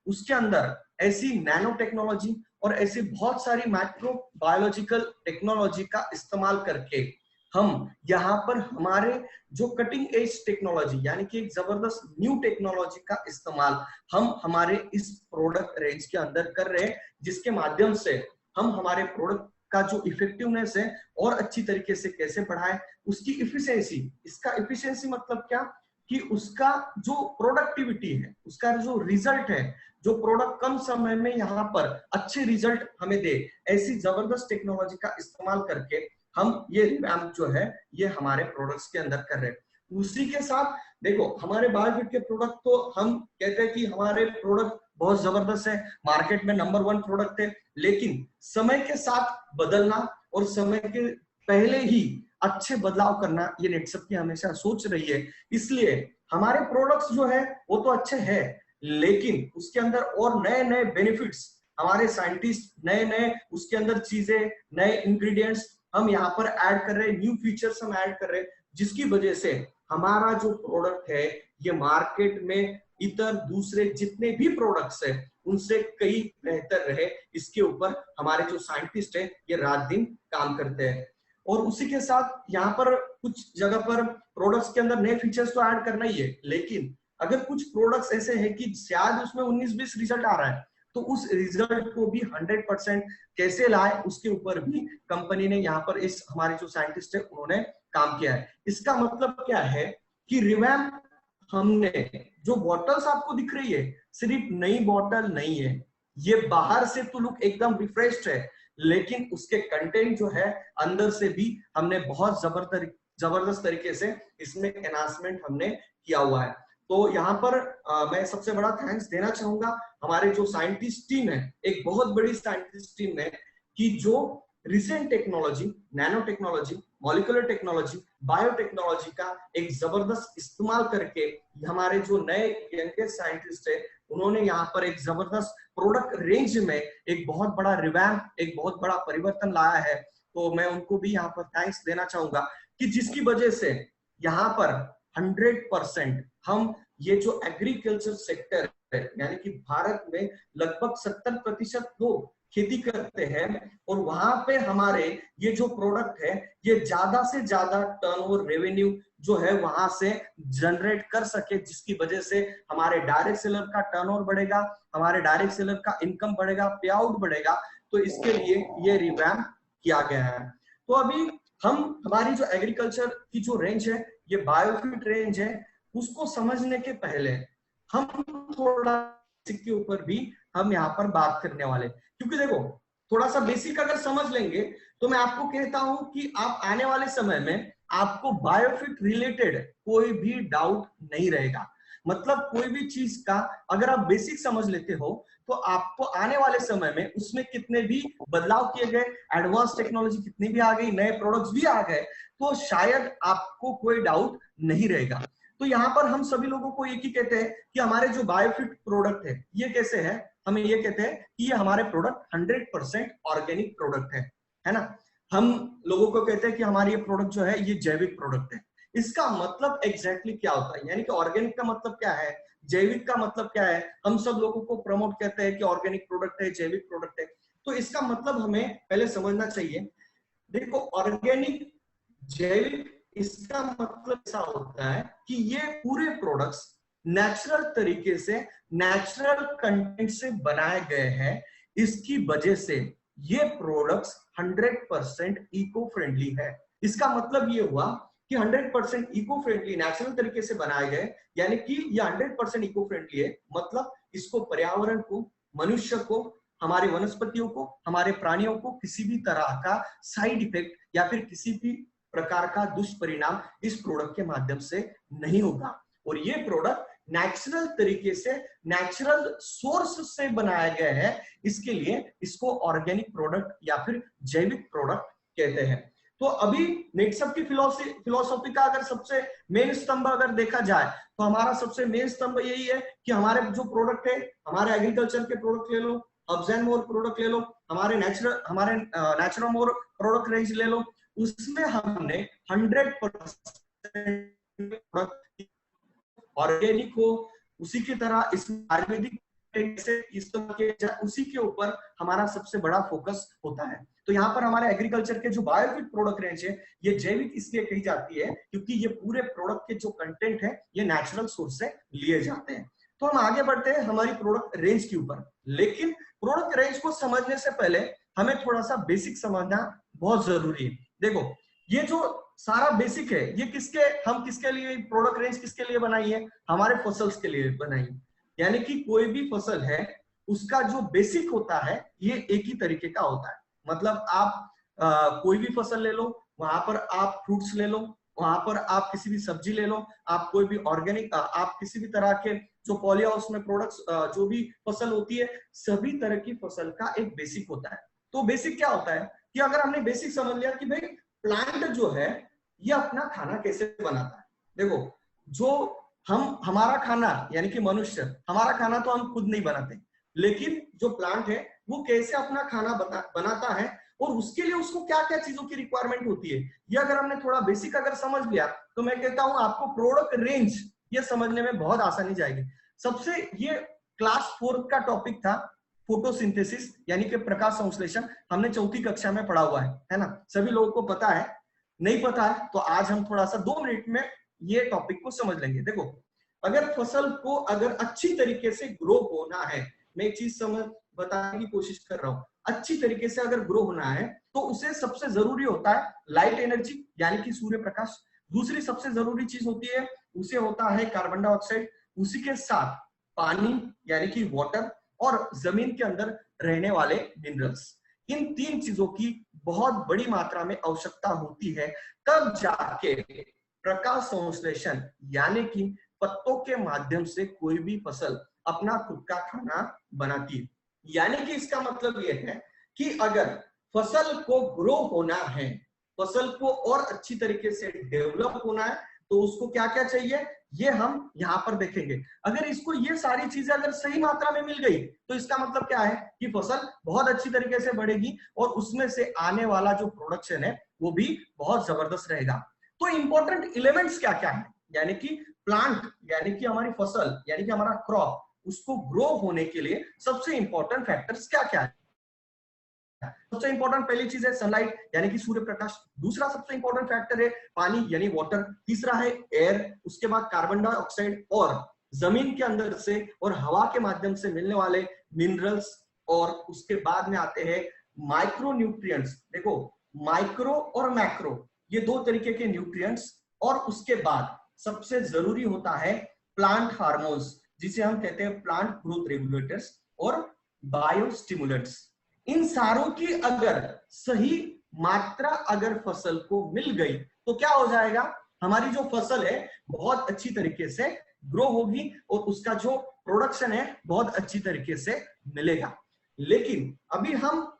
उसके अंदर ऐसी नैनो टेक्नोलॉजी और ऐसी बहुत सारी माइक्रो बायोलॉजिकल टेक्नोलॉजी का इस्तेमाल करके हम यहाँ पर हमारे जो कटिंग एज टेक्नोलॉजी यानी कि एक जबरदस्त न्यू टेक्नोलॉजी का इस्तेमाल हम हमारे इस प्रोडक्ट रेंज के अंदर कर रहे हैं, जिसके माध्यम से हम हमारे प्रोडक्ट का जो इफेक्टिवनेस है और अच्छी तरीके से कैसे बढ़ाएं, उसकी इफिशियंसी। इसका इफिशियंसी मतलब क्या कि उसका जो प्रोडक्टिविटी है, उसका जो रिजल्ट है, जो प्रोडक्ट कम समय में यहाँ पर अच्छे रिजल्ट हमें दे, ऐसी जबरदस्त टेक्नोलॉजी का इस्तेमाल करके हम ये रिवैम्प जो है ये हमारे प्रोडक्ट्स के अंदर कर रहे हैं। उसी के साथ देखो हमारे बायोफिट के प्रोडक्ट तो हम कहते हैं कि हमारे प्रोडक्ट बहुत जबरदस्त है, मार्केट में नंबर 1 प्रोडक्ट है, लेकिन समय के साथ बदलना और समय के पहले ही अच्छे बदलाव करना ये नेटसप की हमेशा सोच रही है। इसलिए हमारे प्रोडक्ट्स जो है वो तो अच्छे हैं, लेकिन उसके अंदर और नए नए बेनिफिट्स हमारे साइंटिस्ट नए नए उसके अंदर चीजें, नए इंग्रेडिएंट्स हम यहाँ पर ऐड कर रहे हैं, न्यू फीचर्स हम ऐड कर रहे हैं, जिसकी वजह से हमारा जो प्रोडक्ट है ये मार्केट में इतर दूसरे जितने भी प्रोडक्ट्स है उनसे कई बेहतर रहे। इसके ऊपर हमारे जो साइंटिस्ट है ये रात दिन काम करते हैं। और उसी के साथ यहाँ पर कुछ जगह पर प्रोडक्ट्स के अंदर नए फीचर्स तो ऐड करना ही है, लेकिन अगर कुछ प्रोडक्ट्स ऐसे हैं कि शायद उसमें 19-20 रिजल्ट आ रहा है, तो उस रिजल्ट को भी 100% कैसे लाए उसके ऊपर भी कंपनी ने यहाँ पर इस हमारे जो साइंटिस्ट है उन्होंने काम किया है। इसका मतलब क्या है कि रिवैम्प हमने जो बॉटल्स आपको दिख रही है सिर्फ नई बॉटल नहीं है, ये बाहर से तो लुक एकदम रिफ्रेश्ड है, लेकिन उसके कंटेंट जो है अंदर से भी हमने बहुत जबरदस्त तरीके से इसमें एनहांसमेंट हमने किया हुआ है। तो यहाँ पर मैं सबसे बड़ा थैंक्स देना चाहूंगा हमारे जो साइंटिस्ट टीम है, एक बहुत बड़ी साइंटिस्ट टीम है कि जो recent technology, nano technology, molecular technology, biotechnology का एक जबरदस्त इस्तेमाल करके हमारे जो नए यंगेस्ट साइंटिस्ट है उन्होंने यहाँ पर एक जबरदस्त प्रोडक्ट रेंज में एक बहुत बड़ा रिवैम्प, एक बहुत बड़ा परिवर्तन लाया है। तो मैं उनको भी यहाँ पर थैंक्स देना चाहूंगा कि जिसकी वजह से यहाँ पर 100% हम ये जो एग्रीकल्चर सेक्टर है यानी कि भारत में लगभग 70% लोग खेती करते हैं और वहां पे हमारे ये जो प्रोडक्ट है ये ज्यादा से ज्यादा टर्नओवर रेवेन्यू जो है वहां से जनरेट कर सके, जिसकी वजह से हमारे डायरेक्ट सेलर का टर्नओवर बढ़ेगा, हमारे डायरेक्ट सेलर का इनकम बढ़ेगा, पे आउट बढ़ेगा। तो इसके लिए ये रिवैम्प किया गया है। तो अभी हम हमारी जो एग्रीकल्चर की जो रेंज है ये बायोफिट रेंज है, उसको समझने के पहले हम थोड़ा के ऊपर भी हम यहाँ पर बात करने वाले, क्योंकि देखो थोड़ा सा बेसिक अगर समझ लेंगे तो मैं आपको कहता हूं कि आप आने वाले समय में आपको बायोफिट रिलेटेड कोई भी डाउट नहीं रहेगा। मतलब कोई भी चीज का अगर आप बेसिक समझ लेते हो तो आपको आने वाले समय में उसमें कितने भी बदलाव किए गए, एडवांस टेक्नोलॉजी कितनी भी आ गई, नए प्रोडक्ट्स भी आ गए, तो शायद आपको कोई डाउट नहीं रहेगा। तो यहाँ पर हम सभी लोगों को एक ही कहते हैं कि हमारे जो बायोफिट प्रोडक्ट है ये कैसे है, हमें ये कहते हैं कि ये हमारे प्रोडक्ट 100% ऑर्गेनिक प्रोडक्ट है ना। हम लोगों को कहते हैं कि हमारी ये प्रोडक्ट जो है ये जैविक प्रोडक्ट है। इसका मतलब एग्जैक्टली क्या होता है, यानी कि ऑर्गेनिक का मतलब क्या है, जैविक का मतलब क्या है। हम सब लोगों को प्रमोट करते हैं कि ऑर्गेनिक प्रोडक्ट है, जैविक प्रोडक्ट है, तो इसका मतलब हमें पहले समझना चाहिए। देखो ऑर्गेनिक, जैविक, इसका मतलब ऐसा होता है कि ये पूरे प्रोडक्ट्स नेचुरल तरीके से, नेचुरल कंटेंट से बनाए गए हैं। इसकी वजह से ये प्रोडक्ट्स 100% इको फ्रेंडली है। इसका मतलब ये हुआ कि 100% इको फ्रेंडली, नेचुरल तरीके से बनाए गए, यानी कि ये 100% इको फ्रेंडली है। मतलब इसको पर्यावरण को, मनुष्य को, हमारी वनस्पतियों को, हमारे प्राणियों को किसी भी तरह का साइड इफेक्ट या फिर किसी भी प्रकार का दुष्परिणाम इस प्रोडक्ट के माध्यम से नहीं होगा। और ये प्रोडक्ट नेचुरल तरीके से, नेचुरल सोर्स से बनाया गया है, इसके लिए इसको ऑर्गेनिक प्रोडक्ट या फिर जैविक प्रोडक्ट कहते हैं। तो अभी नेटसप की फिलोसॉफी का अगर सबसे मेन स्तंभ अगर देखा जाए तो हमारा सबसे मेन स्तंभ यही है कि हमारे जो प्रोडक्ट है, हमारे एग्रीकल्चर के प्रोडक्ट ले लो, हर्ब्स एंड मोर प्रोडक्ट ले लो, हमारे नेचुरल मोर प्रोडक्ट रेंज ले लो, उसमें हमने 100% ऑर्गेनिक हो, उसी की तरह इसमें आयुर्वेदिक कैसे इस्तेमाल किया जाए, उसी के ऊपर हमारा सबसे बड़ा फोकस होता है। तो यहाँ पर हमारे एग्रीकल्चर के जो बायोफिट प्रोडक्ट रेंज है, ये जैविक इसलिए कही जाती है क्योंकि ये पूरे प्रोडक्ट के जो कंटेंट है ये नेचुरल सोर्स से लिए जाते हैं। तो हम आगे बढ़ते हैं हमारी प्रोडक्ट रेंज के ऊपर, लेकिन प्रोडक्ट रेंज को समझने से पहले हमें थोड़ा सा बेसिक समझना बहुत जरूरी है। देखो, ये जो सारा बेसिक है ये किसके लिए प्रोडक्ट रेंज किसके लिए बनाई है? हमारे फसल्स के लिए बनाई है। यानी कि कोई भी फसल है उसका जो बेसिक होता है ये एक ही तरीके का होता है। मतलब आप कोई भी फसल ले लो, वहां पर आप फ्रूट्स ले लो, वहां पर आप किसी भी सब्जी ले लो, आप कोई भी ऑर्गेनिक, आप किसी भी तरह के जो पॉली हाउस में प्रोडक्ट्स जो भी फसल होती है, सभी तरह की फसल का एक बेसिक होता है। तो बेसिक क्या होता है कि अगर हमने बेसिक समझ लिया कि भाई प्लांट जो है ये अपना खाना कैसे बनाता है। देखो, जो हमारा खाना यानी कि मनुष्य, हमारा खाना तो हम खुद नहीं बनाते, लेकिन जो प्लांट है वो कैसे अपना खाना बनाता है और उसके लिए उसको क्या क्या चीजों की रिक्वायरमेंट होती है, ये अगर हमने थोड़ा बेसिक अगर समझ लिया तो मैं कहता हूं आपको प्रोडक्ट रेंज ये समझने में बहुत आसानी जाएगी। सबसे ये क्लास 4 का टॉपिक था फोटोसिंथेसिस यानी कि प्रकाश संश्लेषण, हमने चौथी कक्षा में पढ़ा हुआ है ना? सभी लोगों को पता है, नहीं पता है तो आज हम थोड़ा सा 2 मिनट में ये टॉपिक को समझ लेंगे। देखो, अगर फसल को अगर अच्छी तरीके से ग्रो होना है, मैं एक चीज समझ बताने की कोशिश कर रहा हूं, अच्छी तरीके से अगर ग्रो होना है तो उसे सबसे जरूरी होता है लाइट एनर्जी यानी कि सूर्य प्रकाश। दूसरी सबसे जरूरी चीज होती है उसे होता है कार्बन डाइऑक्साइड, उसी के साथ पानी यानी कि वाटर, और जमीन के अंदर रहने वाले मिनरल्स। इन 3 चीजों की बहुत बड़ी मात्रा में आवश्यकता होती है, तब जाके प्रकाश संश्लेषण यानी कि पत्तों के माध्यम से कोई भी फसल अपना खुद का खाना बनाती है। यानी कि इसका मतलब यह है कि अगर फसल को ग्रो होना है, फसल को और अच्छी तरीके से डेवलप होना है, तो उसको क्या क्या चाहिए ये हम यहाँ पर देखेंगे। अगर इसको ये सारी चीजें अगर सही मात्रा में मिल गई तो इसका मतलब क्या है कि फसल बहुत अच्छी तरीके से बढ़ेगी और उसमें से आने वाला जो प्रोडक्शन है वो भी बहुत जबरदस्त रहेगा। तो इंपॉर्टेंट एलिमेंट्स क्या क्या है, यानी कि प्लांट यानी कि हमारी फसल यानी कि हमारा क्रॉप, उसको ग्रो होने के लिए सबसे इंपॉर्टेंट फैक्टर्स क्या क्या है? सबसे इंपॉर्टेंट पहली चीज है सनलाइट यानी कि सूर्य प्रकाश, दूसरा सबसे इंपॉर्टेंट फैक्टर है पानी यानी वाटर, तीसरा है एयर, उसके बाद कार्बन डाइऑक्साइड, और जमीन के अंदर से और हवा के माध्यम से मिलने वाले मिनरल्स, और उसके बाद में आते हैं माइक्रो न्यूट्रिएंट्स। देखो, माइक्रो और मैक्रो ये 2 तरीके के न्यूट्रिएंट्स, और उसके बाद सबसे जरूरी होता है प्लांट हार्मोन्स जिसे हम कहते हैं प्लांट ग्रोथ रेगुलेटर्स और बायोस्टिमुलेंट्स। इन सारों की अगर सही मात्रा अगर फसल को मिल गई तो क्या हो जाएगा, हमारी जो फसल है बहुत अच्छी तरीके से ग्रो होगी और उसका जो प्रोडक्शन है बहुत अच्छी तरीके से मिलेगा। लेकिन अभी हम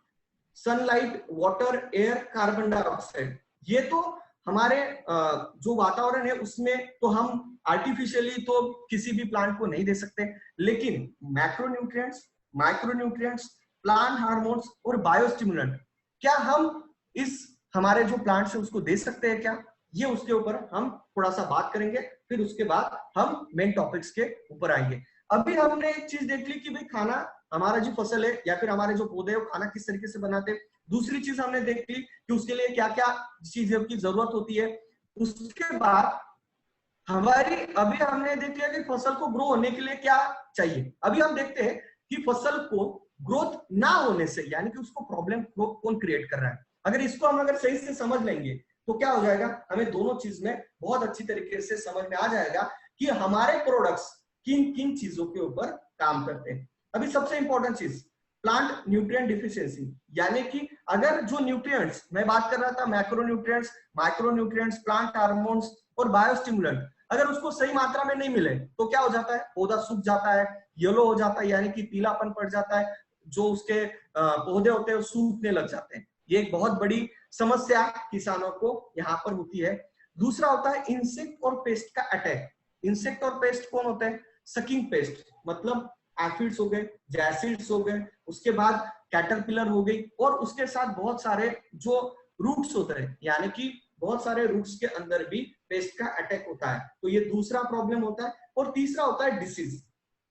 sunlight, water, air, carbon dioxide, ये तो हमारे जो वातावरण है उसमें तो हम आर्टिफिशियली तो किसी भी प्लांट को नहीं दे सकते, लेकिन मैक्रोन्यूट्रिएंट्स, माइक्रोन्यूट्रिएंट्स, प्लांट हार्मोन्स और बायोस्टिमुलेंट क्या हम इस हमारे जो प्लांट्स है उसको दे सकते हैं क्या? ये उसके ऊपर हम थोड़ा सा बात करेंगे, फिर उसके बाद हम मेन टॉपिक्स के ऊपर आएंगे। अभी हमने एक चीज देख ली कि भाई खाना, हमारा जो फसल है या फिर हमारे जो पौधे है वो खाना किस तरीके से बनाते हैं। दूसरी चीज हमने देख ली कि उसके लिए क्या क्या चीजों की जरूरत होती है। उसके बाद हमारी अभी हमने देख लिया कि फसल को ग्रो होने के लिए क्या चाहिए। अभी हम देखते हैं कि फसल को ग्रोथ ना होने से यानी कि उसको प्रॉब्लम कौन क्रिएट कर रहा है। अगर इसको हम अगर सही से समझ लेंगे तो क्या हो जाएगा, हमें दोनों चीज में बहुत अच्छी तरीके से समझ में आ जाएगा कि हमारे प्रोडक्ट्स किन किन चीजों के ऊपर काम करते हैं। अभी सबसे इंपॉर्टेंट चीज प्लांट न्यूट्रिएंट डिफिशियंसी, यानी कि अगर जो न्यूट्रिएंट्स मैं बात कर रहा था, मैक्रोन्यूट्रिएंट्स, माइक्रोन्यूट्रिएंट्स, प्लांट हार्मोन्स और बायोस्टिमुलेंट, अगर उसको सही मात्रा में नहीं मिले तो क्या हो जाता है, पौधा सूख जाता है, येलो हो जाता है यानी कि पीलापन पड़ जाता है, जो उसके पौधे होते हैं वो सूखने लग जाते हैं। ये एक बहुत बड़ी समस्या किसानों को यहाँ पर होती है। दूसरा होता है इंसेक्ट और पेस्ट का अटैक। इंसेक्ट और पेस्ट कौन होते हैं? सकिंग पेस्ट, मतलब एफिड्स हो गए, जैसिड्स हो गए, उसके बाद कैटरपिलर हो गई, और उसके साथ बहुत सारे जो रूट्स होते हैं यानी कि बहुत सारे रूट्स के अंदर भी पेस्ट का अटैक होता है। तो ये दूसरा प्रॉब्लम होता है। और तीसरा होता है डिसीज।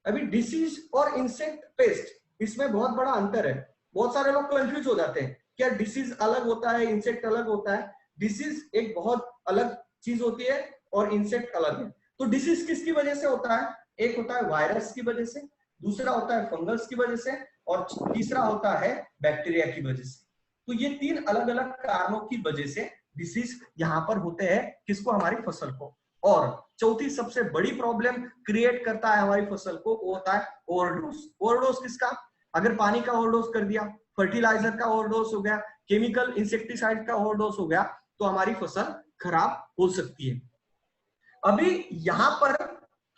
अभी डिसीज और इंसेक्ट पेस्ट, इसमें बहुत बड़ा अंतर है। बहुत सारे लोग कंफ्यूज हो जाते हैं, क्या डिसीज अलग होता है, इंसेक्ट अलग होता है? डिसीज एक बहुत अलग चीज होती है और इंसेक्ट अलग है। तो डिसीज किसकी वजह से होता है? एक होता है वायरस की वजह से, दूसरा होता है फंगस की वजह से, और तीसरा होता है बैक्टीरिया की वजह से। तो ये तीन अलग अलग कारणों की वजह से डिसीज यहाँ पर होते हैं, किसको? हमारी फसल को। और चौथी सबसे बड़ी प्रॉब्लम क्रिएट करता है हमारी फसल को, वो होता है ओवरडोज। ओवरडोज किसका? अगर पानी का ओवरडोज कर दिया, फर्टिलाइजर का ओवरडोज हो गया, केमिकल इंसेक्टिसाइड का ओवरडोज हो गया, तो हमारी फसल खराब हो सकती है। अभी यहां पर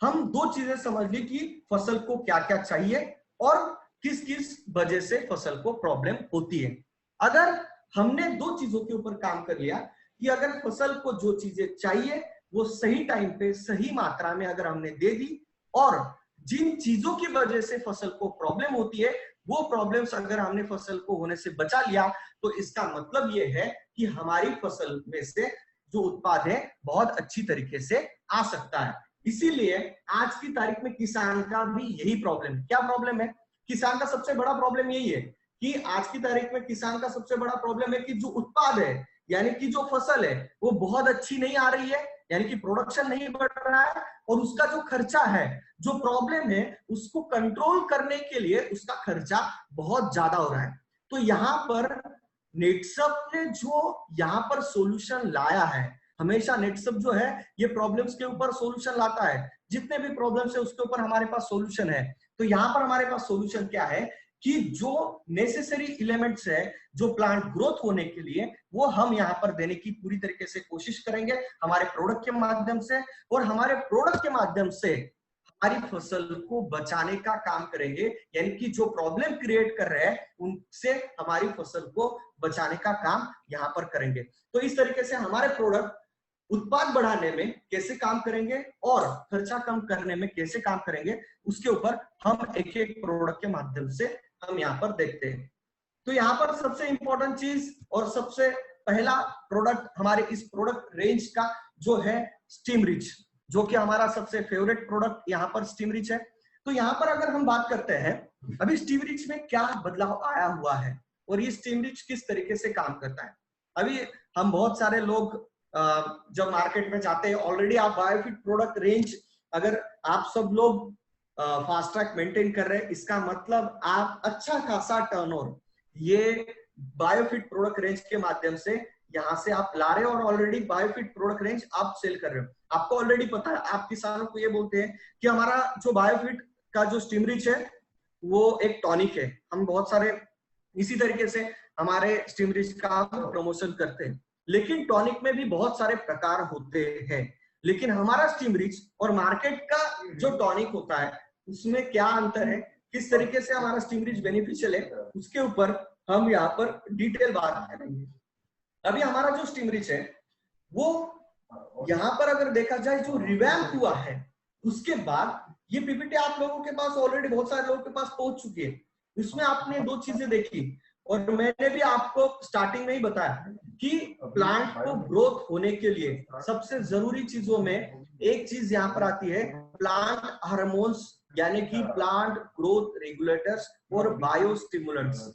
हम दो चीजें समझ ली कि फसल को क्या क्या चाहिए और किस किस वजह से फसल को प्रॉब्लम होती है। अगर हमने दो चीजों के ऊपर काम कर लिया कि अगर फसल को जो चीजें चाहिए वो सही टाइम पे सही मात्रा में अगर हमने दे दी, और जिन चीजों की वजह से फसल को प्रॉब्लम होती है वो प्रॉब्लम्स अगर हमने फसल को होने से बचा लिया, तो इसका मतलब ये है कि हमारी फसल में से जो उत्पाद है बहुत अच्छी तरीके से आ सकता है। इसीलिए आज की तारीख में किसान का भी यही प्रॉब्लम है। क्या प्रॉब्लम है? किसान का सबसे बड़ा प्रॉब्लम यही है कि आज की तारीख में किसान का सबसे बड़ा प्रॉब्लम है कि जो उत्पाद है, यानी कि जो फसल है, वो बहुत अच्छी नहीं आ रही है, यानी कि प्रोडक्शन नहीं बढ़ रहा है, और उसका जो खर्चा है, जो प्रॉब्लम है, उसको कंट्रोल करने के लिए उसका खर्चा बहुत ज्यादा हो रहा है। तो यहाँ पर नेटसप ने जो यहाँ पर सॉल्यूशन लाया है, हमेशा नेटसप जो है ये प्रॉब्लम्स के ऊपर सॉल्यूशन लाता है, जितने भी प्रॉब्लम्स है उसके ऊपर हमारे पास सॉल्यूशन है। तो यहाँ पर हमारे पास सॉल्यूशन क्या है कि जो नेसेसरी एलिमेंट्स है जो प्लांट ग्रोथ होने के लिए, वो हम यहाँ पर देने की पूरी तरीके से कोशिश करेंगे हमारे प्रोडक्ट के माध्यम से, और हमारे प्रोडक्ट के माध्यम से हमारी फसल को बचाने का काम करेंगे, यानी कि जो प्रॉब्लम क्रिएट कर रहे हैं उनसे हमारी फसल को बचाने का काम यहाँ पर करेंगे। तो इस तरीके से हमारे प्रोडक्ट उत्पाद बढ़ाने में कैसे काम करेंगे और खर्चा कम करने में कैसे काम करेंगे, उसके ऊपर हम एक एक प्रोडक्ट के माध्यम से हम यहाँ पर देखते हैं। तो यहाँ पर सबसे इंपॉर्टेंट चीज और सबसे पहला प्रोडक्ट हमारे इस प्रोडक्ट रेंज का जो है स्टीम रिच, जो कि हमारा सबसे फेवरेट प्रोडक्ट यहाँ पर स्टीम रिच है। तो यहाँ पर अगर हम बात करते हैं अभी स्टीम रिच में क्या बदलाव आया हुआ है और ये स्टीम रिच किस तरीके से काम करता है। अभी हम बहुत सारे लोग जब मार्केट में जाते हैं, ऑलरेडी आप बायोफिट प्रोडक्ट रेंज अगर आप सब लोग फास्ट ट्रैक मेंटेन कर रहे हैं, इसका मतलब आप अच्छा खासा टर्नओवर ये बायोफिट प्रोडक्ट रेंज के माध्यम से यहाँ से आप ला रहे हो, और ऑलरेडी बायोफिट प्रोडक्ट रेंज आप सेल कर रहे हो। आपको ऑलरेडी पता है, आप किसानों को ये बोलते हैं कि हमारा जो बायोफिट का जो स्टीम रिच है वो एक टॉनिक है। हम बहुत सारे इसी तरीके से हमारे स्टीम रिच का प्रमोशन करते हैं, लेकिन टॉनिक में भी बहुत सारे प्रकार होते हैं। लेकिन हमारा स्टीम रिच और मार्केट का जो टॉनिक होता है उसमें क्या अंतर है, किस तरीके से हमारा स्टीम रिच बेनिफिशियल है, उसके ऊपर हम यहाँ पर डिटेल बात करेंगे। अभी हमारा जो स्टीम रिच है वो यहाँ पर अगर देखा जाए जो रिवैम्प हुआ है, उसके बाद ये पीपीटी आप लोगों के पास ऑलरेडी बहुत सारे लोगों के पास पहुंच चुकी है। इसमें आपने दो चीजें देखी और मैंने भी आपको स्टार्टिंग में ही बताया कि प्लांट को ग्रोथ होने के लिए सबसे जरूरी चीजों में एक चीज यहाँ पर आती है, प्लांट हार्मोन्स, यानी कि प्लांट ग्रोथ रेगुलेटर्स और बायोस्टिमुलेंट्स।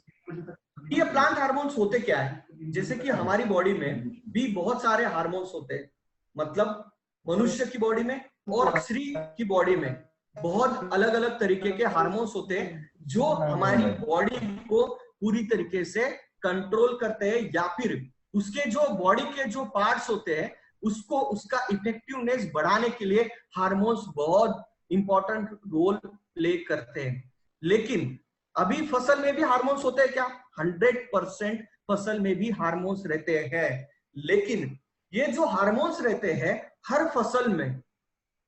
ये प्लांट हार्मोन्स होते क्या है? जैसे कि हमारी बॉडी में भी बहुत सारे हार्मोन्स होते हैं, मतलब मनुष्य की बॉडी में और स्त्री की बॉडी में बहुत अलग अलग तरीके के हार्मोन्स होते हैं जो हमारी बॉडी को पूरी तरीके से कंट्रोल करते हैं, या फिर उसके जो बॉडी के जो पार्ट्स होते हैं उसको उसका इफेक्टिवनेस बढ़ाने के लिए हार्मोन्स बहुत इंपॉर्टेंट रोल प्ले करते हैं। लेकिन अभी फसल में भी हार्मोन्स होते हैं क्या? 100% फसल में भी हार्मोन्स रहते हैं, लेकिन ये जो हार्मोन्स रहते हैं हर फसल में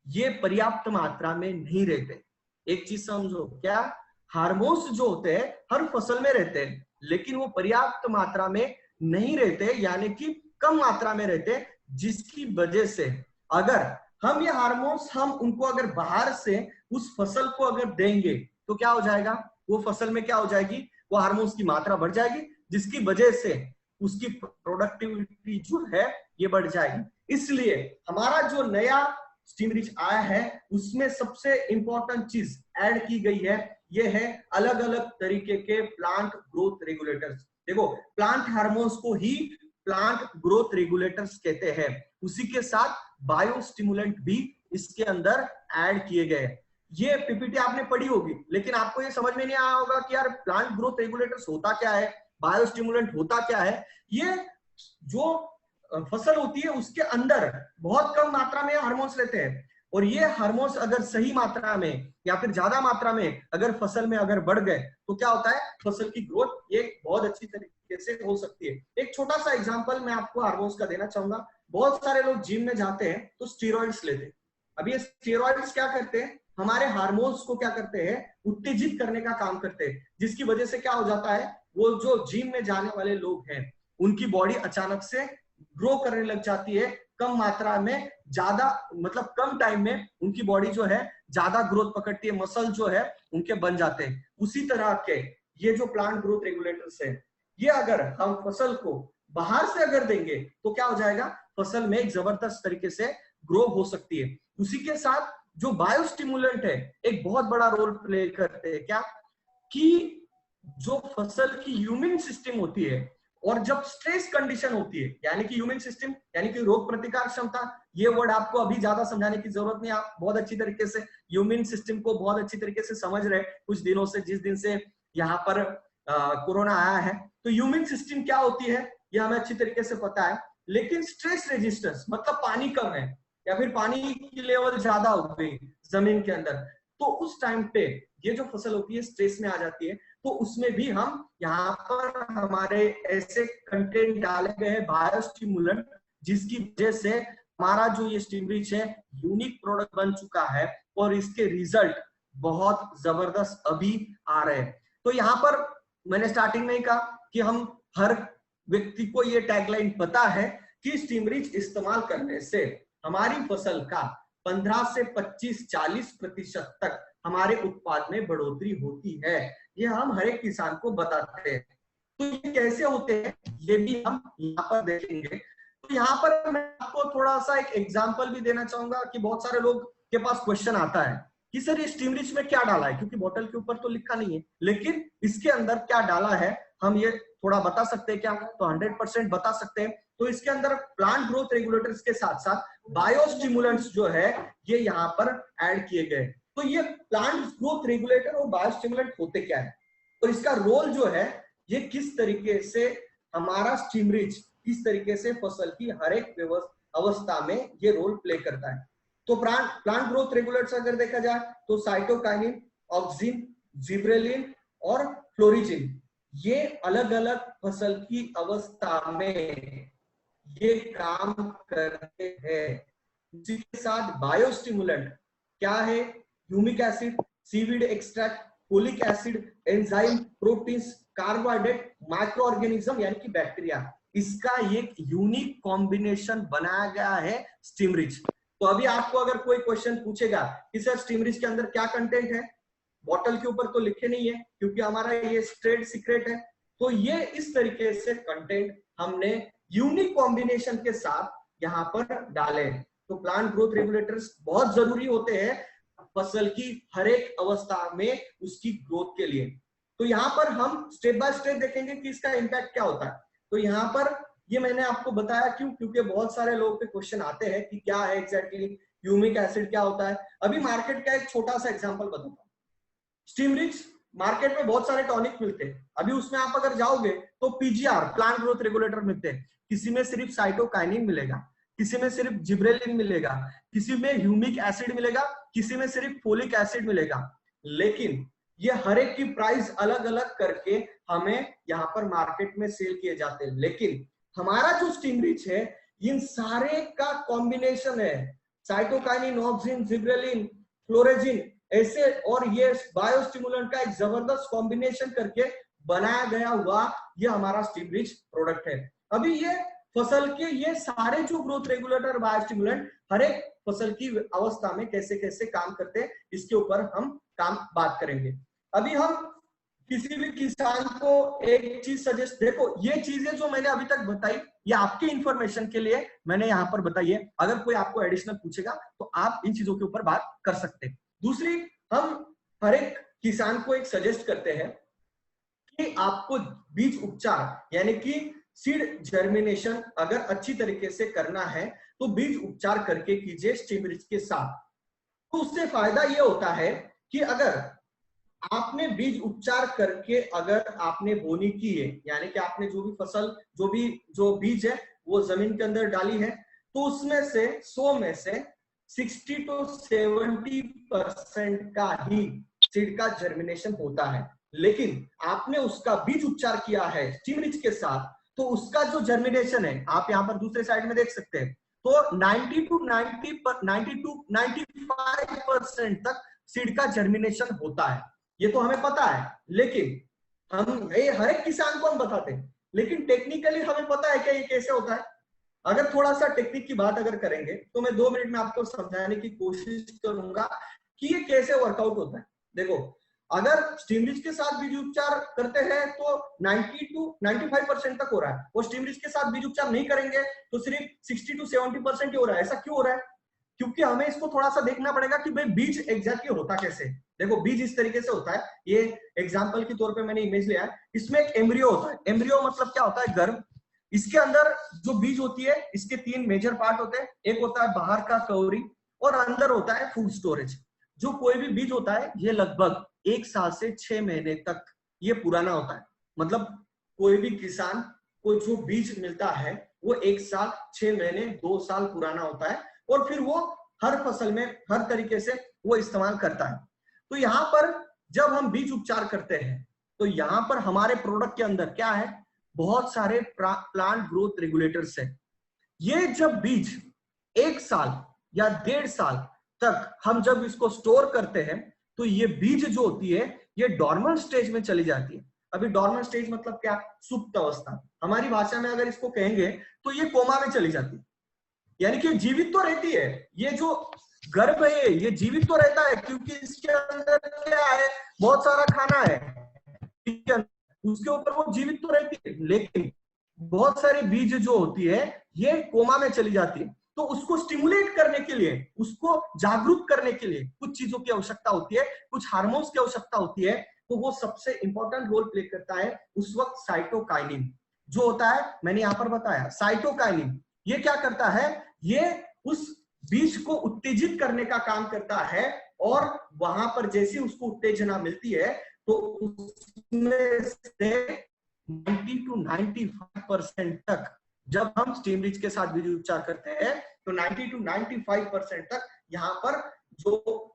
ये पर्याप्त मात्रा में नहीं रहते। एक चीज समझो, क्या हार्मोन्स जो होते हैं हर फसल में रहते हैं, लेकिन वो पर्याप्त मात्रा में नहीं रहते, यानी कि कम मात्रा में रहते, जिसकी वजह से अगर हम ये हार्मोन्स हम उनको अगर बाहर से उस फसल को अगर देंगे तो क्या हो जाएगा, वो फसल में क्या हो जाएगी, वो हार्मोन्स की मात्रा बढ़ जाएगी, जिसकी वजह से उसकी प्रोडक्टिविटी जो है ये बढ़ जाएगी। इसलिए हमारा जो नया स्टीम रिच आया है उसमें सबसे इंपॉर्टेंट चीज ऐड की गई है, ये है अलग अलग तरीके के प्लांट ग्रोथ रेगुलेटर्स। देखो प्लांट हार्मोन्स को ही प्लांट ग्रोथ रेगुलेटर्स कहते हैं, उसी के साथ बायो स्टिमुलेंट भी इसके अंदर ऐड किए गए। ये पीपीटी आपने पढ़ी होगी, लेकिन आपको ये समझ में नहीं आया होगा कि यार प्लांट ग्रोथ रेगुलेटर्स होता क्या है, बायो स्टिमुलेंट होता क्या है। ये जो फसल होती है उसके अंदर बहुत कम मात्रा में हार्मोन्स रहते हैं, और ये हार्मोन्स अगर सही मात्रा में या फिर ज्यादा मात्रा में अगर फसल में अगर बढ़ गए तो क्या होता है, फसल की ग्रोथ ये बहुत अच्छी तरीके से हो सकती है। एक छोटा सा एग्जांपल मैं आपको हार्मोन्स का देना चाहूंगा। बहुत सारे लोग जिम में जाते हैं तो स्टेरॉइड्स लेते हैं। अब ये स्टेरॉइड्स क्या करते हैं, हमारे हार्मोन्स को क्या करते हैं, उत्तेजित करने का काम करते हैं, जिसकी वजह से क्या हो जाता है, वो जो जिम में जाने वाले लोग हैं उनकी बॉडी अचानक से ग्रो करने लग जाती है, कम मात्रा में ज्यादा, मतलब कम टाइम में उनकी बॉडी जो है ज्यादा ग्रोथ पकड़ती है, मसल जो है उनके बन जाते हैं। उसी तरह के ये जो प्लांट ग्रोथ रेगुलेटर्स है, ये अगर हम फसल को बाहर से अगर देंगे तो क्या हो जाएगा, फसल में एक जबरदस्त तरीके से ग्रो हो सकती है। उसी के साथ जो बायोस्टिमुलेंट है एक बहुत बड़ा रोल प्ले करते हैं, क्या कि जो फसल की ह्यूमन सिस्टम होती है और जब स्ट्रेस कंडीशन होती है, यानी कि ह्यूमन सिस्टम यानी कि रोग प्रतिकार क्षमता, ये वर्ड आपको अभी ज्यादा समझाने की जरूरत नहीं, आप बहुत अच्छी तरीके से ह्यूमन सिस्टम को बहुत अच्छी तरीके से समझ रहे कुछ दिनों से, जिस दिन से यहाँ पर कोरोना आया है। तो ह्यूमन सिस्टम क्या होती है ये हमें अच्छी तरीके से पता है, लेकिन स्ट्रेस रेजिस्टेंस मतलब पानी कम है या फिर पानी की लेवल ज्यादा हो गई जमीन के अंदर, तो उस टाइम पे ये जो फसल होती है स्ट्रेस में आ जाती है। तो उसमें भी हम यहाँ पर हमारे ऐसे कंटेंट डाले गए हैं बायोस्टिमुलेंट, जिसकी वजह से हमारा जो ये स्टीम रिच है यूनिक प्रोडक्ट बन चुका है और इसके रिजल्ट बहुत जबरदस्त अभी आ रहे हैं। तो यहाँ पर मैंने स्टार्टिंग में ही कहा कि हम हर व्यक्ति को ये टैगलाइन पता है कि स्टीम रिच इस्तेमाल करने से हमारी फसल का 15 से 25-40% तक हमारे उत्पाद में बढ़ोतरी होती है। ये हम हर एक किसान को बताते हैं। तो ये कैसे होते हैं ये भी हम यहाँ पर देखेंगे। तो यहाँ पर मैं आपको थोड़ा सा एक एग्जांपल भी देना चाहूंगा कि बहुत सारे लोग के पास क्वेश्चन आता है कि सर ये स्टीम रिच में क्या डाला है, क्योंकि बोतल के ऊपर तो लिखा नहीं है, लेकिन इसके अंदर क्या डाला है हम ये थोड़ा बता सकते हैं क्या, तो 100% बता सकते हैं। तो इसके अंदर प्लांट ग्रोथ रेगुलेटर्स के साथ साथ बायोस्टिमुलेंट्स जो है ये यहाँ पर ऐड किए गए। तो ये प्लांट ग्रोथ रेगुलेटर और बायोस्टिमुलेंट होते क्या है और इसका रोल जो है ये किस तरीके से हमारा स्टीम रिच किस तरीके से फसल की हर एक अवस्था में ये रोल प्ले करता है। तो प्लांट ग्रोथ रेगुलेटर्स अगर देखा जाए तो साइटोकाइनिन, ऑक्सिन, जिब्रेलिन और फ्लोरिजिन, ये अलग अलग फसल की अवस्था में ये काम करते हैं। इसी के साथ बायोस्टिमुलेंट क्या है, humic acid, seaweed extract, folic acid, enzyme, proteins, carbohydrate, micro organism यानी कि बैक्टीरिया, इसका एक यूनिक कॉम्बिनेशन बनाया गया है स्टीम रिच। तो अभी आपको अगर कोई क्वेश्चन पूछेगा कि सर स्टीम रिच के अंदर क्या कंटेंट है, बॉटल के ऊपर तो लिखे नहीं है क्योंकि हमारा ये ट्रेड सीक्रेट है। तो ये इस तरीके से कंटेंट हमने यूनिक कॉम्बिनेशन के साथ यहाँ पर डाले। तो प्लांट ग्रोथ रेगुलेटर्स बहुत जरूरी होते हैं फसल की हर एक अवस्था में उसकी ग्रोथ के लिए। तो यहाँ पर हम स्टेप बाय स्टेप देखेंगे कि इसका इम्पैक्ट क्या होता है। तो यहाँ पर ये मैंने आपको बताया क्यों, क्योंकि बहुत सारे लोगों के क्वेश्चन आते हैं कि क्या है एग्जैक्टली ह्यूमिक एसिड क्या होता है। अभी मार्केट का एक छोटा सा एग्जांपल बताता हूँ। स्टीम रिच मार्केट में बहुत सारे टॉनिक मिलते हैं, अभी उसमें आप अगर जाओगे तो पीजीआर प्लांट ग्रोथ रेगुलेटर मिलते हैं, किसी में सिर्फ साइटोकाइनिन मिलेगा, किसी में सिर्फ जिब्रेलिन मिलेगा, किसी में ह्यूमिक एसिड मिलेगा, किसी में सिर्फ फोलिक एसिड मिलेगा। लेकिन ये हर एक की प्राइस अलग अलग करके हमें यहाँ पर मार्केट में सेल किए जाते हैं। लेकिन हमारा जो स्टीम रिच है इन सारे का कॉम्बिनेशन है, साइटोकाइनिन, ऑक्सिन, जिब्रेलिन, फ्लोरेजिन ऐसे और ये बायोस्टिमुलेंट का एक जबरदस्त कॉम्बिनेशन करके बनाया गया हुआ ये हमारा स्टीम रिच प्रोडक्ट है। अभी ये फसल के ये सारे जो ग्रोथ रेगुलेटर बायोस्टिमुलेंट हर एक फसल की अवस्था में कैसे कैसे काम करते हैं इसके ऊपर हम बात करेंगे। अभी हम किसी भी किसान को एक चीज सजेस्ट, देखो ये चीजें जो मैंने अभी तक बताई ये आपके इंफॉर्मेशन के लिए मैंने यहाँ पर बताई है। अगर कोई आपको एडिशनल पूछेगा तो आप इन चीजों के ऊपर बात कर सकते हैं। दूसरी, हम हर एक किसान को एक सजेस्ट करते हैं कि आपको बीज उपचार यानी कि सीड जर्मिनेशन अगर अच्छी तरीके से करना है तो बीज उपचार करके कीजिए स्टीम रिच के साथ। तो उससे फायदा ये होता है कि अगर आपने बीज उपचार करके अगर आपने बोनी की है, यानी कि आपने जो भी फसल जो बीज है वो जमीन के अंदर डाली है, तो उसमें से 100 में से 60 to 70% का ही सीड का जर्मिनेशन होता है। लेकिन आपने उसका बीज उपचार किया है स्टीम रिच के साथ, तो उसका जो जर्मिनेशन है आप यहाँ पर दूसरे साइड में देख सकते हैं, तो 90 to 95% तक सीड का जर्मिनेशन होता है। ये तो हमें पता है, लेकिन हम हर एक किसान को हम बताते हैं, लेकिन टेक्निकली हमें पता है क्या ये कैसे होता है। अगर थोड़ा सा टेक्निक की बात अगर करेंगे तो मैं 2 मिनट में आपको समझाने की कोशिश करूंगा कि ये कैसे वर्कआउट होता है। देखो, अगर स्टीम रिच के साथ बीज उपचार करते हैं तो 90 to 95% तक हो रहा है, और स्टीम रिच के साथ बीज उपचार नहीं करेंगे तो सिर्फ 60 to 70% ही हो रहा है। ऐसा क्यों हो रहा है? क्योंकि हमें इसको थोड़ा सा देखना पड़ेगा कि भाई बीज एग्जैक्टली होता कैसे। देखो, बीज इस तरीके से होता है, ये एग्जांपल के तौर पे मैंने इमेज लिया है। इसमें एक एम्ब्रियो होता है। एम्ब्रियो मतलब क्या होता है? गर्भ। इसके अंदर जो बीज होती है इसके 3 मेजर पार्ट होते हैं। एक होता है बाहर का कवरी और अंदर होता है फूड स्टोरेज। जो कोई भी बीज होता है ये लगभग 1 साल से 6 महीने तक ये पुराना होता है। मतलब कोई भी किसान को जो बीज मिलता है वो 1 साल 6 महीने 2 साल पुराना होता है, और फिर वो हर फसल में हर तरीके से वो इस्तेमाल करता है। तो यहाँ पर जब हम बीज उपचार करते हैं तो यहाँ पर हमारे प्रोडक्ट के अंदर क्या है? बहुत सारे प्लांट ग्रोथ रेगुलेटर्स है। ये जब बीज 1 साल या 1.5 साल तक हम जब इसको स्टोर करते हैं तो ये बीज जो होती है ये डॉर्मेंट स्टेज में चली जाती है। अभी डॉर्मेंट स्टेज मतलब क्या? सुप्त अवस्था। हमारी भाषा में अगर इसको कहेंगे तो ये कोमा में चली जाती है, यानी कि जीवित तो रहती है। ये जो गर्भ है ये जीवित तो रहता है क्योंकि इसके अंदर क्या है? बहुत सारा खाना है, ठीक है, उसके ऊपर वो जीवित तो रहती है, लेकिन बहुत सारी बीज जो होती है ये कोमा में चली जाती है। तो उसको स्टिमुलेट करने के लिए, उसको जागरूक करने के लिए कुछ चीजों की आवश्यकता होती है, कुछ हार्मोन्स की आवश्यकता होती है। तो वो सबसे इंपॉर्टेंट रोल प्ले करता है उस वक्त साइटोकाइनिन जो होता है। मैंने यहाँ पर बताया साइटोकाइनिन ये क्या करता है? ये उस बीज को उत्तेजित करने का काम करता है, और वहां पर जैसी उसको उत्तेजना मिलती है तो उसमें से 90 to 95% तक जब हम स्टीम रिच के साथ बीज उपचार करते हैं तो 90 to 95% तक यहाँ पर जो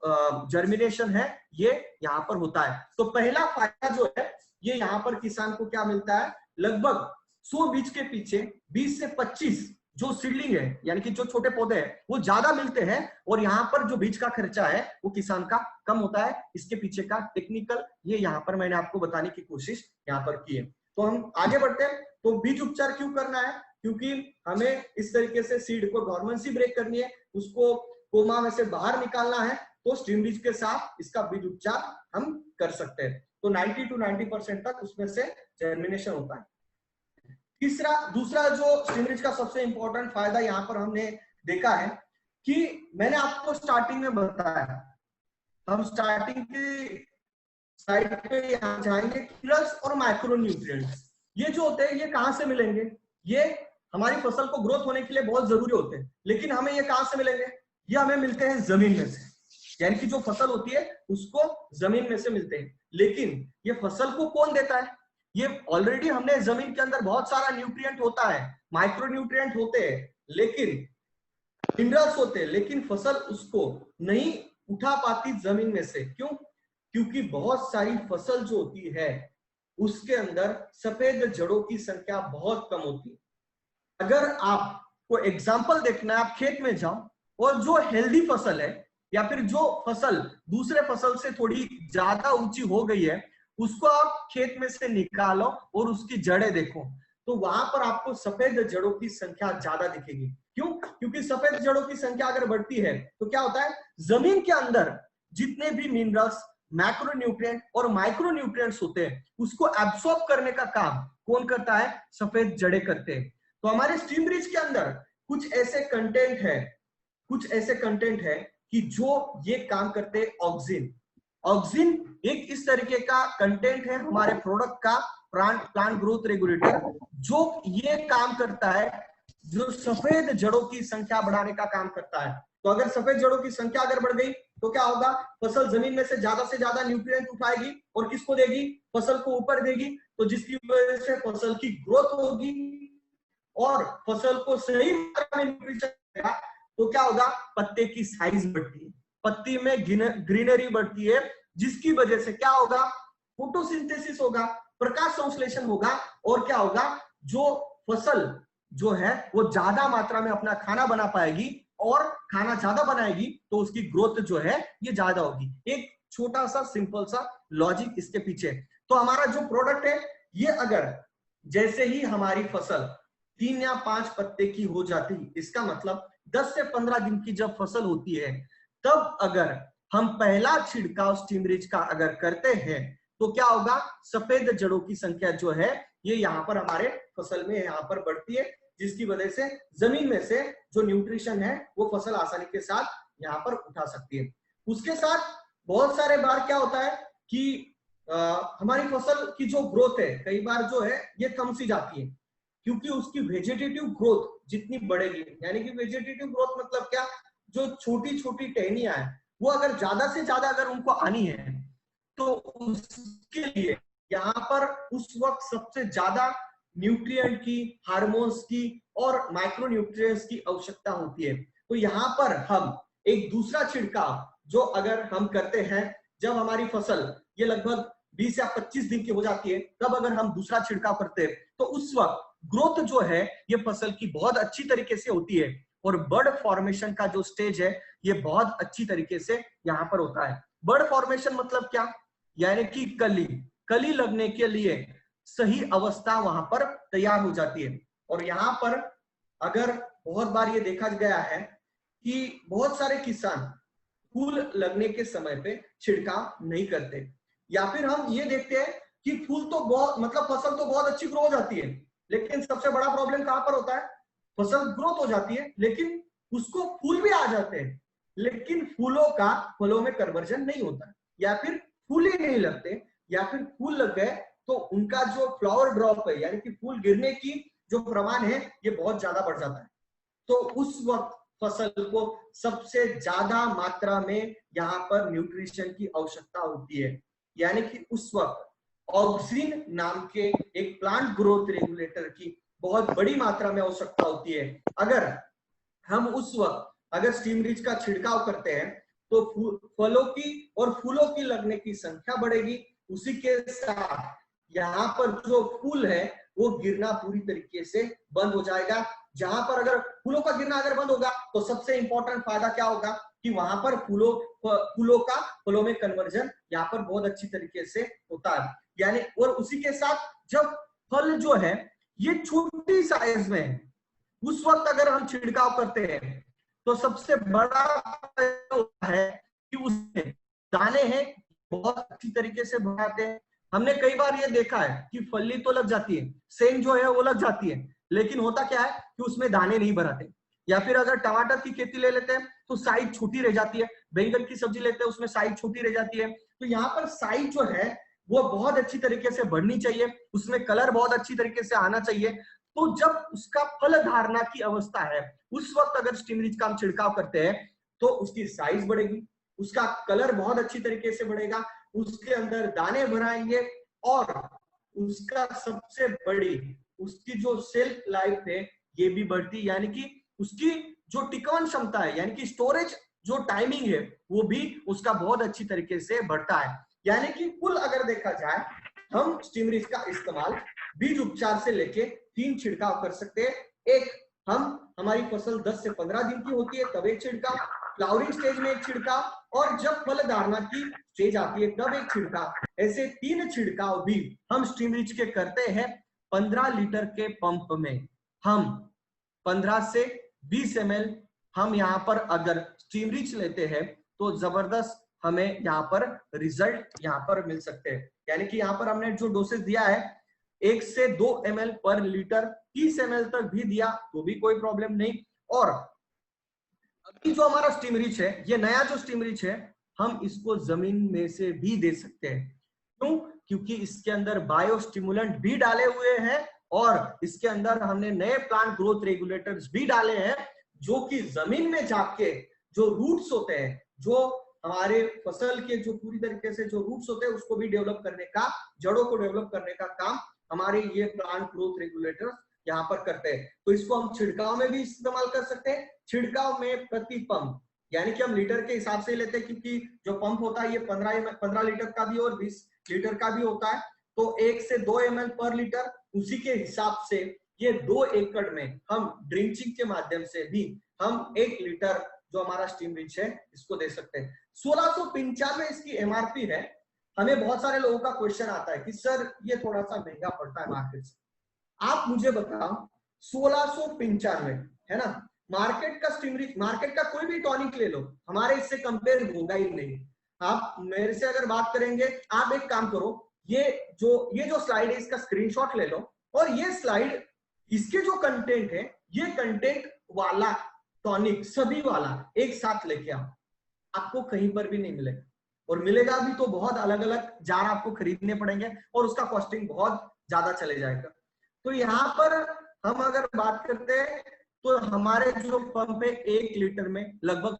जर्मिनेशन है ये यहाँ पर होता है। तो पहला फायदा जो है ये यहाँ पर किसान को क्या मिलता है? लगभग 100 बीज के पीछे 20 से 25 जो सीडलिंग है, यानी कि जो छोटे पौधे हैं वो ज्यादा मिलते हैं, और यहाँ पर जो बीज का खर्चा है वो किसान का कम होता है। इसके पीछे का टेक्निकल ये यहाँ पर मैंने आपको बताने की कोशिश यहाँ पर की है। तो हम आगे बढ़ते हैं। तो बीज उपचार क्यों करना है? क्योंकि हमें इस तरीके से सीड को डोर्मेंसी ब्रेक करनी है, उसको कोमा में से बाहर निकालना है, तो स्टीम रिच के साथ इसका बीज उपचार हम कर सकते हैं। तो 90 to 90% तक उसमें से जर्मिनेशन होता है। दूसरा जो स्टीम रिच का सबसे इंपॉर्टेंट फायदा यहाँ पर हमने देखा है कि मैंने आपको स्टार्टिंग में बताया, हम स्टार्टिंग की साइड पे यहाँ जाएंगे, मिनरल्स और माइक्रो न्यूट्रिएंट्स ये जो होते हैं ये कहाँ से मिलेंगे? ये हमारी फसल को ग्रोथ होने के लिए बहुत जरूरी होते हैं, लेकिन हमें ये कहाँ से मिलेंगे? ये हमें मिलते हैं जमीन में से, यानी कि जो फसल होती है उसको जमीन में से मिलते हैं। लेकिन ये फसल को कौन देता है? ये ऑलरेडी हमने जमीन के अंदर बहुत सारा न्यूट्रिएंट होता है, माइक्रो न्यूट्रिएंट होते हैं, लेकिन मिनरल्स होते हैं, लेकिन फसल उसको नहीं उठा पाती जमीन में से। क्यों? क्योंकि बहुत सारी फसल जो होती है उसके अंदर सफेद जड़ों की संख्या बहुत कम होती है। अगर आपको एग्जाम्पल देखना है, आप खेत में जाओ और जो हेल्दी फसल है या फिर जो फसल दूसरे फसल से थोड़ी ज्यादा ऊंची हो गई है उसको आप खेत में से निकालो और उसकी जड़ें देखो, तो वहां पर आपको सफेद जड़ों की संख्या ज्यादा दिखेगी। क्यों? क्योंकि सफेद जड़ों की संख्या अगर बढ़ती है तो क्या होता है? जमीन के अंदर जितने भी मिनरल्स मैक्रोन्यूट्रिएंट और माइक्रोन्यूट्रिएंट्स होते हैं उसको एब्सॉर्ब करने का काम कौन करता है? सफेद जड़ें करते हैं। तो हमारे स्टीम रिच के अंदर कुछ ऐसे कंटेंट है कि जो ये काम करते हैं। ऑक्सिन एक इस तरीके का कंटेंट है हमारे प्रोडक्ट का, प्लांट ग्रोथ रेगुलेटर, जो ये काम करता है, जो सफेद जड़ों की संख्या बढ़ाने का काम करता है। तो अगर सफेद जड़ों की संख्या अगर बढ़ गई तो क्या होगा? फसल जमीन में से ज्यादा न्यूट्रिएंट उठाएगी और किसको देगी? फसल को ऊपर देगी, तो जिसकी वजह से फसल की ग्रोथ होगी और फसल को सही मात्रा में न्यूट्रिशन मिलेगा। तो क्या होगा? पत्ते की साइज बढ़ती है, पत्ती में ग्रीनरी बढ़ती है, जिसकी वजह से क्या होगा? फोटोसिंथेसिस होगा, प्रकाश संश्लेषण होगा, और क्या होगा? जो फसल जो है वो ज्यादा मात्रा में अपना खाना बना पाएगी, और खाना ज्यादा बनाएगी तो उसकी ग्रोथ जो है ये ज्यादा होगी। एक छोटा सा सिंपल सा लॉजिक इसके पीछे। तो हमारा जो प्रोडक्ट है ये अगर जैसे ही हमारी फसल 3 या 5 पत्ते की हो जाती, इसका मतलब 10 से 15 दिन की जब फसल होती है, तब अगर हम पहला छिड़काव स्टीम रिच का अगर करते हैं तो क्या होगा? सफेद जड़ों की संख्या जो है ये यहाँ पर हमारे फसल में यहाँ पर बढ़ती है, जिसकी वजह से जमीन में से जो न्यूट्रिशन है वो फसल आसानी के साथ यहाँ पर उठा सकती है। उसके साथ बहुत सारे बार क्या होता है कि हमारी फसल की जो ग्रोथ है कई बार जो है ये कम सी जाती है, क्योंकि उसकी वेजिटेटिव ग्रोथ जितनी बढ़ेगी, यानी कि वेजिटेटिव ग्रोथ मतलब क्या? जो छोटी छोटी टहनियां हैं वो अगर ज्यादा से ज्यादा अगर उनको आनी है तो उसके लिए यहाँ पर उस वक्त सबसे ज्यादा न्यूट्रिएंट की, हार्मोन्स की और माइक्रोन्यूट्रिएंट्स की आवश्यकता होती है। तो यहाँ पर हम एक दूसरा छिड़काव जो अगर हम करते हैं जब हमारी फसल ये लगभग 20 या 25 दिन की हो जाती है, तब अगर हम दूसरा छिड़काव करते हैं तो उस वक्त ग्रोथ जो है ये फसल की बहुत अच्छी तरीके से होती है, और बर्ड फॉर्मेशन का जो स्टेज है ये बहुत अच्छी तरीके से यहाँ पर होता है। बर्ड फॉर्मेशन मतलब क्या? यानी कि कली लगने के लिए सही अवस्था वहां पर तैयार हो जाती है। और यहाँ पर अगर बहुत बार ये देखा गया है कि बहुत सारे किसान फूल लगने के समय पे छिड़काव नहीं करते, या फिर हम ये देखते हैं कि फूल तो बहुत मतलब फसल तो बहुत अच्छी ग्रो हो जाती है, लेकिन सबसे बड़ा प्रॉब्लम कहां पर होता है? फसल ग्रोथ हो जाती है लेकिन उसको फूल भी आ जाते हैं, लेकिन फूलों का फलों में कन्वर्जन नहीं होता, या फिर फूल ही नहीं लगते, या फिर फूल लग गए तो उनका जो फ्लावर ड्रॉप है यानी कि फूल गिरने की जो प्रमाण है ये बहुत ज्यादा बढ़ जाता है। तो उस वक्त फसल को सबसे ज्यादा मात्रा में यहाँ पर न्यूट्रिशन की आवश्यकता होती है, यानी कि उस वक्त ऑक्सिन नाम के एक प्लांट ग्रोथ रेगुलेटर की बहुत बड़ी मात्रा में आवश्यकता होती है। अगर हम उस वक्त अगर स्टीम रिच का छिड़काव करते हैं तो फलों की और फूलों की लगने की संख्या बढ़ेगी, उसी के साथ यहाँ पर जो फूल है वो गिरना पूरी तरीके से बंद हो जाएगा। जहां पर अगर फूलों का गिरना अगर बंद होगा तो सबसे इंपॉर्टेंट फायदा क्या होगा कि वहां पर फूलों का फलों में कन्वर्जन यहाँ पर बहुत अच्छी तरीके से होता है। यानी और उसी के साथ जब फल जो है ये छोटी साइज में है, उस वक्त अगर हम छिड़काव करते हैं तो सबसे बड़ा है कि उसमें दाने हैं बहुत अच्छी तरीके से बढ़ाते हैं। हमने कई बार ये देखा है कि फली तो लग जाती है, सेंग जो है वो लग जाती है, लेकिन होता क्या है कि उसमें दाने नहीं भराते। या फिर अगर टमाटर की खेती ले लेते हैं तो साइज छोटी रह जाती है, बैंगन की सब्जी लेते हैं उसमें साइज छोटी रह जाती है। तो यहाँ पर साइज जो है वो बहुत अच्छी तरीके से बढ़नी चाहिए, उसमें कलर बहुत अच्छी तरीके से आना चाहिए। तो जब उसका फल धारणा की अवस्था है उस वक्त अगर स्टीम रिच का हम छिड़काव करते हैं तो उसकी साइज बढ़ेगी, उसका कलर बहुत अच्छी तरीके से बढ़ेगा, उसके अंदर दाने भराएंगे, और उसका सबसे बड़ी उसकी जो सेल्फ लाइफ है ये भी बढ़ती, यानी कि उसकी जो टिकावन क्षमता है यानी कि स्टोरेज जो टाइमिंग है वो भी उसका बहुत अच्छी तरीके से बढ़ता है। यानी कि कुल अगर देखा जाए हम स्टीम रिच का इस्तेमाल बीज उपचार से लेके 3 छिड़काव कर सकते हैं। एक हमारी फसल 10 से 15 दिन की होती है तब एक छिड़काव, फ्लावरिंग स्टेज में एक छिड़काव, और जब फल धारणा की स्टेज आती है तब एक छिड़काव। ऐसे 3 छिड़काव भी हम स्टीम रिच के करते हैं 15 लीटर के पंप में। हम 15 से 20 ml हम यहाँ पर अगर स्टीम रिच लेते हैं तो जबरदस्त हमें यहाँ पर रिजल्ट यहाँ पर मिल सकते हैं। यानी कि यहाँ पर हमने जो डोसेज दिया है 1 से 2 ml पर लीटर, 30 ml तक भी दिया तो भी कोई प्रॉब्लम नहीं। और अभी जो हमारा स्टीम रिच है, ये नया जो स्टीम रिच है, हम इसको जमीन में से भी दे सकते हैं। क्यों? क्योंकि इसके अंदर बायो स्टिमुलेंट भी डाले हुए हैं और इसके अंदर हमने नए प्लांट ग्रोथ रेगुलेटर्स भी डाले हैं, जो कि जमीन में जाके जो रूट्स होते हैं, जो हमारे फसल के जो पूरी तरीके से जो रूट्स होते हैं उसको भी डेवलप करने का, जड़ों को डेवलप करने का काम हमारे ये प्लांट ग्रोथ रेगुलेटर्स यहाँ पर करते हैं। तो इसको हम छिड़काव में भी इस्तेमाल कर सकते हैं। छिड़काव में प्रति पंप, यानी कि हम लीटर के हिसाब से लेते हैं, क्योंकि जो पंप होता है ये 15 लीटर का भी और 20 लीटर का भी होता है। तो 1 से 2 ml पर लीटर, उसी के हिसाब से ये 2 एकड़ में हम ड्रिंचिंग के माध्यम से भी हम 1 लीटर जो हमारा स्टीम रिच है इसको दे सकते हैं। 1695 इसकी एमआरपी है। हमें बहुत सारे लोगों का क्वेश्चन आता है कि सर ये थोड़ा सा महंगा पड़ता है मार्केट से। आप मुझे बताओ 1695 है ना, मार्केट का स्टीम रिच, मार्केट का कोई भी टॉनिक ले लो, हमारे इससे कंपेयर होगा ही नहीं। आप मेरे से अगर बात करेंगे, आप एक काम करो, ये जो स्लाइड है इसका स्क्रीनशॉट ले लो और ये स्लाइड, इसके जो कंटेंट है, ये कंटेंट वाला टॉनिक सभी वाला एक साथ लेके आओ, आपको कहीं पर भी नहीं मिलेगा। और मिलेगा भी तो बहुत अलग अलग जार आपको खरीदने पड़ेंगे और उसका कॉस्टिंग बहुत ज्यादा चले जाएगा। तो यहाँ पर हम अगर बात करते हैं तो हमारे जो पंप है 1 लीटर में लगभग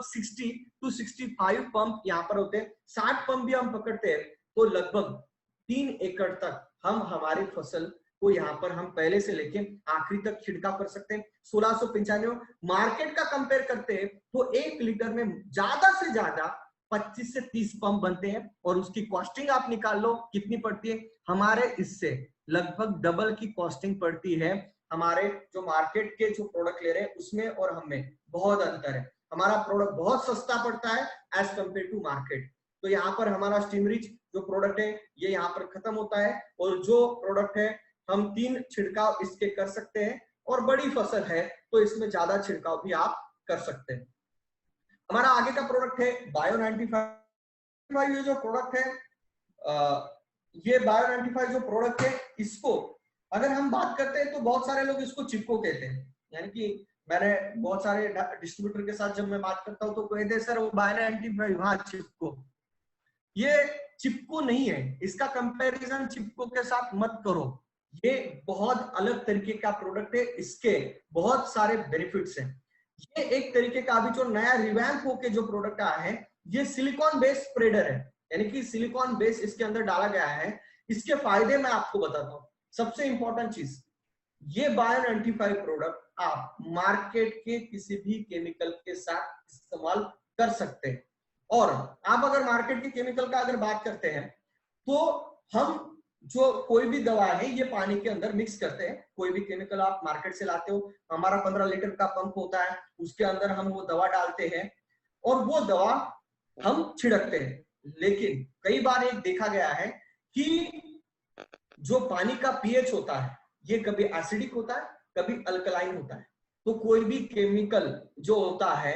60 to 65 पंप यहाँ पर होते हैं। 60 पंप भी हम पकड़ते हैं तो लगभग 3 एकड़ तक हम हमारी फसल को यहाँ पर हम पहले से लेके आखिरी तक छिड़काव कर सकते हैं। 1695 मार्केट का कंपेयर करते हैं तो 1 लीटर में ज्यादा से ज्यादा 25 से 30 पंप बनते हैं और उसकी कॉस्टिंग आप निकाल लो कितनी पड़ती है। हमारे इससे लगभग डबल की कॉस्टिंग पड़ती है। हमारे जो मार्केट के जो प्रोडक्ट ले रहे हैं उसमें और हमें बहुत अंतर है। हमारा प्रोडक्ट बहुत सस्ता पड़ता है एज कंपेयर टू मार्केट। तो यहाँ पर हमारा स्टीम रिच जो प्रोडक्ट है ये यहाँ पर खत्म होता है और जो प्रोडक्ट है हम 3 छिड़काव इसके कर सकते हैं और बड़ी फसल है तो इसमें ज्यादा छिड़काव भी आप कर सकते हैं। हमारा आगे का प्रोडक्ट है बायो 95। ये जो प्रोडक्ट है ये बायो 95 जो प्रोडक्ट है, इसको अगर हम बात करते हैं तो बहुत सारे लोग इसको चिपको कहते हैं। यानी कि मैंने बहुत सारे डिस्ट्रीब्यूटर के साथ जब मैं बात करता हूँ तो कहते हैं सर वो बायो 95, हाँ चिपको। ये चिपको नहीं है, इसका कंपैरिजन चिपको के साथ मत करो। ये बहुत अलग तरीके का प्रोडक्ट है, इसके बहुत सारे बेनिफिट्स हैं। ये एक तरीके का अभी जो नया रिवैम्प होके जो प्रोडक्ट आया है, ये सिलिकॉन बेस्ड स्प्रेडर है, यानी कि सिलिकॉन बेस इसके अंदर डाला गया है। इसके फायदे मैं आपको बताता हूँ। सबसे इंपॉर्टेंट चीज, ये बायो 95 प्रोडक्ट आप मार्केट के किसी भी केमिकल के साथ इस्तेमाल कर सकते हैं। और आप अगर मार्केट के केमिकल का अगर बात करते हैं तो हम जो कोई भी दवा है ये पानी के अंदर मिक्स करते हैं। कोई भी केमिकल आप मार्केट से लाते हो, हमारा 15 लीटर का पंप होता है, उसके अंदर हम वो दवा डालते हैं और वो दवा हम छिड़कते हैं। लेकिन कई बार एक देखा गया है कि जो पानी का पीएच होता है ये कभी एसिडिक होता है, कभी अल्कलाइन होता है। तो कोई भी केमिकल जो होता है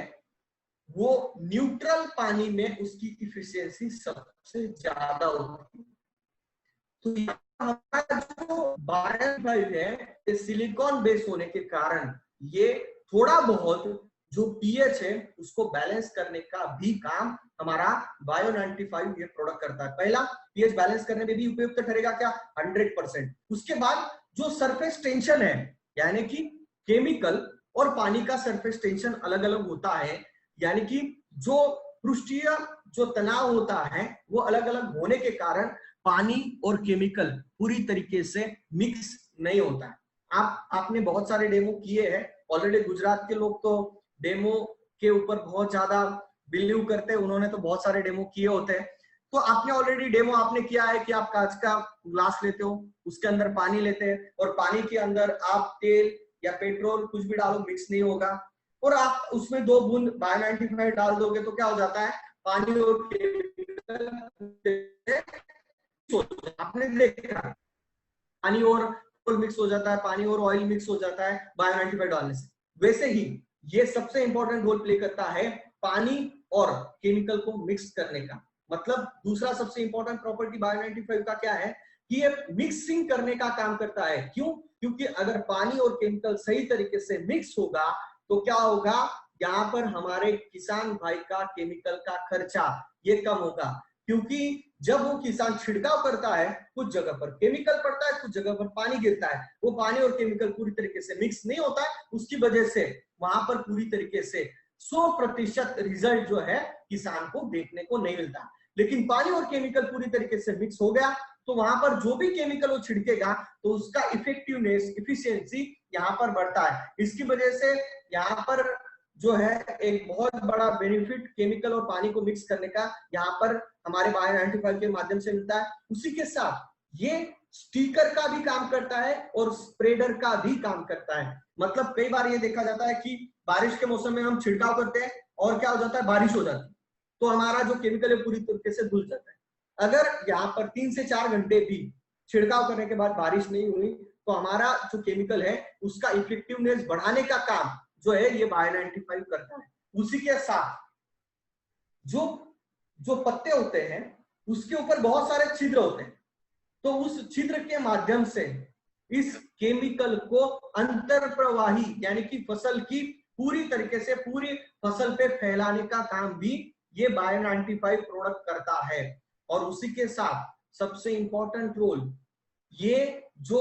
वो न्यूट्रल पानी में उसकी इफिशियंसी सबसे ज्यादा होती है। तो हमारा जो बायो है सिलिकॉन बेस होने के कारण ये थोड़ा बहुत जो पीएच है उसको बैलेंस करने का भी काम हमारा बायो 95 ये प्रोडक्ट करता है। पहला, पीएच बैलेंस करने में भी उपयुक्त ठहरेगा क्या? 100%। उसके बाद जो सरफेस टेंशन है, यानी कि केमिकल और पानी का सरफेस टेंशन अलग अलग होता है, यानी कि जो पृष्ठीय जो तनाव होता है वो अलग अलग होने के कारण पानी और केमिकल पूरी तरीके से मिक्स नहीं होता है। आपने बहुत सारे डेमो किए हैं ऑलरेडी। गुजरात के लोग तो डेमो के ऊपर बहुत ज्यादा बिलीव करते हैं, उन्होंने तो बहुत सारे डेमो किए होते हैं। तो आपने ऑलरेडी डेमो आपने किया है कि आप कांच का ग्लास लेते हो, उसके अंदर पानी लेते हैं और पानी के अंदर आप तेल या पेट्रोल कुछ भी डालो मिक्स नहीं होगा, और आप उसमें 2 बूंद बायो 95 डाल दोगे तो क्या हो जाता है? पानी और केमिकल, आपने देखा पानी और मिक्स हो जाता है, पानी और ऑयल मिक्स हो जाता है बायो 95 डालने से। वैसे ही ये सबसे इंपॉर्टेंट रोल प्ले करता है पानी और केमिकल को मिक्स करने का। मतलब दूसरा सबसे इंपॉर्टेंट प्रॉपर्टी बायो 95 का क्या है कि ये मिक्सिंग करने का काम करता है। क्यों? क्योंकि अगर पानी और केमिकल सही तरीके से मिक्स होगा तो क्या होगा, यहाँ पर हमारे किसान भाई का केमिकल का खर्चा ये कम होगा। क्योंकि जब वो किसान छिड़काव करता है, कुछ जगह पर केमिकल पड़ता है, कुछ जगह पर पानी गिरता है, वो पानी और केमिकल पूरी तरीके से मिक्स नहीं होता है, उसकी वजह से वहां पर पूरी तरीके से 100% रिजल्ट जो है किसान को देखने को नहीं मिलता। लेकिन पानी और केमिकल पूरी तरीके से मिक्स हो गया तो वहां पर जो भी केमिकल वो छिड़केगा तो उसका इफेक्टिवनेस, इफिशियंसी यहाँ पर बढ़ता है। इसकी वजह से यहाँ पर जो है एक बहुत बड़ा बेनिफिट केमिकल और पानी को मिक्स करने का यहाँ पर हमारे बायो 95 के माध्यम से मिलता है। उसी के साथ ये स्टिकर का भी काम करता है और स्प्रेडर का भी काम करता है। मतलब कई बार ये देखा जाता है कि बारिश के मौसम में हम छिड़काव करते हैं और क्या हो जाता है, बारिश हो जाती है तो हमारा जो केमिकल है पूरी तरीके से धुल जाता है। अगर यहाँ पर 3 से 4 घंटे भी छिड़काव करने के बाद बारिश नहीं हुई तो हमारा जो केमिकल है उसका इफेक्टिवनेस बढ़ाने का काम जो है ये बायो 95 करता है। उसी के साथ जो जो पत्ते होते हैं उसके ऊपर बहुत सारे छिद्र होते हैं, तो उस छिद्र के माध्यम से इस केमिकल को अंतर प्रवाही यानी कि फसल की पूरी तरीके से पूरी फसल पे फैलाने का काम भी ये बायो 95 प्रोडक्ट करता है। और उसी के साथ सबसे इंपॉर्टेंट रोल, ये जो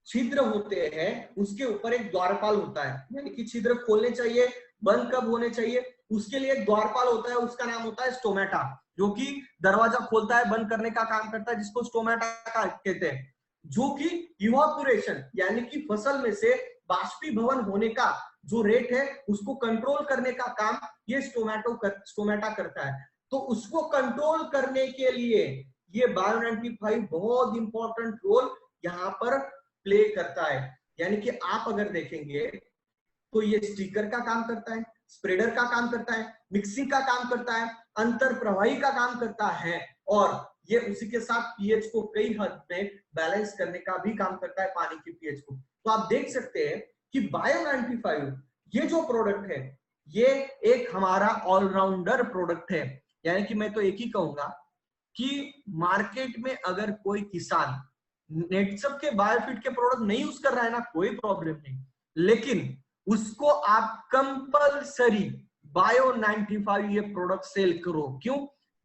छिद्र होते हैं उसके ऊपर एक द्वारपाल होता है, यानी कि छिद्र खोलने चाहिए, बंद कब होने चाहिए, उसके लिए एक द्वारपाल होता है, उसका नाम होता है स्टोमेटा, जो कि दरवाजा खोलता है, बंद करने का काम करता है, जिसको स्टोमेटा कहते हैं। जो कि इवापोरेशन यानी कि फसल में से बाष्पीभवन होने का जो रेट है उसको कंट्रोल करने का काम ये स्टोमेटा करता है। तो उसको कंट्रोल करने के लिए ये बायो 95 बहुत इंपॉर्टेंट रोल यहाँ पर प्ले करता है। यानी कि आप अगर देखेंगे तो ये स्टिकर का काम करता है, स्प्रेडर का काम करता है, मिक्सिंग का काम करता है, अंतर प्रवाही का काम करता है, और ये उसी के साथ पीएच को कई हद में बैलेंस करने का भी काम करता है, पानी की पीएच को। तो आप देख सकते हैं कि बायो 95 ये जो प्रोडक्ट है ये एक हमारा ऑलराउंडर प्रोडक्ट है। यानी कि मैं तो एक ही कहूंगा कि मार्केट में अगर कोई किसान नेटसप के बायोफिट के प्रोडक्ट नहीं यूज कर रहा है ना, कोई प्रॉब्लम नहीं, लेकिन उसको आप कंपलसरी बायो 95 ये प्रोडक्ट सेल करो। क्यों?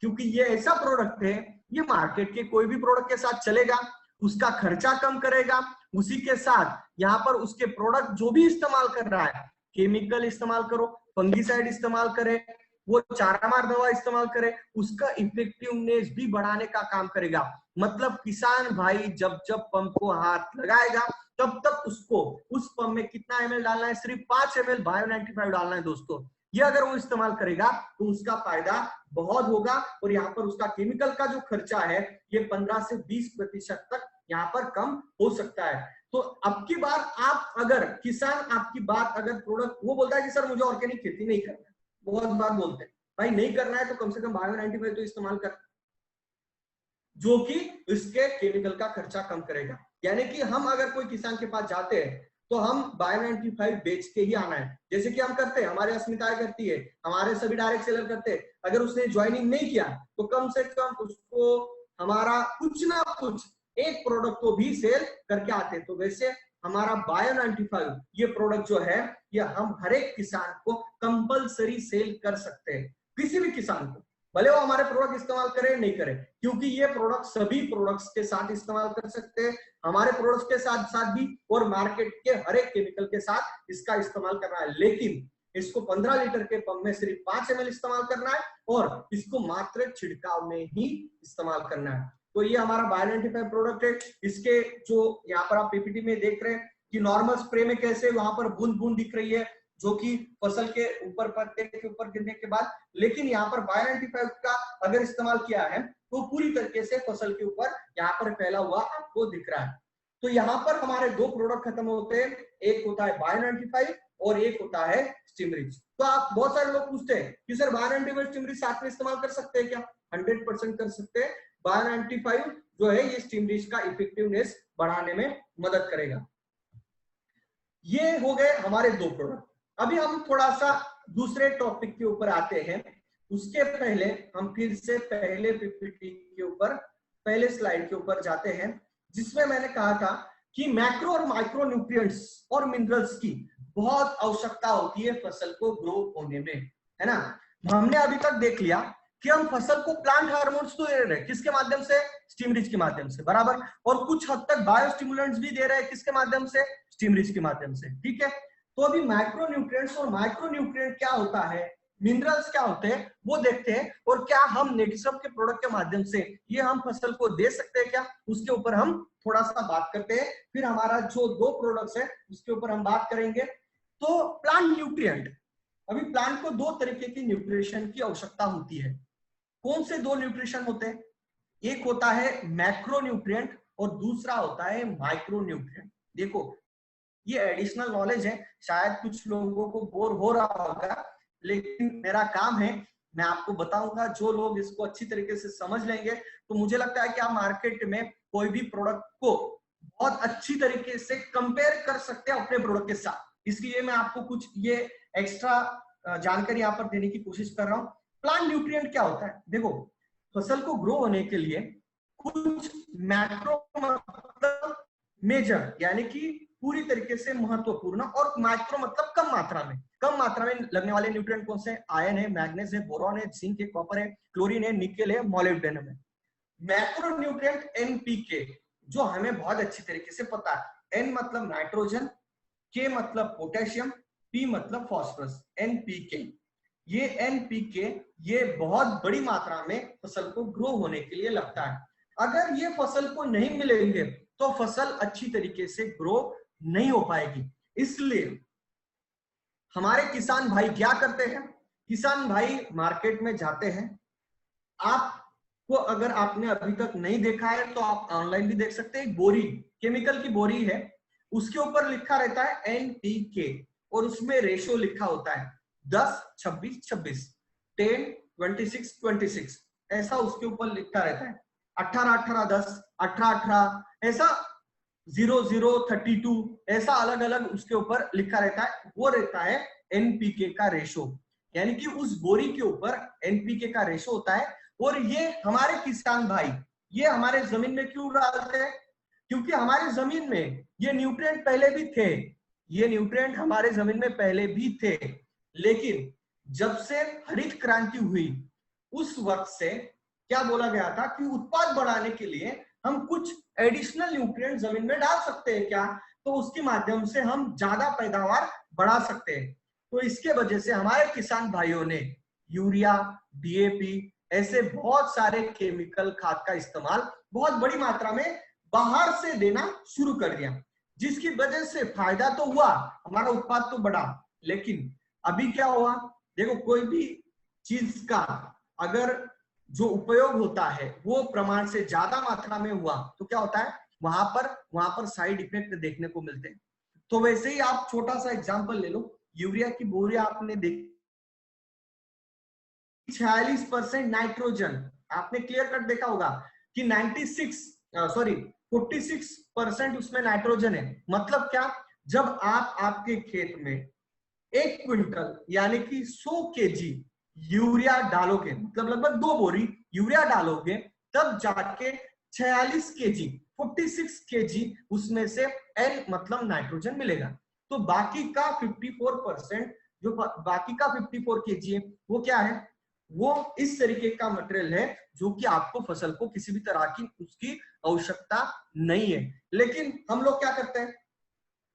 क्योंकि ये ऐसा प्रोडक्ट है, ये मार्केट के कोई भी प्रोडक्ट के साथ चलेगा, उसका खर्चा कम करेगा, उसी के साथ यहाँ पर उसके प्रोडक्ट जो भी इस्तेमाल कर रहा है, केमिकल इस्तेमाल करो, फंगीसाइड इस्तेमाल करे, वो चारामार दवा इस्तेमाल करे, उसका इफेक्टिवनेस भी बढ़ाने का काम करेगा। मतलब किसान भाई जब जब पंप को हाथ लगाएगा तब तक उसको उस पंप में कितना ml डालना है, सिर्फ 5 ml बायो 95 डालना है दोस्तों। ये अगर वो इस्तेमाल करेगा तो उसका फायदा बहुत होगा, और यहाँ पर उसका केमिकल का जो खर्चा है ये 15 से 20% तक यहाँ पर कम हो सकता है। तो अब की बार आप अगर किसान आपकी बात अगर प्रोडक्ट वो बोलता है कि सर मुझे ऑर्गेनिक खेती नहीं करना, बहुत बार बोलते हैं भाई नहीं करना है तो कम से कम बायो 95 तो इस्तेमाल कर, जो कि इसके केमिकल का खर्चा कम करेगा। यानी कि हम अगर कोई किसान के पास जाते हैं तो हम बायो 95 बेच के ही आना है, जैसे कि हम करते हैं, हमारे अस्मिताएं करती है, हमारे सभी डायरेक्ट सेलर करते हैं। अगर उसने ज्वाइनिंग नहीं किया तो कम से कम उसको हमारा कुछ ना कुछ एक प्रोडक्ट को भी सेल करके आते हैं। तो वैसे हमारा बायो 95 ये प्रोडक्ट जो है ये हम हर एक किसान को कंपलसरी सेल कर सकते हैं, किसी भी किसान को, भले वो हमारे प्रोडक्ट इस्तेमाल करे नहीं करे, क्योंकि ये प्रोडक्ट सभी प्रोडक्ट्स के साथ इस्तेमाल कर सकते हैं, हमारे प्रोडक्ट्स के साथ साथ भी, और मार्केट के हर एक केमिकल के साथ इसका इस्तेमाल करना है। लेकिन इसको 15 लीटर के पंप में सिर्फ 5 ml इस्तेमाल करना है और इसको मात्र छिड़काव में ही इस्तेमाल करना है। तो ये हमारा बायो 95 प्रोडक्ट है। इसके जो यहाँ पर आप पीपीटी में देख रहे हैं कि नॉर्मल स्प्रे में कैसे वहां पर बूंद बूंद दिख रही है जो कि फसल के ऊपर, पत्ते के ऊपर गिरने के बाद, लेकिन यहाँ पर बायो 95 का अगर इस्तेमाल किया है तो पूरी तरीके से फसल के ऊपर यहाँ पर फैला हुआ आपको दिख रहा है। तो यहाँ पर हमारे दो प्रोडक्ट खत्म होते हैं, एक होता है बायो 95 और एक होता है स्टिमरिच। तो आप बहुत सारे लोग पूछते हैं कि सर बायो 95 स्टिमरिच साथ में इस्तेमाल कर सकते हैं क्या? 100% कर सकते हैं। बायो 95 जो है ये स्टिमरिच का इफेक्टिवनेस बढ़ाने में मदद करेगा। ये हो गए हमारे दो प्रोडक्ट। अभी हम थोड़ा सा दूसरे टॉपिक के ऊपर आते हैं, उसके पहले हम फिर से पहले पीपीटी के ऊपर, पहले स्लाइड के ऊपर जाते हैं, जिसमें मैंने कहा था कि मैक्रो और माइक्रो न्यूट्रिएंट्स और मिनरल्स की बहुत आवश्यकता होती है फसल को ग्रो होने में, है ना। हमने अभी तक देख लिया कि हम फसल को प्लांट हार्मोन्स तो दे रहे हैं, किसके माध्यम से, स्टीम रिच के माध्यम से, बराबर, और कुछ हद तक बायोस्टिमुलेंट्स भी दे रहे हैं, किसके माध्यम से, स्टीम रिच के माध्यम से, ठीक है। तो अभी माइक्रो न्यूट्रिएंट्स और माइक्रो न्यूट्रिएंट क्या होता है, मिनरल्स क्या होते हैं, वो देखते हैं, और क्या हम नेटिसम के प्रोडक्ट के माध्यम से ये हम फसल को दे सकते हैं क्या, उसके ऊपर हम थोड़ा सा बात करते हैं। फिर हमारा जो 2 प्रोडक्ट्स है उसके ऊपर हम बात करेंगे। तो प्लांट न्यूट्रिएंट, अभी प्लांट को 2 तरीके की न्यूट्रिशन की आवश्यकता होती है। कौन से 2 न्यूट्रिशन होते हैं, एक होता है मैक्रो न्यूट्रिएंट और दूसरा होता है माइक्रो न्यूट्रिएंट। देखो ये एडिशनल नॉलेज है, शायद कुछ लोगों को बोर हो रहा होगा, लेकिन मेरा काम है, मैं आपको बताऊंगा। जो लोग इसको अच्छी तरीके से समझ लेंगे तो मुझे लगता है कि आप मार्केट में कोई भी प्रोडक्ट को बहुत अच्छी तरीके से कंपेयर कर सकते हैं अपने प्रोडक्ट के साथ। इसलिए मैं आपको कुछ ये एक्स्ट्रा जानकारी यहाँ पर देने की कोशिश कर रहा हूँ। प्लांट न्यूट्रिएंट क्या होता है, देखो फसल को ग्रो होने के लिए कुछ मैक्रो मतलब मेजर यानी कि पूरी तरीके से महत्वपूर्ण, और माइक्रो मतलब कम मात्रा में लगने वाले न्यूट्रिएंट कौन से, आयरन है, मैग्नीज है, बोरॉन है, जिंक है, कॉपर है, क्लोरीन है, निकेल है, मोलिब्डेनम है। मैक्रो न्यूट्रिएंट एनपीके, जो हमें बहुत अच्छी तरीके से पता है, एन मतलब नाइट्रोजन, के मतलब पोटेशियम, पी मतलब फॉस्फोरस, एनपीके। ये एनपीके ये बहुत बड़ी मात्रा में फसल को ग्रो होने के लिए लगता है। अगर ये फसल को नहीं मिलेंगे तो फसल अच्छी तरीके से ग्रो नहीं हो पाएगी। इसलिए हमारे किसान भाई क्या करते हैं, किसान भाई मार्केट में जाते हैं। आपको अगर आपने अभी तक नहीं देखा है तो आप ऑनलाइन भी देख सकते हैं। बोरी, केमिकल की बोरी है, उसके ऊपर लिखा रहता है एनपीके और उसमें रेशो लिखा होता है 10 26 26, 10 26 26, ऐसा उसके ऊपर लिखा रहता है। 18 18 10, 18 18, ऐसा 0 0 32, ऐसा अलग अलग उसके ऊपर लिखा रहता है। वो रहता है एनपीके का रेशो, यानी कि उस बोरी के ऊपर एनपीके का रेशो होता है। और ये हमारे किसान भाई ये हमारे जमीन में क्यों डालते हैं, क्योंकि हमारे जमीन में ये न्यूट्रिएंट पहले भी थे, ये न्यूट्रिएंट हमारे जमीन में पहले भी थे, लेकिन जब से हरित क्रांति हुई उस वक्त से क्या बोला गया था कि उत्पाद बढ़ाने के लिए हम कुछ एडिशनल न्यूट्रिएंट जमीन में डाल सकते हैं क्या, तो उसके माध्यम से हम ज्यादा पैदावार बढ़ा सकते हैं। तो इसके वजह से हमारे किसान भाइयों ने यूरिया, डीएपी, ऐसे बहुत सारे केमिकल खाद का इस्तेमाल बहुत बड़ी मात्रा में बाहर से देना शुरू कर दिया, जिसकी वजह से फायदा तो हुआ, हमारा उत्पाद तो बढ़ा। लेकिन अभी क्या हुआ, देखो कोई भी चीज का अगर जो उपयोग होता है वो प्रमाण से ज्यादा मात्रा में हुआ तो क्या होता है, वहां पर साइड इफेक्ट देखने को मिलते हैं। तो वैसे ही आप छोटा सा एग्जांपल ले लो, यूरिया की बोरिया आपने देखी 46% नाइट्रोजन, आपने क्लियर कट देखा होगा कि 46% उसमें नाइट्रोजन है। मतलब क्या, जब आप आपके खेत में 1 क्विंटल यानी कि 100 केजी यूरिया डालोगे, मतलब लगभग 2 बोरी यूरिया डालोगे, तब जाके 46 केजी 46 केजी उसमें से एन मतलब नाइट्रोजन मिलेगा। तो बाकी का 54%, जो बाकी का 54 केजी है वो क्या है, वो इस तरीके का मटेरियल है जो कि आपको फसल को किसी भी तरह की उसकी आवश्यकता नहीं है। लेकिन हम लोग क्या करते हैं,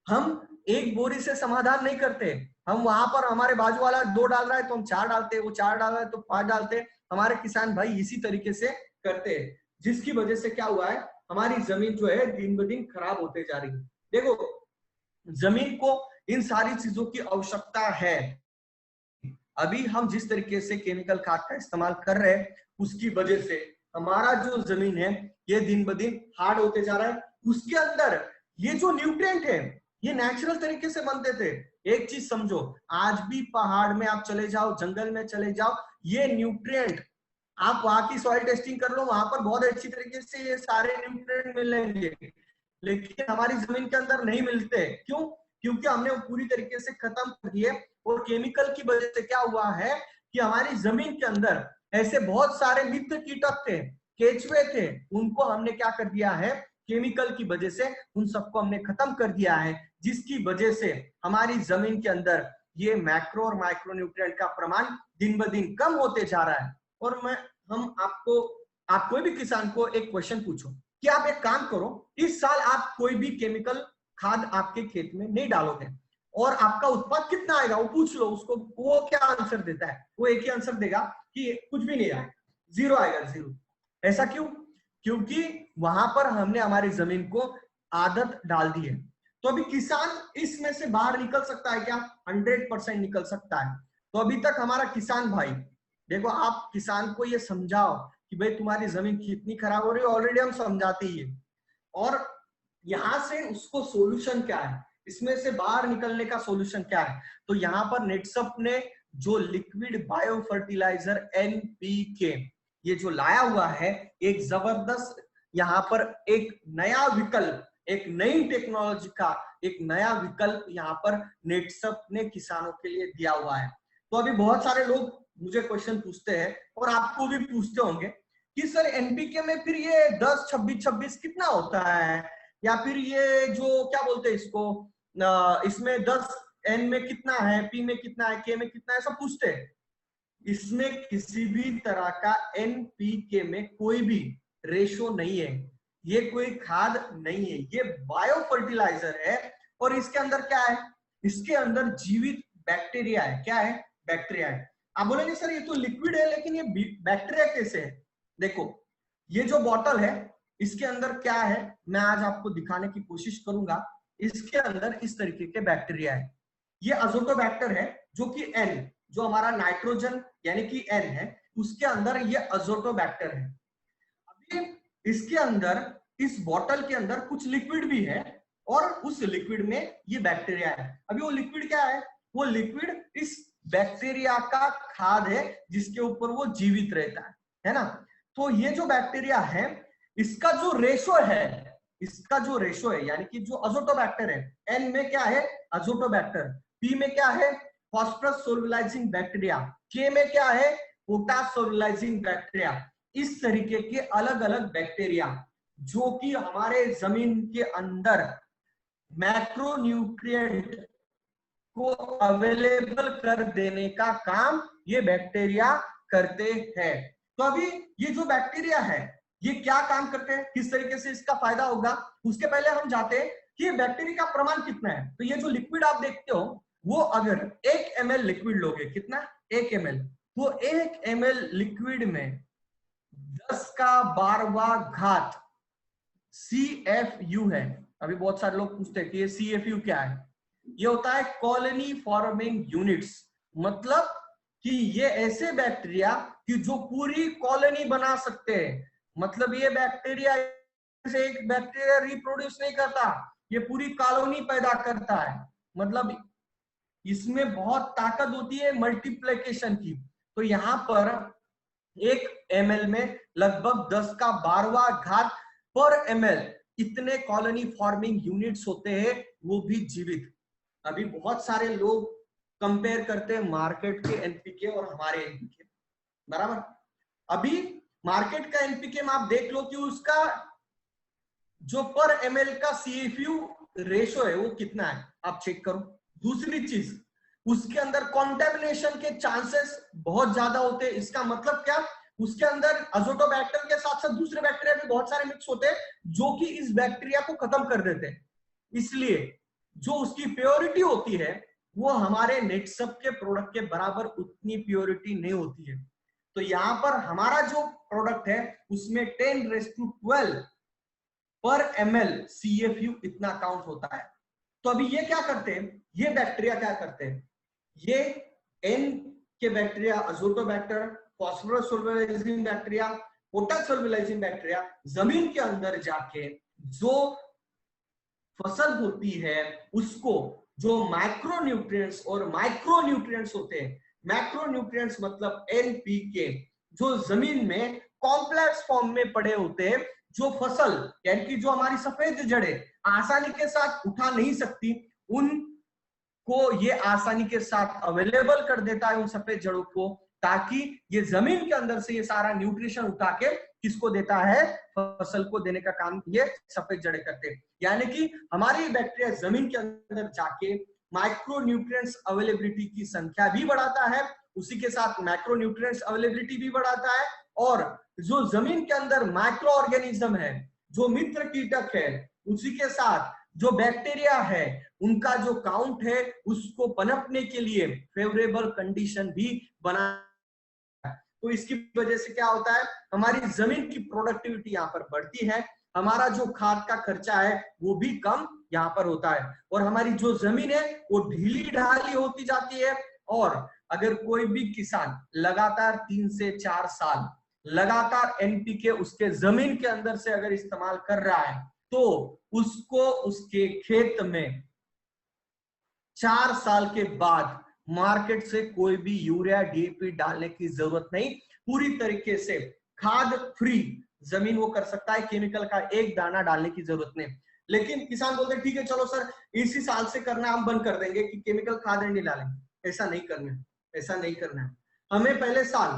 हम एक बोरी से समाधान नहीं करते, हम वहां पर हमारे बाजू वाला 2 डाल रहा है तो हम 4 डालते हैं, वो 4 डाल रहा है तो 5 डालते हैं। हमारे किसान भाई इसी तरीके से करते हैं, जिसकी वजह से क्या हुआ है, हमारी जमीन जो है दिन ब दिन खराब होते जा रही है। देखो जमीन को इन सारी चीजों की आवश्यकता है। अभी हम जिस तरीके से केमिकल खाद का इस्तेमाल कर रहे हैं उसकी वजह से हमारा जो जमीन है ये दिन ब दिन हार्ड होते जा रहा है। उसके अंदर ये जो न्यूट्रिएंट है ये नेचुरल तरीके से बनते थे। एक चीज समझो, आज भी पहाड़ में आप चले जाओ, जंगल में चले जाओ, ये न्यूट्रिएंट आप वहां की सॉइल टेस्टिंग कर लो, वहां पर बहुत अच्छी तरीके से ये सारे न्यूट्रिएंट मिलेंगे, लेकिन हमारी जमीन के अंदर नहीं मिलते। क्यों? क्योंकि हमने वो पूरी तरीके से खत्म कर दिए। और केमिकल की वजह से क्या हुआ है कि हमारी जमीन के अंदर ऐसे बहुत सारे मित्र कीटक थे, केचुए थे, उनको हमने क्या कर दिया है, केमिकल की वजह से उन सबको हमने खत्म कर दिया है, जिसकी वजह से हमारी जमीन के अंदर ये मैक्रो और माइक्रो न्यूट्रिएंट का प्रमाण दिन ब दिन कम होते जा रहा है। और आप कोई भी किसान को एक क्वेश्चन पूछो कि आप एक काम करो, इस साल आप कोई भी केमिकल खाद आपके खेत में नहीं डालोगे और आपका उत्पाद कितना आएगा, वो पूछ लो उसको, वो क्या आंसर देता है, वो एक ही आंसर देगा कि कुछ भी नहीं आएगा, जीरो आएगा, जीरो। ऐसा क्यों? क्योंकि वहां पर हमने हमारी जमीन को आदत डाल दी है। तो अभी किसान इसमें से बाहर निकल सकता है क्या? 100% निकल सकता है। तो अभी तक हमारा किसान भाई, देखो आप किसान को ये समझाओ कि भाई तुम्हारी जमीन कितनी खराब हो रही है, ऑलरेडी हम समझाते ही है, और यहां से उसको सोल्यूशन क्या है, इसमें से बाहर निकलने का सोल्यूशन क्या है। तो यहाँ पर नेटसप ने जो लिक्विड बायो फर्टिलाइजर NPK ये जो लाया हुआ है, एक जबरदस्त यहाँ पर एक नया विकल्प, एक नई टेक्नोलॉजी का एक नया विकल्प यहाँ पर नेटसप ने किसानों के लिए दिया हुआ है। तो अभी बहुत सारे लोग मुझे क्वेश्चन पूछते हैं और आपको भी पूछते होंगे कि सर एनपीके में फिर ये 10 26 26 कितना होता है, या फिर ये जो क्या बोलते हैं इसको, इसमें 10 एन में कितना है, पी में कितना है, के में कितना है, सब पूछते हैं। इसमें किसी भी तरह का एनपीके में कोई भी रेशो नहीं है, ये कोई खाद नहीं है, ये बायो फर्टिलाइजर है। और इसके अंदर क्या है, इसके अंदर जीवित बैक्टीरिया है। क्या है? बैक्टीरिया है। आप बोलेंगे सर ये तो लिक्विड है, लेकिन ये बैक्टीरिया कैसे है? देखो ये जो बोतल है इसके अंदर क्या है, मैं आज आपको दिखाने की कोशिश करूंगा। इसके अंदर इस तरीके के बैक्टीरिया है, ये अजोटोबैक्टर है, जो कि एन, जो हमारा नाइट्रोजन यानी कि एन है, उसके अंदर ये अजोटोबैक्टर है। अभी इसके अंदर, इस बोतल के अंदर कुछ लिक्विड भी है और उस लिक्विड में ये बैक्टीरिया है। अभी वो लिक्विड क्या है? वो लिक्विड इस बैक्टीरिया का खाद है, जिसके ऊपर वो जीवित रहता है ना। तो ये जो बैक्टीरिया है इसका जो रेशो है, इसका जो रेशो है यानी कि जो अजोटोबैक्टर है, एन में क्या है? अजोटोबैक्टर, पी में क्या है? फॉस्फरस सोल्युलाइजिंग बैक्टीरिया, के में क्या है? Potash solubilizing bacteria. इस तरीके के अलग अलग बैक्टीरिया जो कि हमारे जमीन के अंदर मैक्रोन्यूट्रिएंट को अवेलेबल कर देने का काम ये बैक्टीरिया करते हैं। तो अभी ये जो बैक्टीरिया है ये क्या काम करते हैं, किस तरीके से इसका फायदा होगा, उसके पहले हम जाते हैं कि ये बैक्टीरिया का प्रमाण कितना है। तो ये जो लिक्विड आप देखते हो, वो अगर 1 ml लिक्विड लोगे, कितना? 1 ml, तो 1 ml लिक्विड में 10 का 12वां घात CFU है। अभी बहुत सारे लोग पूछते हैं कि ये CFU क्या है? ये होता है कॉलोनी फॉर्मिंग यूनिट्स, मतलब कि ये ऐसे बैक्टीरिया कि जो पूरी कॉलोनी बना सकते हैं। मतलब ये बैक्टीरिया से एक बैक्टीरिया रिप्रोड्यूस नहीं करता, ये पूरी कॉलोनी पैदा करता है। मतलब इसमें बहुत ताकत होती है मल्टीप्लिकेशन की। तो यहाँ पर 1 ml में लगभग 10 का 12वां घात पर ml इतने कॉलोनी फॉर्मिंग यूनिट्स होते हैं, वो भी जीवित। अभी बहुत सारे लोग कंपेयर करते हैं मार्केट के एनपीके और हमारे एनपीके, बराबर। अभी मार्केट का एनपीके में आप देख लो कि उसका जो पर ml का CFU रेशो है वो कितना है, आप चेक करो। दूसरी चीज, उसके अंदर कॉन्टेमिनेशन के चांसेस बहुत ज्यादा होते हैं। इसका मतलब क्या? उसके अंदर अजोटोबैक्टर के साथ साथ दूसरे बैक्टीरिया भी बहुत सारे मिक्स होते हैं, जो कि इस बैक्टीरिया को खत्म कर देते हैं। इसलिए जो उसकी प्योरिटी होती है वो हमारे नेटसप के प्रोडक्ट के बराबर उतनी प्योरिटी नहीं होती है। तो यहाँ पर हमारा जो प्रोडक्ट है उसमें 10⁻12 पर ml CFU इतना काउंट होता है। तो अभी ये क्या करते हैं, ये बैक्टीरिया क्या करते हैं, ये एन के bacteria, Azotobacter, phosphorus solubilizing bacteria, potash solubilizing bacteria जमीन के अंदर जाके जो फसल होती है उसको, जो माइक्रोन्यूट्रिएंट्स और माइक्रोन्यूट्रिएंट्स होते हैं, मैक्रोन्यूट्रिएंट्स मतलब NPK, जो जमीन में कॉम्प्लेक्स फॉर्म में पड़े होते हैं, जो फसल यानी कि जो हमारी सफेद जड़ें आसानी के साथ उठा नहीं सकती, उनको ये आसानी के साथ अवेलेबल कर देता है, उन सफेद जड़ों को। ताकि ये जमीन के अंदर से ये सारा न्यूट्रिशन उठा के किसको देता है, फसल को देने का काम ये सफेद जड़ें करते हैं। यानी कि हमारी बैक्टीरिया जमीन के अंदर जाके माइक्रो न्यूट्रिएंट्स अवेलेबिलिटी की संख्या भी बढ़ाता है, उसी के साथ मैक्रो न्यूट्रिएंट्स अवेलेबिलिटी भी बढ़ाता है, और जो जमीन के अंदर माइक्रो ऑर्गेनिज्म है, जो मित्र कीटक है, उसी के साथ जो बैक्टीरिया है, उनका जो काउंट है उसको पनपने के लिए फेवरेबल कंडीशन भी बना। तो इसकी वजह से क्या होता है, हमारी जमीन की प्रोडक्टिविटी यहाँ पर बढ़ती है, हमारा जो खाद का खर्चा है वो भी कम यहाँ पर होता है, और हमारी जो जमीन है वो ढीली ढाली होती जाती है। और अगर कोई भी किसान लगातार 3 से 4 साल लगातार एनपीके उसके जमीन के अंदर से अगर इस्तेमाल कर रहा है, तो उसको उसके खेत में 4 साल के बाद मार्केट से कोई भी यूरिया डीएपी डालने की जरूरत नहीं, पूरी तरीके से खाद फ्री जमीन वो कर सकता है, केमिकल का एक दाना डालने की जरूरत नहीं। लेकिन किसान बोलते हैं ठीक है चलो सर इसी साल से करना हम बंद कर देंगे कि केमिकल खाद नहीं डालेंगे। ऐसा नहीं करना है, ऐसा नहीं करना है। हमें पहले साल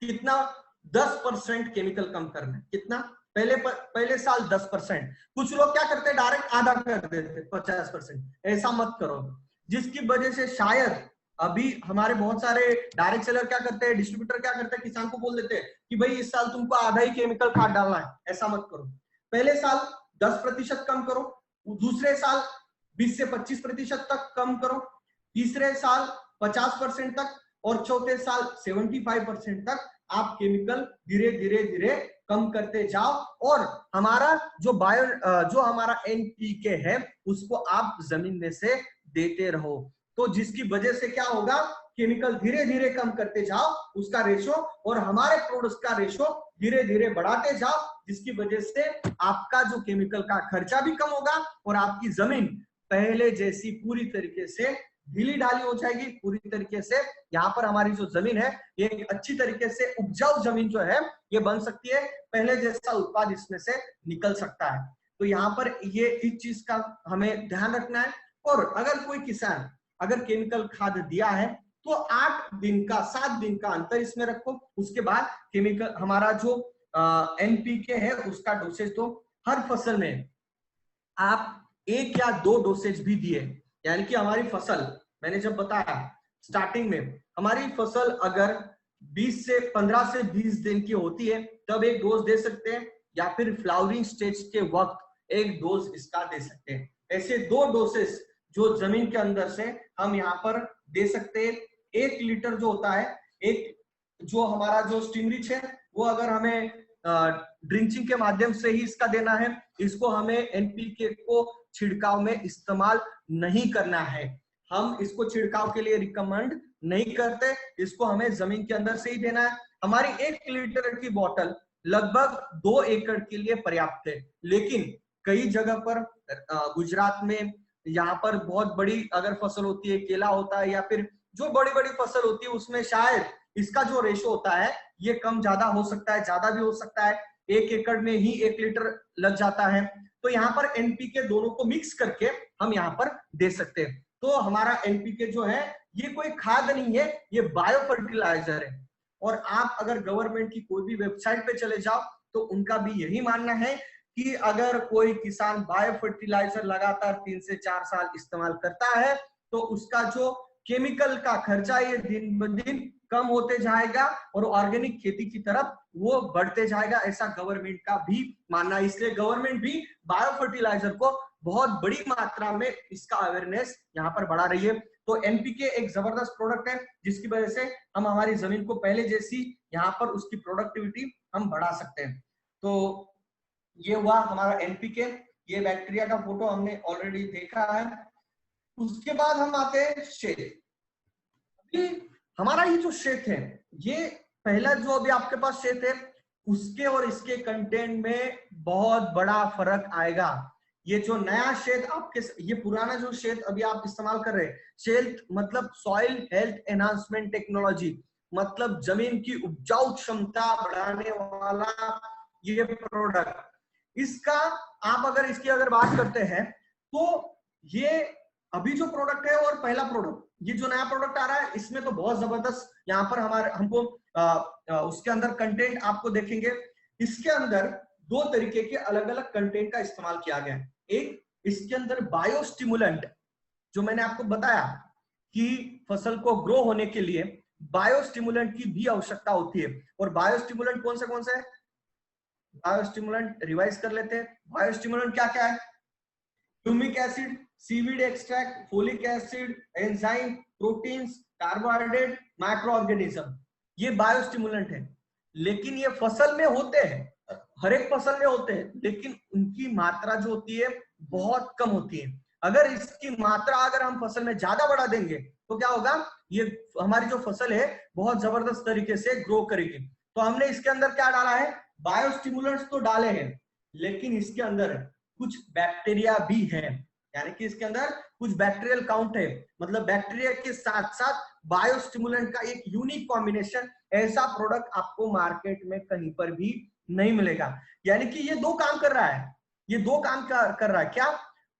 कितना 10% केमिकल कम करना है। कितना? पहले साल 10%। कुछ लोग क्या करते हैं डायरेक्ट आधा कर देते 50%। ऐसा मत करो, जिसकी वजह से शायद अभी हमारे बहुत सारे डायरेक्ट सेलर क्या करते हैं, डिस्ट्रीब्यूटर क्या करते हैं, किसान को बोल देते हैं कि भाई इस साल तुमको आधा ही केमिकल खाद डालना है। ऐसा मत करो, पहले साल 10% कम करो, दूसरे साल 20 से 25% तक कम करो, तीसरे साल 50% तक, और चौथे साल 75% तक आप केमिकल धीरे धीरे धीरे कम करते जाओ। और हमारा जो हमारा एनपीके है उसको आप जमीन में से देते रहो। तो जिसकी वजह से क्या होगा, केमिकल धीरे धीरे कम करते जाओ उसका रेशो, और हमारे प्रोडक्ट्स का रेशो धीरे धीरे बढ़ाते जाओ, जिसकी वजह से आपका जो केमिकल का खर्चा भी कम होगा और आपकी जमीन पहले जैसी पूरी तरीके से ढीली ढाली हो जाएगी। पूरी तरीके से यहाँ पर हमारी जो जमीन है ये एक अच्छी तरीके से उपजाऊ जमीन जो है ये बन सकती है, पहले जैसा उत्पाद इसमें से निकल सकता है। तो यहाँ पर ये इस चीज का हमें ध्यान रखना है। और अगर कोई किसान अगर केमिकल खाद दिया है तो 8 दिन का 7 दिन का अंतर इसमें रखो, उसके बाद केमिकल हमारा जो एनपीके है उसका डोसेज दो। हर फसल में आप 1 या 2 डोसेज भी दिए, यानी कि हमारी फसल, मैंने जब बताया स्टार्टिंग में, हमारी फसल अगर 15 से 20 दिन की होती है तब 1 डोज दे सकते हैं, या फिर फ्लावरिंग स्टेज के वक्त 1 डोज इसका दे सकते हैं। ऐसे 2 डोसेस जो जमीन के अंदर से हम यहाँ पर दे सकते हैं। 1 लीटर जो होता है, एक जो हमारा जो स्टिमरिच है वो अगर हमें ड्रिंचिंग के माध्यम से ही इसका देना है, इसको हमें एनपीके को छिड़काव में इस्तेमाल नहीं करना है। हम इसको छिड़काव के लिए रिकमेंड नहीं करते, इसको हमें जमीन के अंदर से ही देना है। हमारी 1 लीटर की बोतल लगभग 2 एकड़ के लिए पर्याप्त है, लेकिन कई जगह पर गुजरात में यहाँ पर बहुत बड़ी अगर फसल होती है, केला होता है या फिर जो बड़ी बड़ी फसल होती है, उसमें शायद इसका जो रेशो होता है ये कम ज्यादा हो सकता है, ज्यादा भी हो सकता है। 1 एकड़ में ही 1 लीटर लग जाता है। तो यहाँ पर एनपीके दोनों को मिक्स करके हम यहाँ पर दे सकते हैं। तो हमारा एनपीके जो है ये कोई खाद नहीं है, ये बायो फर्टिलाइजर है। और आप अगर गवर्नमेंट की कोई भी वेबसाइट पे चले जाओ तो उनका भी यही मानना है कि अगर कोई किसान बायो फर्टिलाइजर लगातार 3 से 4 साल इस्तेमाल करता है तो उसका जो केमिकल का खर्चा ये दिन ब दिन कम होते जाएगा और ऑर्गेनिक खेती की तरफ वो बढ़ते जाएगा, ऐसा गवर्नमेंट का भी मानना है। इसलिए गवर्नमेंट भी बायो फर्टिलाइजर को बहुत बड़ी मात्रा में इसका अवेयरनेस यहाँ पर बढ़ा रही है। तो एनपीके एक जबरदस्त प्रोडक्ट है जिसकी वजह से हम हमारी जमीन को पहले जैसी यहाँ पर उसकी प्रोडक्टिविटी हम बढ़ा सकते हैं। तो ये हुआ हमारा एनपीके। ये बैक्टीरिया का फोटो हमने ऑलरेडी देखा है। उसके बाद हम आते हैं शेत। अभी हमारा ये जो शेत है, ये पहला जो अभी आपके पास शेत है उसके और इसके कंटेंट में बहुत बड़ा फर्क आएगा। ये जो नया शेत आपके, ये पुराना जो शेत अभी आप इस्तेमाल कर रहे हैं, शेत मतलब सॉइल हेल्थ एनहांसमेंट टेक्नोलॉजी, मतलब जमीन की उपजाऊ क्षमता बढ़ाने वाला ये प्रोडक्ट, इसका आप अगर इसकी अगर बात करते हैं तो ये अभी जो प्रोडक्ट है और पहला प्रोडक्ट ये जो नया प्रोडक्ट आ रहा है इसमें तो बहुत जबरदस्त यहाँ पर हमारे हमको उसके अंदर कंटेंट आपको देखेंगे। इसके अंदर दो तरीके के अलग अलग कंटेंट का इस्तेमाल किया गया है। एक इसके अंदर बायोस्टिमुलेंट, जो मैंने आपको बताया कि फसल को ग्रो होने के लिए बायोस्टिमुलेंट की भी आवश्यकता होती है। और बायोस्टिमुलेंट कौन से है? बायोस्टिमुलेंट रिवाइज कर लेते हैं। बायोस्टिमुलेंट क्या क्या है? Humic acid, seaweed extract, folic acid, enzyme, proteins, carbohydrate, micro organism, ये बायोस्टिमुलेंट है। लेकिन ये फसल में होते हैं, हर एक फसल में होते हैं, लेकिन उनकी मात्रा जो होती है बहुत कम होती है। अगर इसकी मात्रा अगर हम फसल में ज्यादा बढ़ा देंगे तो क्या होगा? ये हमारी जो फसल है बहुत जबरदस्त तरीके से ग्रो करेगी। तो हमने इसके अंदर क्या डाला है? बायोस्टिमुलेंट्स तो डाले हैं, लेकिन इसके अंदर कुछ बैक्टीरिया भी है, यानी कि इसके अंदर कुछ बैक्टीरियल काउंट है। मतलब बैक्टीरिया के साथ साथ बायोस्टिमुलेंट का एक यूनिक कॉम्बिनेशन, ऐसा प्रोडक्ट आपको मार्केट में कहीं पर भी नहीं मिलेगा। यानी कि ये दो काम कर रहा है, ये दो काम कर रहा है। क्या?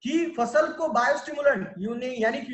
कि फसल को बायोस्टिमुलेंट यानी कि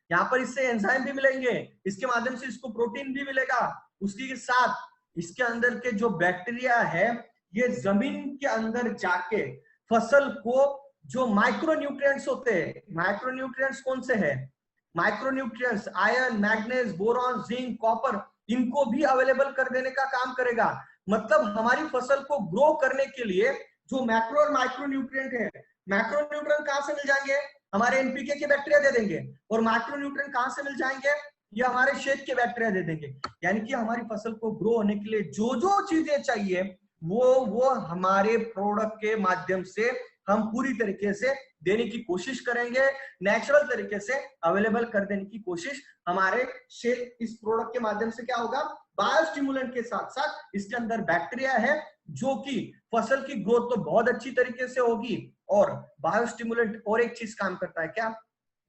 यहाँ पर इससे एंजाइम भी मिलेंगे, इसके माध्यम से इसको प्रोटीन भी मिलेगा, उसके साथ इसके अंदर के जो बैक्टीरिया है ये जमीन के अंदर जाके फसल को जो माइक्रोन्यूट्रिएंट्स होते हैं, माइक्रोन्यूट्रिएंट्स कौन से हैं? Micronutrients iron, manganese, boron, zinc, copper, इनको भी अवेलेबल कर देने का काम करेगा। मतलब हमारी फसल को ग्रो करने के लिए जो मैक्रो और माइक्रोन्यूट्रिएंट है, मैक्रोन्यूट्रिएंट कहां से मिल जाएंगे? हमारे एनपीके के बैक्टीरिया दे देंगे। और माइक्रोन्यूट्रिएंट कहां से मिल जाएंगे? ये हमारे शेड के बैक्टीरिया दे देंगे। यानी कि हमारी फसल को ग्रो होने के लिए जो जो चीजें चाहिए वो हमारे प्रोडक्ट के माध्यम से हम पूरी तरीके से देने की कोशिश करेंगे, नेचुरल तरीके से अवेलेबल कर देने की कोशिश हमारे शेड इस प्रोडक्ट के माध्यम से क्या होगा? बायोस्टिमुलेंट के साथ साथ इसके अंदर बैक्टीरिया है जो कि फसल की ग्रोथ तो बहुत अच्छी तरीके से होगी। और बायोस्टिमुलेंट और एक चीज काम करता है क्या?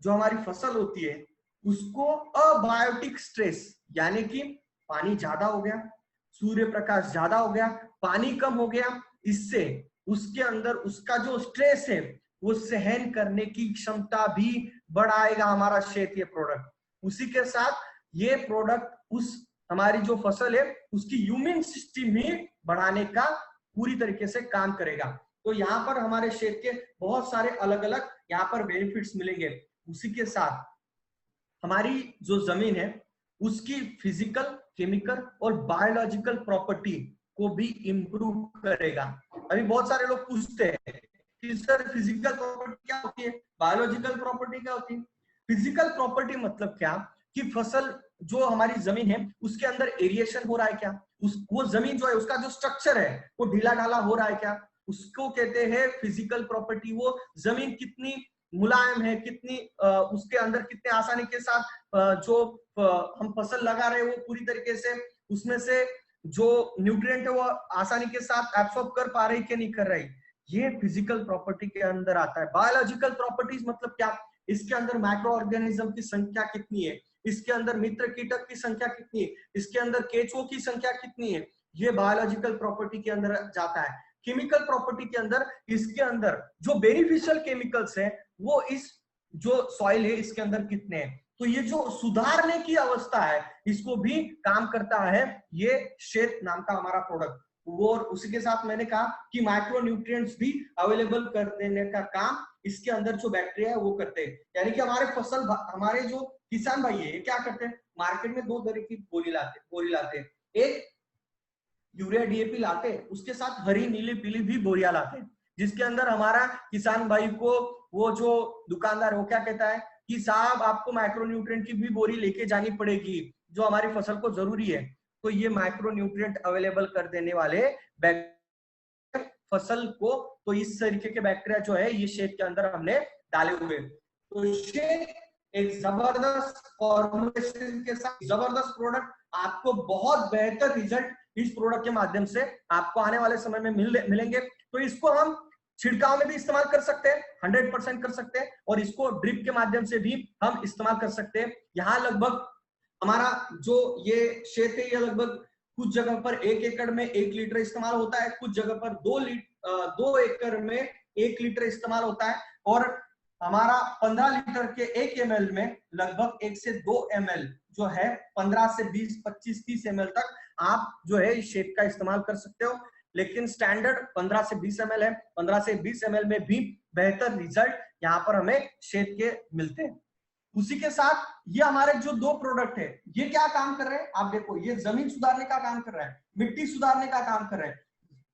जो हमारी फसल होती है उसको अबायोटिक स्ट्रेस, यानी कि पानी ज्यादा हो गया, सूर्य प्रकाश ज्यादा हो गया, पानी कम हो गया, इससे उसके अंदर उसका जो स्ट्रेस है वो सहन करने की क्षमता भी बढ़ाएगा हमारा शेत ये प्रोडक्ट। उसी के साथ ये प्रोडक्ट उस हमारी जो फसल है उसकी ह्यूमन सिस्टम ही बढ़ाने का पूरी तरीके से काम करेगा। तो यहाँ पर हमारे शेत के बहुत सारे अलग अलग यहाँ पर बेनिफिट्स मिलेंगे। उसी के साथ हमारी जो जमीन है उसकी फिजिकल, केमिकल और बायोलॉजिकल प्रॉपर्टी को भी इंप्रूव करेगा। अभी बहुत सारे लोग पूछते हैं कि सर फिजिकल प्रॉपर्टी क्या होती है, बायोलॉजिकल प्रॉपर्टी क्या होती है? फिजिकल प्रॉपर्टी मतलब क्या? कि फसल जो हमारी जमीन है उसके अंदर एरिएशन हो रहा है क्या, वो जमीन जो है उसका जो स्ट्रक्चर है वो ढीला ढाला हो रहा है क्या, उसको कहते हैं फिजिकल प्रॉपर्टी। वो जमीन कितनी मुलायम है, कितनी उसके अंदर कितने आसानी के साथ जो हम फसल लगा रहे हैं वो पूरी तरीके से उसमें से जो न्यूट्रिएंट है वो आसानी के साथ एब्सॉर्ब कर पा रही कि नहीं कर रही, ये फिजिकल प्रॉपर्टी के अंदर आता है। बायोलॉजिकल प्रॉपर्टीज मतलब क्या? इसके अंदर माइक्रो ऑर्गेनिज्म की संख्या कितनी है, इसके अंदर मित्र कीटक की संख्या कितनी है, इसके अंदर केचुओं की संख्या कितनी है, ये बायोलॉजिकल प्रॉपर्टी के अंदर जाता है। केमिकल प्रॉपर्टी के अंदर इसके अंदर जो बेनिफिशियल केमिकल्स हैं वो इस जो सॉइल है इसके अंदर कितने हैं। तो ये जो सुधारने की अवस्था है इसको भी काम करता है ये शेत नाम का हमारा प्रोडक्ट। वो उसी के साथ मैंने कहा कि माइक्रो न्यूट्रिएंट्स भी अवेलेबल कर देने का काम इसके अंदर जो बैक्टीरिया है वो करते हैं। यानी कि हमारे फसल हमारे जो किसान भाई है क्या करते हैं? मार्केट में दो तरह की बोरी लाते हैं। एक यूरिया डीएपी लाते हैं, उसके साथ हरी नीली पीली भी बोरियां लाते हैं, जिसके अंदर हमारा किसान भाई को वो जो दुकानदार वो क्या कहता है कि साहब आपको माइक्रोन्यूट्रिएंट की भी बोरी लेके जानी पड़ेगी जो हमारी फसल को जरूरी है। तो ये माइक्रोन्यूट्रिएंट अवेलेबल कर देने वाले फसल को, तो इस तरीके के बैक्टीरिया जो है ये शेड के अंदर हमने डाले हुए। तो शेड एक जबरदस्त फॉर्मुलेशन के साथ जबरदस्त प्रोडक्ट, आपको बहुत बेहतर रिजल्ट इस प्रोडक्ट के माध्यम से आपको आने वाले समय में मिलेंगे। तो इसको हम छिड़काव में भी इस्तेमाल कर सकते हैं, 100% कर सकते हैं, और इसको ड्रिप के माध्यम से भी हम इस्तेमाल कर सकते हैं। यहाँ लगभग हमारा जो ये क्षेत्र है ये लगभग कुछ जगह पर 1 एकड़ में 1 लीटर इस्तेमाल होता है, कुछ जगह पर 2 एकड़ में 1 लीटर इस्तेमाल होता है। और हमारा 15 लीटर के 1 ml में लगभग 1 से 2 ml जो है 15 से 20, 25, 30 ml तक आप जो है इस शेक का इस्तेमाल कर सकते हो, लेकिन स्टैंडर्ड 15 से 20 ml है। 15 से 20 ml में भी बेहतर रिजल्ट यहाँ पर हमें शेक के मिलते हैं। उसी के साथ ये हमारे जो दो प्रोडक्ट है ये क्या काम कर रहे हैं आप देखो, ये जमीन सुधारने का काम कर रहा है, मिट्टी सुधारने का काम कर रहे हैं,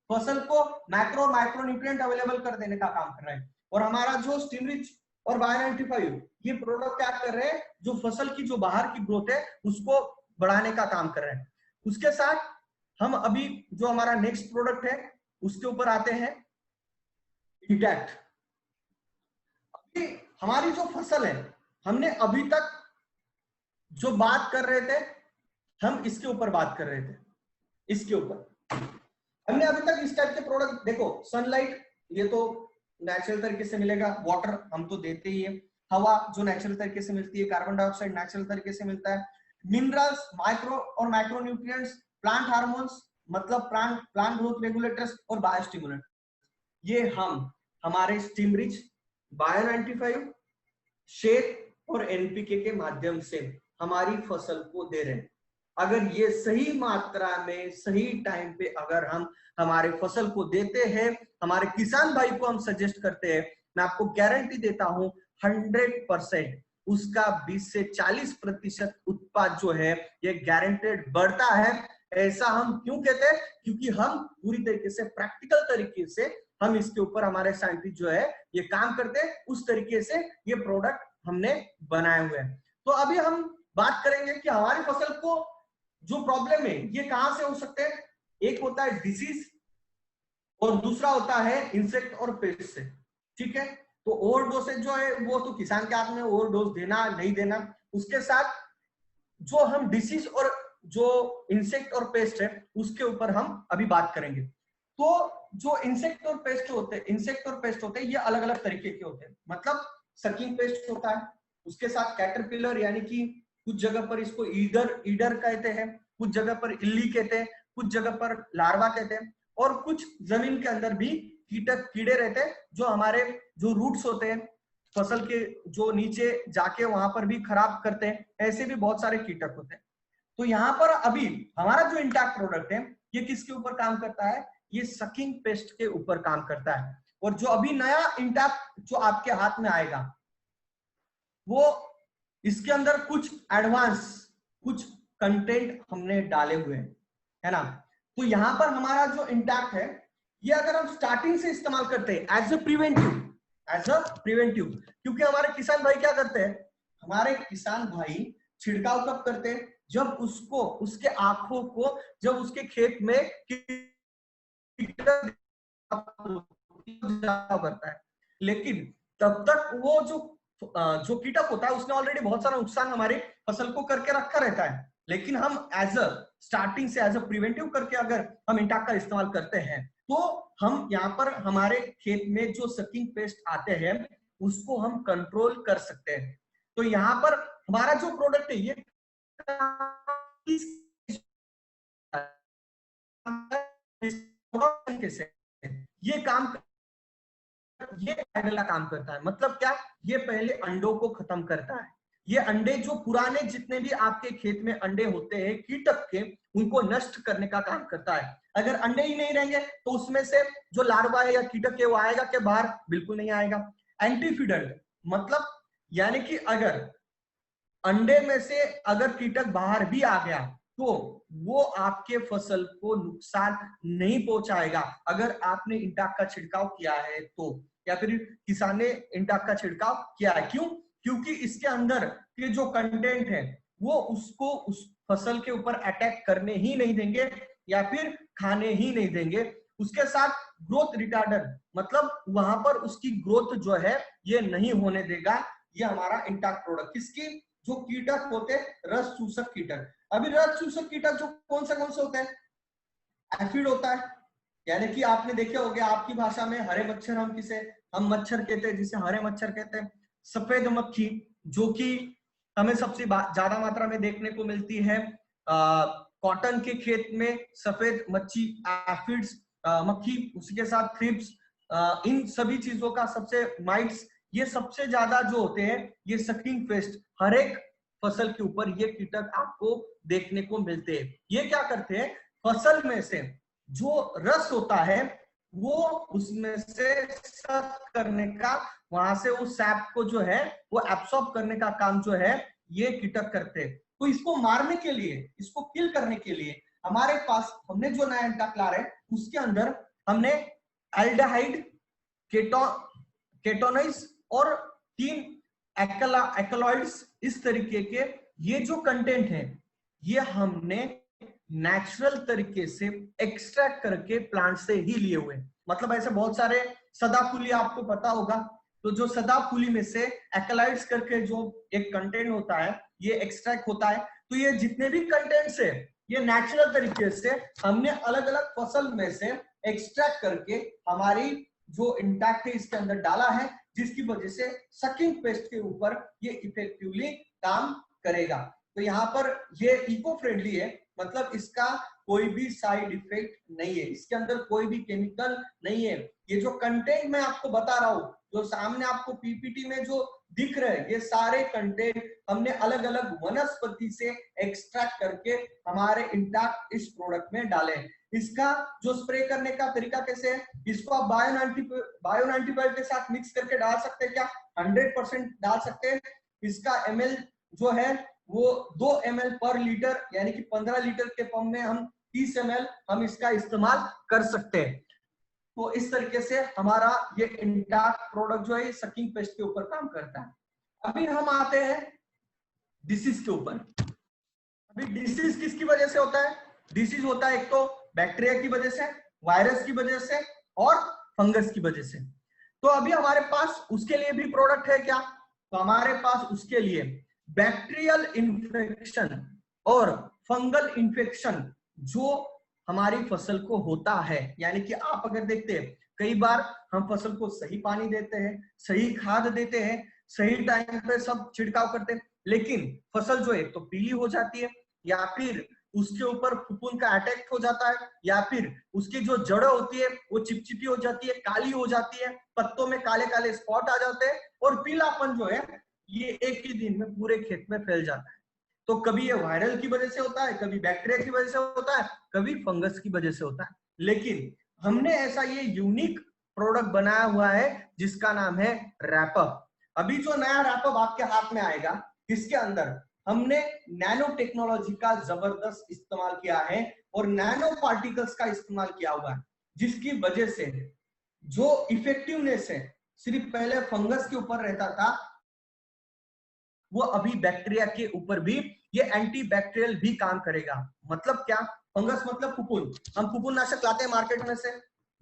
फसल को मैक्रो माइक्रो न्यूट्रिएंट अवेलेबल कर देने का काम कर रहे हैं। और हमारा जो स्टीमरिच और बायो95 ये प्रोडक्ट क्या कर रहे हैं, जो फसल की जो बाहर की ग्रोथ है उसको बढ़ाने का काम कर रहे हैं। उसके साथ हम अभी जो हमारा नेक्स्ट प्रोडक्ट है उसके ऊपर आते हैं, इंटैक्ट। अभी हमारी जो फसल है हमने अभी तक जो बात कर रहे थे हम इसके ऊपर बात कर रहे थे, इसके ऊपर हमने अभी तक इस टाइप के प्रोडक्ट देखो, सनलाइट ये तो नेचुरल तरीके से मिलेगा, वाटर हम तो देते ही है, हवा जो नेचुरल तरीके से मिलती है, कार्बन डाइऑक्साइड नेचुरल तरीके से मिलता है, मिनरल्स माइक्रो और माइक्रो न्यूट्रिएंट्स, प्लांट हार्मोन्स मतलब प्लांट ग्रोथ रेगुलेटर्स और बायोस्टिमुलेंट, ये हम हमारे स्टीमरिच, बायो95, शेक और एनपीके के माध्यम से हमारी फसल को दे रहे हैं। अगर ये सही मात्रा में सही टाइम पे अगर हम हमारे फसल को देते हैं, हमारे किसान भाई को हम सजेस्ट करते हैं, मैं आपको गारंटी देता हूं 100% उसका 20 से 40% उत्पाद जो है ये गारंटेड बढ़ता है। ऐसा हम क्यों कहते हैं, क्योंकि हम पूरी तरीके से प्रैक्टिकल तरीके से हम इसके ऊपर हमारे साइंटिस्ट जो है ये काम करते हैं, उस तरीके से ये प्रोडक्ट हमने बनाए हुए हैं। तो अभी हम बात करेंगे कि हमारी फसल को जो प्रॉब्लम है ये कहां से हो सकते हैं। एक होता है डिसीज और दूसरा होता है इंसेक्ट और पेस्ट से, ठीक है। तो ओवरडोसेज जो है वो तो किसान के हाथ में, ओवरडोज देना नहीं देना। उसके साथ जो हम डिसीज और जो इंसेक्ट और पेस्ट है उसके ऊपर हम अभी बात करेंगे। तो जो इंसेक्ट और पेस्ट होते हैं ये अलग अलग तरीके के होते हैं, मतलब सकिंग पेस्ट होता है, उसके साथ कैटरपिलर यानी कि कुछ जगह पर इसको ईडर कहते हैं, कुछ जगह पर इल्ली कहते हैं, कुछ जगह पर लार्वा कहते हैं, और कुछ जमीन के अंदर भी कीड़े रहते हैं जो हमारे जो रूट्स होते हैं फसल के जो नीचे जाके वहां पर भी खराब करते हैं। ऐसे भी बहुत सारे कीटक होते हैं। तो यहाँ पर अभी हमारा जो इंटैक्ट प्रोडक्ट है ये किसके ऊपर काम करता है, ये सकिंग पेस्ट के ऊपर काम करता है। और जो अभी नया इंटैक्ट जो आपके हाथ में आएगा वो इसके अंदर कुछ एडवांस कुछ कंटेंट हमने डाले हुए हैं, है ना। तो यहां पर हमारा जो इंटैक्ट है ये अगर हम स्टार्टिंग से इस्तेमाल करते हैं एज अ प्रिवेंटिव, क्योंकि हमारे किसान भाई क्या करते हैं, हमारे किसान भाई छिड़काव कब करते हैं, जब उसको उसके आंखों को जब उसके खेत में करता है, लेकिन तब तक वो जो कीटक होता है उसने ऑलरेडी बहुत सारा नुकसान हमारी फसल को करके रखा रहता है। लेकिन हम स्टार्टिंग से एज अ प्रिवेंटिव करके अगर हम इंटैक्ट का इस्तेमाल करते हैं तो हम यहाँ पर हमारे खेत में जो सकिंग पेस्ट आते हैं उसको हम कंट्रोल कर सकते हैं। तो यहाँ पर हमारा जो प्रोडक्ट है ये एडला काम करता है। मतलब क्या, ये पहले अंडों को खत्म करता है। ये अंडे जो पुराने जितने भी आपके खेत में अंडे होते हैं कीटक के, उनको नष्ट करने का काम करता है। अगर अंडे ही नहीं रहेंगे तो उसमें से जो लार्वा है या कीटक है वो आएगा के बाहर, बिल्कुल नहीं आएगा। एंटीफिडेंट मतलब यानी कि अगर अंडे में से अगर कीटक बाहर भी आ गया तो वो आपके फसल को नुकसान नहीं पहुंचाएगा अगर आपने इंटैक्ट का छिड़काव किया है तो, या फिर किसान ने इंटैक्ट का छिड़काव किया है। क्यों? क्योंकि इसके अंदर के जो कंटेंट है वो उसको उस फसल के ऊपर अटैक करने ही नहीं देंगे या फिर खाने ही नहीं देंगे। उसके साथ ग्रोथ रिटार्डर मतलब वहां पर उसकी ग्रोथ जो है ये नहीं होने देगा। ये हमारा इंटैक्ट प्रोडक्ट, किसकी, जो कीटक होते हैं रस चूसक कीटक। अभी रस चूसक कीटक जो कौन से होते हैं, एफिड होता है, यानी कि आपने देखे होंगे आपकी भाषा में हरे मच्छर हम मच्छर कहते हैं, जिसे हरे मच्छर कहते हैं। सफेद मक्खी जो कि हमें सबसे ज्यादा मात्रा में देखने को मिलती है कॉटन के खेत में, सफेद मच्छी एफिड्स मक्खी, उसके साथ थ्रिप्स, इन सभी चीजों का सबसे माइट्स, ये सबसे ज्यादा जो होते हैं ये सकिंग पेस्ट, हर एक फसल के ऊपर ये कीटक आपको देखने को मिलते हैं। ये क्या करते हैं, फसल में से जो रस होता है वो उसमें से सक करने का, वहां से उस सैप को जो है वो एब्सॉर्ब करने का काम जो है ये कीटक करते हैं। तो इसको मारने के लिए, इसको किल करने के लिए हमारे पास हमने जो नया एंटाक ला रहे हैं उसके अंदर हमने एल्डिहाइड, केटोनाइज और 3 एल्कलॉइड्स, इस तरीके के ये जो कंटेंट है ये हमने नेचुरल तरीके से एक्सट्रैक्ट करके प्लांट से ही लिए हुए। मतलब ऐसे बहुत सारे सदाफूली आपको पता होगा, तो जो सदाफूली में से एल्कलॉइड्स करके जो एक कंटेंट होता है ये एक्सट्रैक्ट होता है। तो ये जितने भी कंटेंट्स है ये नेचुरल तरीके से हमने अलग अलग फसल में से एक्सट्रैक्ट करके हमारी जो इंटैक्ट है इसके अंदर डाला है, जिसकी वजह से सकिंग पेस्ट के ऊपर ये इफेक्टिवली काम करेगा। तो यहाँ पर ये इको फ्रेंडली है, मतलब इसका कोई भी साइड इफेक्ट नहीं है, इसके अंदर कोई भी केमिकल नहीं है। ये जो कंटेंट मैं आपको बता रहा हूँ, जो सामने आपको पीपीटी में जो दिख रहे हैं, ये सारे कंटेंट हमने अलग अलग वनस्पति से एक्सट्रैक्ट करके हमारे इंटैक्ट इस प्रोडक्ट में डाले। इसका जो स्प्रे करने का तरीका कैसे है, इसको आप बायो 95 के साथ मिक्स करके डाल सकते हैं क्या, 100% डाल सकते हैं। इसका ml जो है वो 2 ml पर लीटर, यानी कि 15 लीटर के पंप में हम 30 ml हम इसका इस्तेमाल कर सकते हैं। तो इस तरीके से हमारा ये इंटैक्ट प्रोडक्ट जो है सकिंग पेस्ट के ऊपर काम करता है। अभी हम आते हैं डिसीज के ऊपर। अभी डिसीज किसकी वजह से होता है, डिसीज होता है एक तो बैक्टीरिया की वजह से, वायरस की वजह से और फंगस की वजह से। तो अभी हमारे पास उसके लिए भी प्रोडक्ट है क्या, तो हमारे पास उसके लिए बैक्टीरियल इन्फेक्शन और फंगल इन्फेक्शन जो हमारी फसल को होता है, यानी कि आप अगर देखते हैं कई बार हम फसल को सही पानी देते हैं, सही खाद देते हैं, सही टाइम पे सब छिड़काव करते हैं, लेकिन फसल जो है तो पीली हो जाती है, या फिर उसके ऊपर फफूंद का अटैक हो जाता है, या फिर उसकी जो जड़ होती है वो चिपचिपी हो जाती है, काली हो जाती है, पत्तों में काले काले स्पॉट आ जाते हैं और पीलापन जो है ये एक ही दिन में पूरे खेत में फैल जाता है। तो कभी ये वायरल की वजह से होता है, कभी बैक्टीरिया की वजह से होता है, कभी फंगस की वजह से होता है। लेकिन हमने ऐसा ये यूनिक प्रोडक्ट बनाया हुआ है जिसका नाम है रैपअप। अभी जो नया रैपअप आपके हाथ में आएगा, इसके अंदर हमने नैनो टेक्नोलॉजी का जबरदस्त इस्तेमाल किया है और नैनो पार्टिकल्स का इस्तेमाल किया हुआ है, जिसकी वजह से जो इफेक्टिवनेस है सिर्फ पहले फंगस के ऊपर रहता था, वो अभी बैक्टीरिया के ऊपर भी ये एंटी बैक्टीरियल भी काम करेगा। मतलब क्या, फंगस मतलब फफूंद, हम फफूंद नाशक लाते हैं मार्केट में से,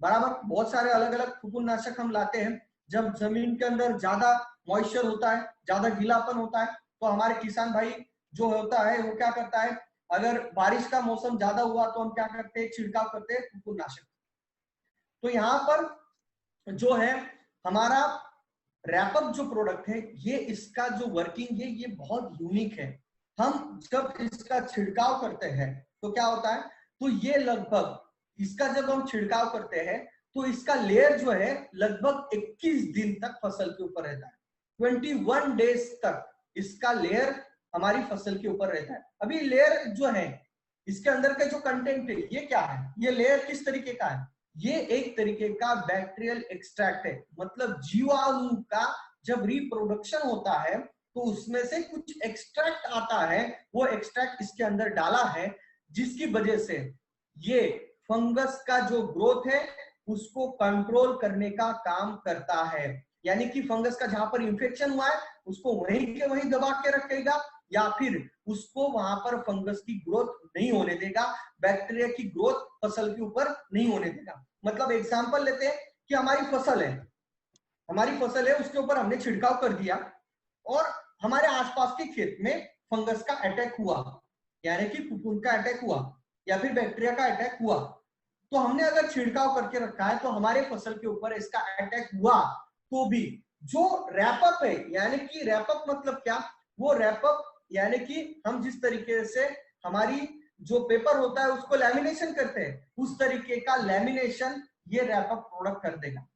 बराबर, बहुत सारे अलग अलग फफूंद नाशक हम लाते हैं। जब जमीन के अंदर ज्यादा मॉइस्चर होता है, ज्यादा गीलापन होता है, तो हमारे किसान भाई जो होता है वो क्या करता है, अगर बारिश का मौसम ज्यादा हुआ तो हम क्या करते हैं, छिड़काव करते हैं फफूंद नाशक। तो यहाँ पर जो है हमारा रैपअप जो प्रोडक्ट है, ये इसका जो वर्किंग है ये बहुत यूनिक है। हम जब इसका छिड़काव करते हैं तो क्या होता है, तो ये लगभग इसका जब हम छिड़काव करते हैं तो इसका लेयर जो है लगभग 21 दिन तक फसल के ऊपर रहता है, 21 डेज तक इसका लेयर हमारी फसल के ऊपर रहता है। अभी लेयर जो है इसके अंदर का जो कंटेंट है ये क्या है, ये लेयर किस तरीके का है, ये एक तरीके का बैक्टीरियल एक्सट्रैक्ट है। मतलब जीवाणु का जब रिप्रोडक्शन होता है तो उसमें से कुछ एक्सट्रैक्ट आता है, वो एक्सट्रैक्ट इसके अंदर डाला है, जिसकी वजह से ये फंगस का जो ग्रोथ है उसको कंट्रोल करने का काम करता है। यानी कि फंगस का जहां पर इंफेक्शन हुआ है उसको वहीं के वहीं दबा के रखेगा, या फिर उसको वहां पर फंगस की ग्रोथ नहीं होने देगा, बैक्टीरिया की ग्रोथ फसल के ऊपर नहीं होने देगा। मतलब एग्जांपल लेते हैं कि हमारी फसल है, उसके ऊपर हमने छिड़काव कर दिया और हमारे आसपास के खेत में फंगस का अटैक हुआ, यानी कि फफूंद का अटैक हुआ या फिर बैक्टीरिया का अटैक हुआ। तो हमने अगर छिड़काव करके रखा है तो हमारे फसल के ऊपर इसका अटैक हुआ तो भी जो रैपअप है, यानी कि रैपअप मतलब क्या, वो रैपअप यानी कि हम जिस तरीके से हमारी जो पेपर होता है उसको लैमिनेशन करते हैं, उस तरीके का लैमिनेशन ये रैपअप प्रोडक्ट कर देगा।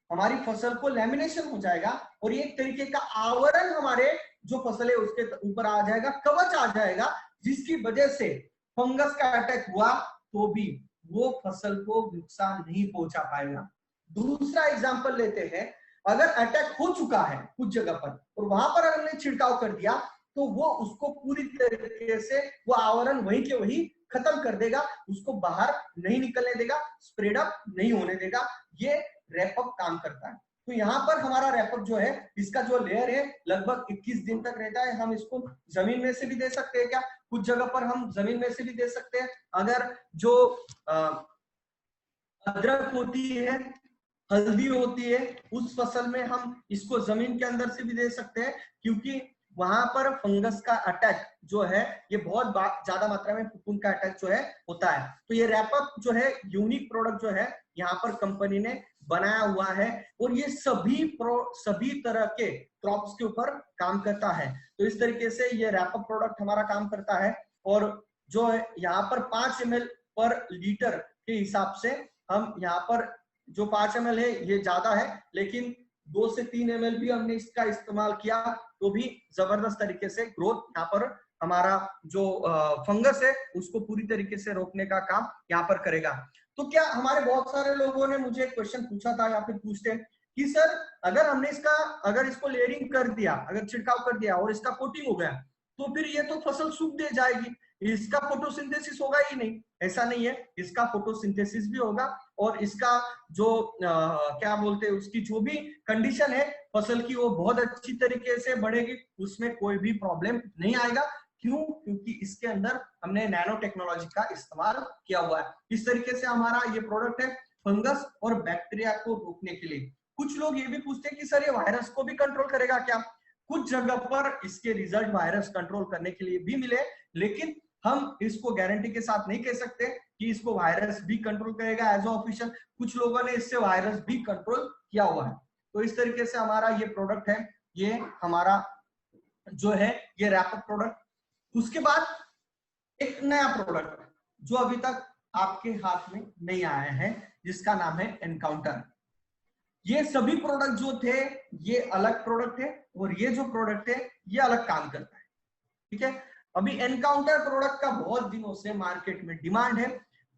हमारी फसल को लैमिनेशन हो जाएगा और ये एक तरीके का आवरण हमारे जो फसल है उसके ऊपर आ जाएगा, कवच आ जाएगा, जिसकी वजह से फंगस का अटैक हुआ तो भी वो फसल को नुकसान नहीं पहुंचा पाएगा। दूसरा एग्जांपल लेते हैं, अगर अटैक हो चुका है कुछ जगह पर और वहां पर हमने छिड़काव कर दिया तो वो उसको पूरी तरीके से वो आवरण वहीं के वहीं खत्म कर देगा, उसको बाहर नहीं निकलने देगा, स्प्रेड अप नहीं होने देगा। ये रैपअप काम करता है। तो यहाँ पर हमारा रैपअप जो है, इसका जो लेयर है लगभग 21 दिन तक रहता है। हम इसको जमीन में से भी दे सकते हैं क्या? कुछ जगह पर हम जमीन में से भी दे सकते हैं। अगर जो अदरक होती है, हल्दी होती है, उस फसल में हम इसको जमीन के अंदर से भी दे सकते हैं, क्योंकि वहां पर फंगस का अटैक जो है ये बहुत ज्यादा मात्रा में फफूंद का अटैक जो है होता है। तो ये रैपअप जो है यूनिक प्रोडक्ट जो है यहाँ पर कंपनी ने बनाया हुआ है और ये सभी तरह के क्रॉप्स के ऊपर काम करता है। तो इस तरीके से ये रैपअप प्रोडक्ट हमारा काम करता है। और जो है यहाँ पर 5 ml पर लीटर के हिसाब से हम यहाँ पर जो 5 ml है ये ज्यादा है, लेकिन 2 से 3 ml भी हमने इसका इस्तेमाल किया तो भी जबरदस्त तरीके से ग्रोथ यहाँ पर हमारा जो फंगस है उसको पूरी तरीके से रोकने का काम यहाँ पर करेगा। तो क्या हमारे बहुत सारे लोगों ने मुझे क्वेश्चन पूछा था या फिर पूछते हैं कि सर अगर इसको लेयरिंग कर दिया, अगर छिड़काव कर दिया और इसका कोटिंग हो गया तो फिर ये तो फसल सूख दे जाएगी, इसका फोटोसिंथेसिस होगा ही नहीं। ऐसा नहीं है, इसका फोटोसिंथेसिस भी होगा और इसका जो क्या बोलते हैं उसकी जो भी कंडीशन है फसल की वो बहुत अच्छी तरीके से बढ़ेगी, उसमें कोई भी प्रॉब्लम नहीं आएगा। क्यों? क्योंकि इसके अंदर हमने नैनो टेक्नोलॉजी का इस्तेमाल किया हुआ है। इस तरीके से हमारा ये प्रोडक्ट है फंगस और बैक्टीरिया को रोकने के लिए। कुछ लोग ये भी पूछते हैं कि सर ये वायरस को भी कंट्रोल करेगा क्या? कुछ जगह पर इसके रिजल्ट वायरस कंट्रोल करने के लिए भी मिले, लेकिन हम इसको गारंटी के साथ नहीं कह सकते कि इसको वायरस भी कंट्रोल करेगा एज ऑफिशियल। कुछ लोगों ने इससे वायरस भी कंट्रोल किया हुआ है। तो इस तरीके से हमारा ये प्रोडक्ट है, ये हमारा जो है ये रैपअप प्रोडक्ट। उसके बाद एक नया प्रोडक्ट जो अभी तक आपके हाथ में नहीं आया है, जिसका नाम है एनकाउंटर। ये सभी प्रोडक्ट जो थे ये अलग प्रोडक्ट है और ये जो प्रोडक्ट है ये अलग काम करता है। ठीक है, अभी एनकाउंटर प्रोडक्ट का बहुत दिनों से मार्केट में डिमांड है,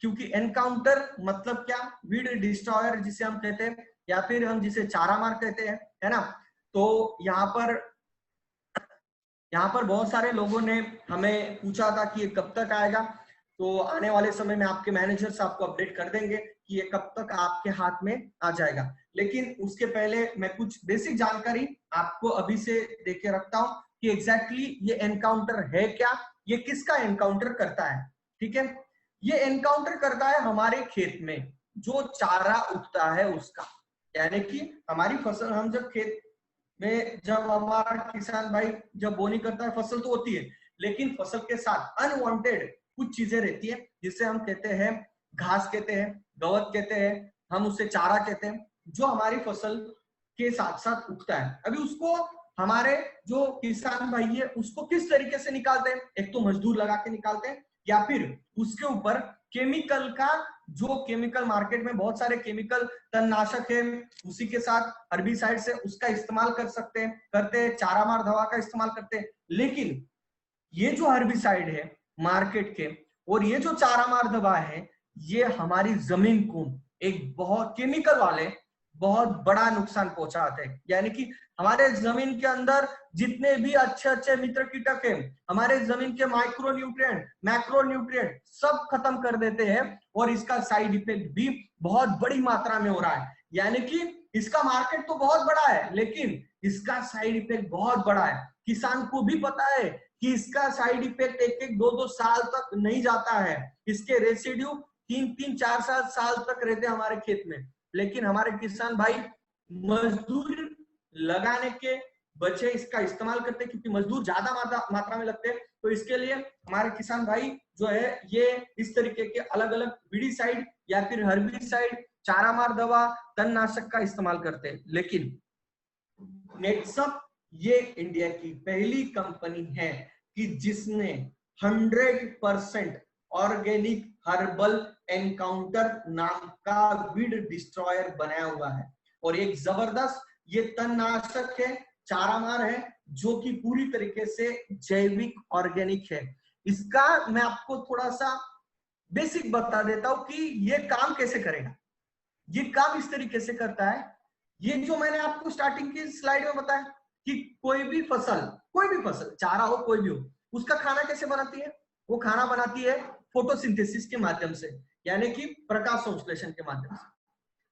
क्योंकि एनकाउंटर मतलब क्या? वीड डिस्ट्रॉयर जिसे हम कहते हैं, या फिर हम जिसे चारा मार कहते हैं, है ना। तो यहाँ पर बहुत सारे लोगों ने हमें पूछा था कि ये कब तक आएगा। तो आने वाले समय में आपके मैनेजर्स आपको अपडेट कर देंगे कि ये कब तक आपके हाथ में आ जाएगा। लेकिन उसके पहले मैं कुछ बेसिक जानकारी आपको अभी से देके रखता हूं कि एग्जैक्टली ये एनकाउंटर है क्या, ये किसका एनकाउंटर करता है। ठीक है, ये एनकाउंटर करता है हमारे खेत में जो चारा उगता है उसका, यानी कि हमारी फसल, हम जब खेत में जब हमारा किसान भाई जब बोनी करता है फसल तो होती है, लेकिन फसल के साथ अनवांटेड कुछ चीजें रहती है जिसे हम कहते हैं घास कहते हैं, गवत कहते हैं, हम उसे चारा कहते हैं, जो हमारी फसल के साथ साथ उगता है। अभी उसको हमारे जो किसान भाई है उसको किस तरीके से निकालते हैं? एक तो मजदूर लगा के निकालते हैं, या फिर उसके ऊपर केमिकल का, जो केमिकल मार्केट में बहुत सारे केमिकल तणनाशक है, उसी के साथ हर्बिसाइड से उसका इस्तेमाल करते हैं, चारा मार दवा का इस्तेमाल करते हैं। लेकिन ये जो हर्बिसाइड है मार्केट के और ये जो चारा मार दवा है, ये हमारी जमीन को एक बहुत केमिकल वाले बहुत बड़ा नुकसान पहुंचाते हैं। यानी कि हमारे जमीन के अंदर जितने भी अच्छे अच्छे मित्र कीटक हैं, हमारे जमीन के माइक्रो न्यूट्रिएंट, मैक्रो न्यूट्रिएंट सब खत्म कर देते हैं और इसका साइड इफेक्ट भी बहुत बड़ी मात्रा में हो रहा है। यानी कि इसका मार्केट तो बहुत बड़ा है, लेकिन इसका साइड इफेक्ट बहुत बड़ा है। किसान को भी पता है कि इसका साइड इफेक्ट एक 2 साल तक नहीं जाता है, इसके रेसिड्यू 3 4 साल तक रहते हैं हमारे खेत में। लेकिन हमारे किसान भाई मजदूर लगाने के बचे इसका इस्तेमाल करते हैं, क्योंकि मजदूर ज्यादा मात्रा में लगते हैं। तो इसके लिए हमारे किसान भाई जो है ये इस तरीके के अलग अलग वीडीसाइड या फिर हर्बिसाइड, चारा मार दवा, तणनाशक का इस्तेमाल करते हैं। लेकिन नेटसप ये इंडिया की पहली कंपनी है कि जिसने 100% ऑर्गेनिक हर्बल एनकाउंटर नाम का वीड डिस्ट्रॉयर बनाया हुआ है। और एक जबरदस्त ये तणनाशक है, चारामार है, जो कि पूरी तरीके से जैविक ऑर्गेनिक है। इसका मैं आपको थोड़ा सा बेसिक बता देता हूं कि ये काम कैसे करेगा। ये काम इस तरीके से करता है, ये जो मैंने आपको स्टार्टिंग की स्लाइड में बताया कि कोई भी फसल चारा हो कोई भी हो, उसका खाना कैसे बनाती है? वो खाना बनाती है फोटोसिंथेसिस के माध्यम से, यानी कि प्रकाश संश्लेषण के माध्यम से।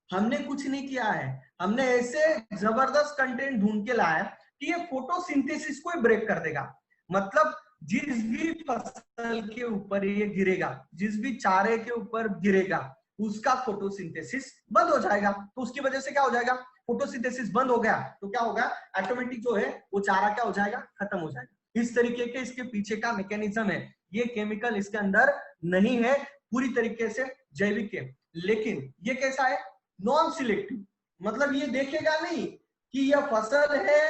हमने कुछ नहीं किया है, हमने ऐसे जबरदस्त कंटेंट ढूंढ के लाया कि ये फोटोसिंथेसिस को ब्रेक कर देगा। मतलब जिस भी फसल के ऊपर ये गिरेगा, जिस भी चारे के ऊपर गिरेगा, उसका फोटोसिंथेसिस बंद हो जाएगा। तो उसकी वजह से क्या हो जाएगा? फोटोसिंथेसिस बंद हो गया तो क्या होगा? ऑटोमेटिक जो है वो चारा क्या हो जाएगा? खत्म हो जाएगा। इस तरीके के इसके पीछे का मैकेनिज्म है। ये केमिकल इसके अंदर नहीं है, पूरी तरीके से जैविक है। लेकिन ये कैसा है? Non selective. मतलब ये देखेगा नहीं कि यह फसल है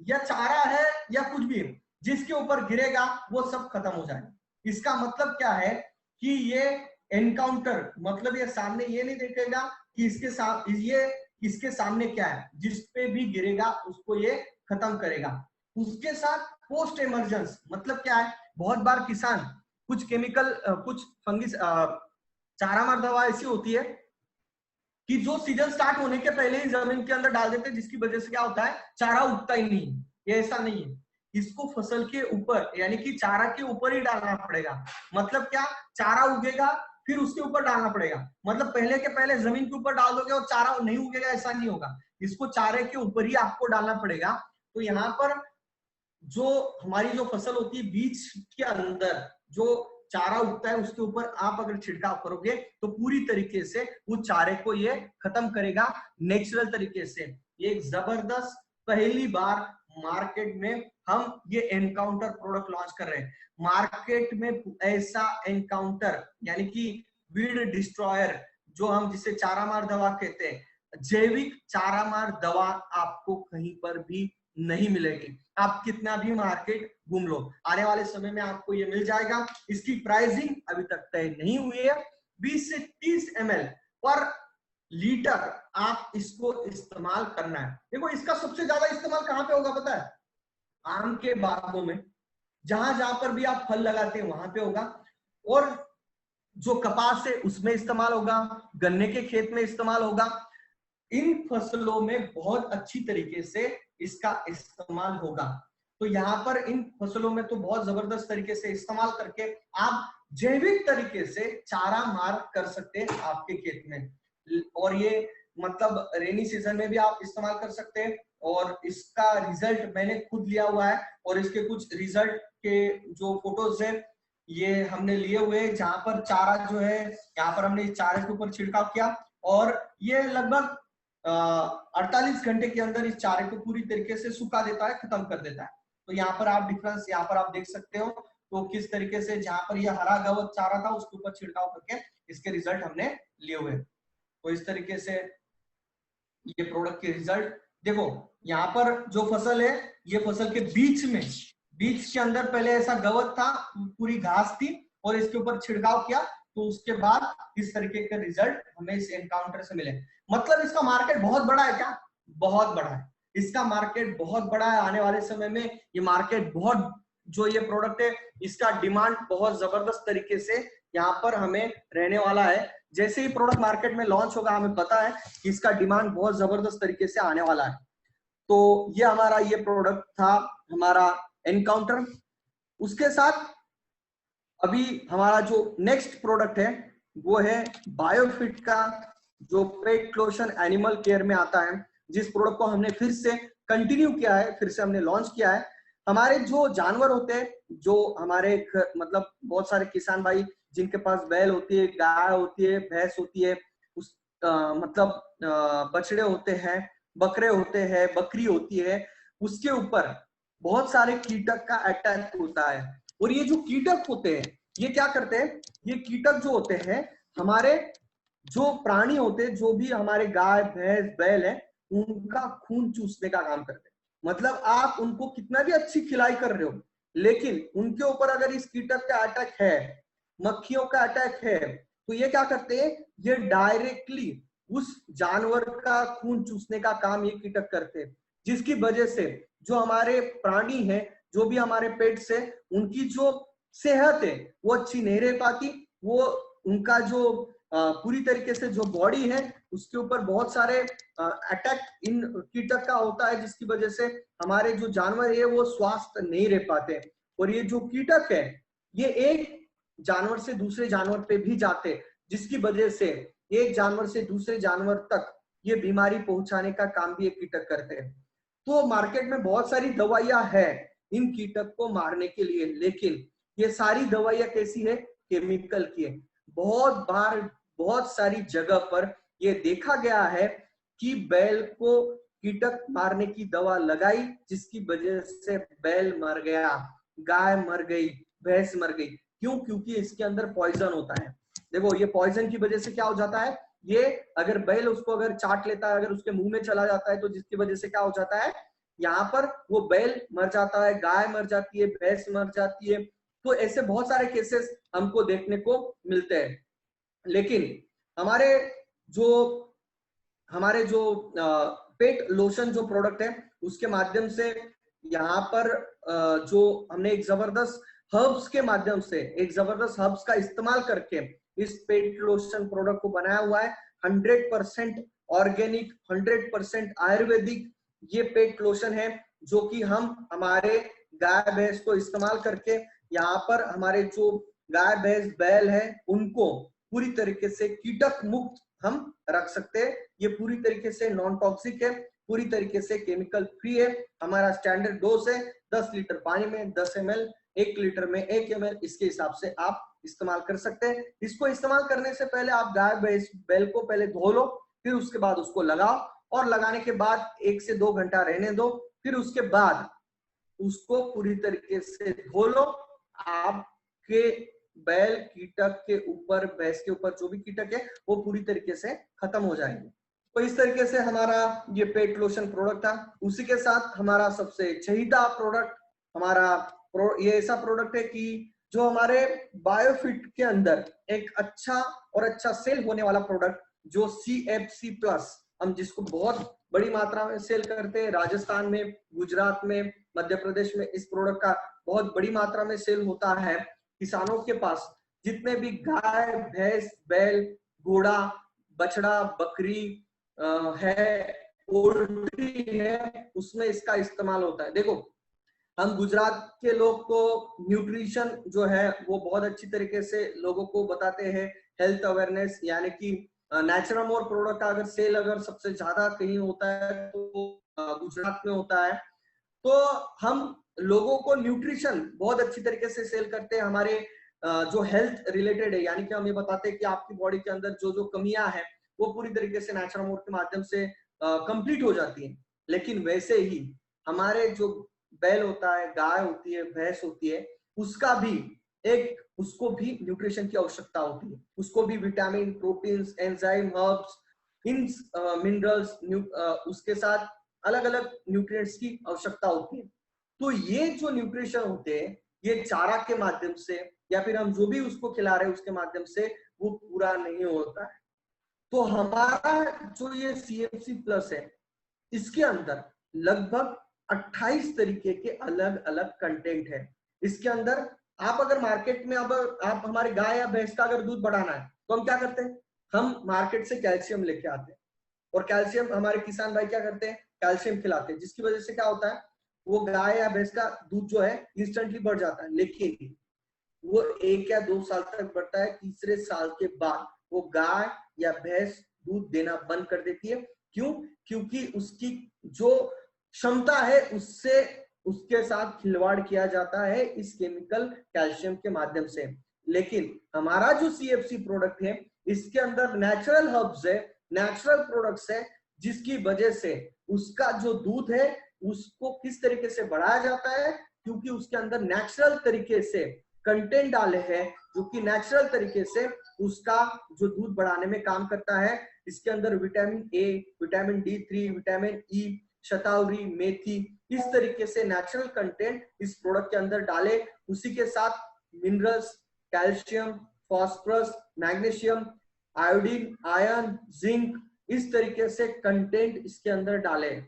या चारा है या कुछ भी, जिसके ऊपर गिरेगा वो सब खत्म हो जाएगा। इसका मतलब क्या है कि ये एनकाउंटर, मतलब ये सामने ये नहीं देखेगा कि इसके सामने क्या है, जिस पे भी गिरेगा उसको ये खत्म करेगा। उसके साथ पोस्ट इमर्जेंस मतलब क्या है? बहुत बार किसान कुछ केमिकल, कुछ फंगिस, चारामार दवा ऐसी होती है कि जो सीजन स्टार्ट होने के पहले ही जमीन के अंदर डाल देते हैं, जिसकी वजह से क्या होता है? चारा उगता ही नहीं। ये ऐसा नहीं है, इसको फसल के ऊपर यानी कि चारा के ऊपर ही डालना पड़ेगा। मतलब क्या? चारा उगेगा फिर उसके ऊपर डालना पड़ेगा। मतलब पहले के पहले जमीन के ऊपर डाल दोगे और चारा नहीं उगेगा, ऐसा नहीं होगा। इसको चारे के ऊपर ही आपको डालना पड़ेगा। तो यहाँ पर जो हमारी जो फसल होती है, बीज के अंदर जो चारा उगता है उसके ऊपर आप अगर छिड़काव करोगे तो पूरी तरीके से उस चारे को ये खत्म करेगा नेचुरल तरीके से। ये एक जबरदस्त पहली बार मार्केट में हम ये एनकाउंटर प्रोडक्ट लॉन्च कर रहे हैं। मार्केट में ऐसा एनकाउंटर यानी कि वीड डिस्ट्रॉयर, जो हम जिसे चारामार दवा कहते हैं, जैविक चारामार दवा आपको कहीं पर भी नहीं मिलेगी। आप कितना भी मार्केट घूम लो, आने वाले समय में आपको ये मिल जाएगा। इसकी प्राइसिंग अभी तक तय नहीं हुई है। 20 से 30 ml पर लीटर आप इसको इस्तेमाल करना है। देखो इसका सबसे ज्यादा इस्तेमाल कहां पे होगा पता है? आम के बागों में, जहां जहां पर भी आप फल लगाते हैं वहां पे होगा, और जो कपास है उसमें इस्तेमाल होगा, गन्ने के खेत में इस्तेमाल होगा। इन फसलों में बहुत अच्छी तरीके से इसका इस्तेमाल होगा। तो यहाँ पर इन फसलों में तो बहुत जबरदस्त तरीके से इस्तेमाल करके आप जैविक तरीके से चारा मार कर सकते हैं आपके खेत में। और ये मतलब रेनी सीजन में भी आप इस्तेमाल कर सकते हैं। और इसका रिजल्ट मैंने खुद लिया हुआ है, और इसके कुछ रिजल्ट के जो फोटोज है ये हमने लिए हुए हैं, जहां पर चारा जो है यहाँ पर हमने चारे के ऊपर छिड़काव किया, और ये लगभग 48 घंटे के अंदर इस चारे को पूरी तरीके से सुखा देता है, खत्म कर देता है। तो यहाँ पर आप डिफरेंस यहाँ पर आप देख सकते हो, तो किस तरीके से जहां पर ये हरा गवत चारा था उसके ऊपर छिड़काव करके इसके रिजल्ट हमने लिए हुए। तो इस तरीके से ये प्रोडक्ट के रिजल्ट देखो। यहाँ पर जो फसल है, ये फसल के बीच के अंदर पहले ऐसा गवत था, पूरी घास थी, और इसके ऊपर छिड़काव किया तो उसके बाद इस तरीके के रिजल्ट हमें इस एनकाउंटर से मिले। मतलब इसका मार्केट बहुत बड़ा है क्या? बहुत बड़ा है। इसका मार्केट बहुत बड़ा है। आने वाले समय में ये मार्केट बहुत, जो ये प्रोडक्ट है इसका डिमांड बहुत जबरदस्त तरीके से यहाँ पर हमें रहने वाला है। जैसे ही प्रोडक्ट मार्केट में लॉन्च होगा, हमें पता है कि इसका डिमांड बहुत जबरदस्त तरीके से आने वाला है। तो ये हमारा ये प्रोडक्ट था, हमारा एनकाउंटर। उसके साथ अभी हमारा जो नेक्स्ट प्रोडक्ट है वो है बायोफिट का, जो पेट लोशन एनिमल केयर में आता है, जिस प्रोडक्ट को हमने फिर से कंटिन्यू किया है, फिर से हमने लॉन्च किया है। हमारे जो जानवर होते हैं, जो हमारे मतलब बहुत सारे किसान भाई जिनके पास बैल होती है, गाय होती है, भैंस होती है, उस मतलब बछड़े होते हैं, बकरे होते हैं, बकरी होती है, उसके ऊपर बहुत सारे कीटक का अटैक होता है। और ये जो कीटक होते हैं ये क्या करते हैं? ये कीटक जो होते हैं हमारे जो प्राणी होते हैं, जो भी हमारे गाय भैंस बैल है, उनका खून चूसने का काम करते हैं। मतलब आप उनको कितना भी अच्छी खिलाई कर रहे हो, लेकिन उनके ऊपर अगर इस कीटक का अटैक है, मक्खियों का अटैक है, तो ये क्या करते हैं? ये डायरेक्टली उस जानवर का खून चूसने का काम ये कीटक करते हैं, जिसकी वजह से जो हमारे प्राणी हैं, जो भी हमारे पेट से, उनकी जो सेहत है वो अच्छी नहीं रह पाती। वो उनका जो पूरी तरीके से जो बॉडी है उसके ऊपर बहुत सारे अटैक इन कीटक का होता है, जिसकी वजह से हमारे जो जानवर है वो स्वस्थ नहीं रह पाते। और ये जो कीटक है ये एक जानवर से दूसरे जानवर पे भी जाते, जिसकी वजह से एक जानवर से दूसरे जानवर तक ये बीमारी पहुंचाने का काम भी ये कीटक करते हैं। तो मार्केट में बहुत सारी दवाइयां हैं इन कीटक को मारने के लिए, लेकिन ये सारी दवाइयां कैसी है? केमिकल की है। बहुत बार बहुत सारी जगह पर ये देखा गया है कि बैल को कीटक मारने की दवा लगाई, जिसकी वजह से बैल मर गया, गाय मर गई, भैंस मर गई। क्यों? क्योंकि इसके अंदर पॉइजन होता है। देखो ये पॉइजन की वजह से क्या हो जाता है, ये अगर बैल उसको अगर चाट लेता है, अगर उसके मुंह में चला जाता है, तो जिसकी वजह से क्या हो जाता है, यहाँ पर वो बैल मर जाता है, गाय मर जाती है, भैंस मर जाती है। तो ऐसे बहुत सारे केसेस हमको देखने को मिलते हैं। लेकिन हमारे जो पेट लोशन जो प्रोडक्ट है उसके माध्यम से यहाँ पर जो हमने एक जबरदस्त हर्ब्स के माध्यम से, एक जबरदस्त हर्ब्स का इस्तेमाल करके इस पेट लोशन प्रोडक्ट को बनाया हुआ है। 100% ऑर्गेनिक, 100% आयुर्वेदिक ये पेट लोशन है, जो कि हम हमारे गाय भैंस को इस्तेमाल करके यहाँ पर हमारे जो गाय भैंस बैल है उनको पूरी तरीके से कीटक मुक्त हम रख सकते हैं। ये पूरी तरीके से नॉन टॉक्सिक है, पूरी तरीके से केमिकल फ्री है। हमारा स्टैंडर्ड डोज है 10 लीटर पानी में 10 ml, 1 लीटर में 1 ml, इसके हिसाब से आप इस्तेमाल कर सकते हैं। इसको इस्तेमाल करने से पहले आप गाय बैल को पहले धो लो, फिर उसके बाद उसको लगाओ, और लगाने के बाद 1 से 2 घंटा रहने दो, फिर उसके बाद उसको पूरी तरीके से धो लो। आपके बैल कीटक के ऊपर, भैंस के ऊपर जो भी कीटक है वो पूरी तरीके से खत्म हो जाएंगे। तो इस तरीके से हमारा ये पेट लोशन प्रोडक्ट था। उसी के साथ हमारा सबसे चहीता प्रोडक्ट, ये ऐसा प्रोडक्ट है कि जो हमारे बायोफिट के अंदर एक अच्छा सेल होने वाला प्रोडक्ट, जो CFC प्लस, हम जिसको बहुत बड़ी मात्रा में सेल करते हैं। राजस्थान में, गुजरात में, मध्य प्रदेश में इस प्रोडक्ट का बहुत बड़ी मात्रा में सेल होता है। किसानों के पास जितने भी गाय भैंस बैल घोड़ा बछड़ा बकरी है, पोल्ट्री है, उसमें इसका इस्तेमाल होता है। देखो हम गुजरात के लोग को न्यूट्रिशन जो है वो बहुत अच्छी तरीके से लोगों को बताते हैं, हेल्थ अवेयरनेस, यानी कि नेचुरल प्रोडक्ट का अगर सेल अगर सबसे ज्यादा कहीं होता है तो गुजरात में होता है। तो हम लोगों को न्यूट्रिशन बहुत अच्छी तरीके से सेल करते हैं। हमारे जो हेल्थ रिलेटेड है, यानी कि हम ये बताते हैं कि आपकी बॉडी के अंदर जो जो कमियां हैं वो पूरी तरीके से नेचुरल मोड के माध्यम से कंप्लीट हो जाती है। लेकिन वैसे ही हमारे जो बैल होता है, गाय होती है, भैंस होती है, उसको भी न्यूट्रिशन की आवश्यकता होती है। उसको भी विटामिन, प्रोटीन्स, एंजाइम, हर्ब्स, इन मिनरल्स, उसके साथ अलग अलग न्यूट्रिएंट्स की आवश्यकता होती है। तो ये जो न्यूट्रिशन होते हैं ये चारा के माध्यम से या फिर हम जो भी उसको खिला रहे हैं उसके माध्यम से वो पूरा नहीं होता है। तो हमारा जो ये CFC प्लस है, इसके अंदर लगभग 28 तरीके के अलग अलग कंटेंट है। इसके अंदर आप अगर मार्केट में, अब आप हमारे गाय या भैंस का अगर दूध बढ़ाना है तो हम क्या करते हैं, हम मार्केट से कैल्शियम लेके आते हैं, और कैल्शियम हमारे किसान भाई क्या करते हैं, कैल्शियम खिलाते हैं, जिसकी वजह से क्या होता है, वो गाय या भैंस का दूध जो है इंस्टेंटली बढ़ जाता है। लेकिन वो 1 या 2 साल तक बढ़ता है, तीसरे साल के बाद वो गाय या भैंस दूध देना बंद कर देती है। क्यों? क्योंकि उसकी जो क्षमता है उससे उसके साथ खिलवाड़ किया जाता है इस केमिकल कैल्शियम के माध्यम से। लेकिन हमारा जो CFC प्रोडक्ट है इसके अंदर नेचुरल हर्ब्स है, नेचुरल प्रोडक्ट्स है, जिसकी वजह से उसका जो दूध है उसको किस तरीके से बढ़ाया जाता है, क्योंकि उसके अंदर नेचुरल तरीके से कंटेंट डाले हैं जो कि नेचुरल तरीके से उसका जो दूध बढ़ाने में काम करता है। इसके अंदर vitamin A, vitamin D3, vitamin E, शतावरी, मेथी, इस तरीके से नेचुरल कंटेंट इस प्रोडक्ट के अंदर डाले। उसी के साथ minerals, calcium, phosphorus, magnesium, iodine, iron, zinc, इस तरीके से कंटेंट इसके अंदर डालें।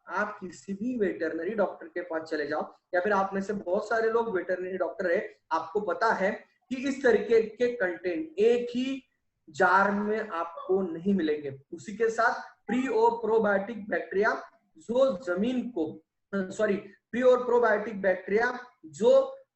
आप किसी भी वेटरनरी डॉक्टर के पास चले जाओ, या फिर आप में से बहुत सारे लोग वेटरनरी डॉक्टर है, आपको पता है कि इस तरीके के कंटेंट एक ही जार में आपको नहीं मिलेंगे। उसी के साथ प्री और प्रोबायोटिक बैक्टीरिया जो जमीन को प्री और प्रोबायोटिक बैक्टीरिया जो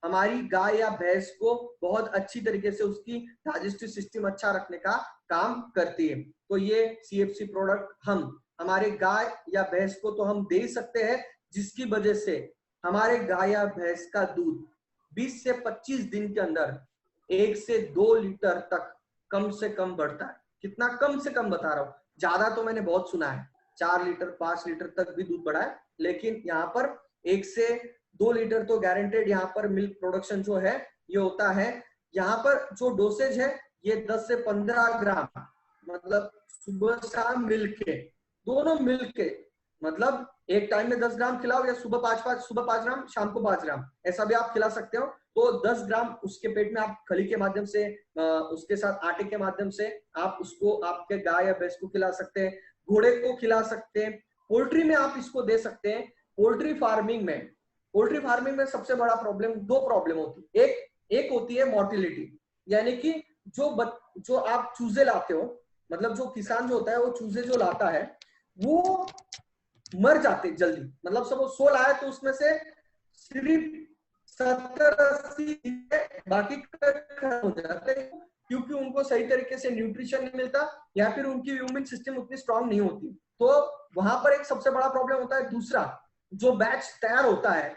हमारी गाय या भैंस को बहुत अच्छी तरीके से उसकी डाइजेस्टिव सिस्टम अच्छा रखने का काम करती है। तो ये CFC प्रोडक्ट हम हमारे गाय या भैंस को तो हम दे ही सकते हैं, जिसकी वजह से हमारे गाय या भैंस का दूध 20 से 25 दिन के अंदर 1 से 2 लीटर तक कम से कम बढ़ता है। कितना कम से कम बता रहा हूँ, ज्यादा तो मैंने बहुत सुना है, 4 लीटर 5 लीटर तक भी दूध बढ़ा है, लेकिन यहाँ पर 1 से 2 लीटर तो गारंटेड यहाँ पर मिल्क प्रोडक्शन जो है ये होता है। यहाँ पर जो डोसेज है ये 10 से 15 ग्राम, मतलब सुबह शाम मिलके, दोनों मिलके, मतलब एक टाइम में 10 ग्राम खिलाओ, या सुबह 5 ग्राम शाम को 5 ग्राम, ऐसा भी आप खिला सकते हो। तो 10 ग्राम उसके पेट में आप खली के माध्यम से, उसके साथ आटे के माध्यम से आप उसको आपके गाय या भैंस को खिला सकते हैं, घोड़े को खिला सकते हैं। पोल्ट्री में आप इसको दे सकते हैं। पोल्ट्री फार्मिंग में सबसे बड़ा प्रॉब्लम, 2 प्रॉब्लम होती है। एक होती है मोर्टिलिटी, यानी कि जो आप चूजे लाते हो, मतलब जो किसान जो होता है वो चूजे जो लाता है वो मर जाते जल्दी, मतलब सब 100 लाए तो उसमें से सिर्फ 70-80 बाकी खत्म हो जाते हैं, क्योंकि उनको सही तरीके से न्यूट्रिशन नहीं मिलता, या फिर उनकी इम्यून सिस्टम उतनी स्ट्रांग नहीं होती। तो वहां पर एक सबसे बड़ा प्रॉब्लम होता है। दूसरा, जो बैच तैयार होता है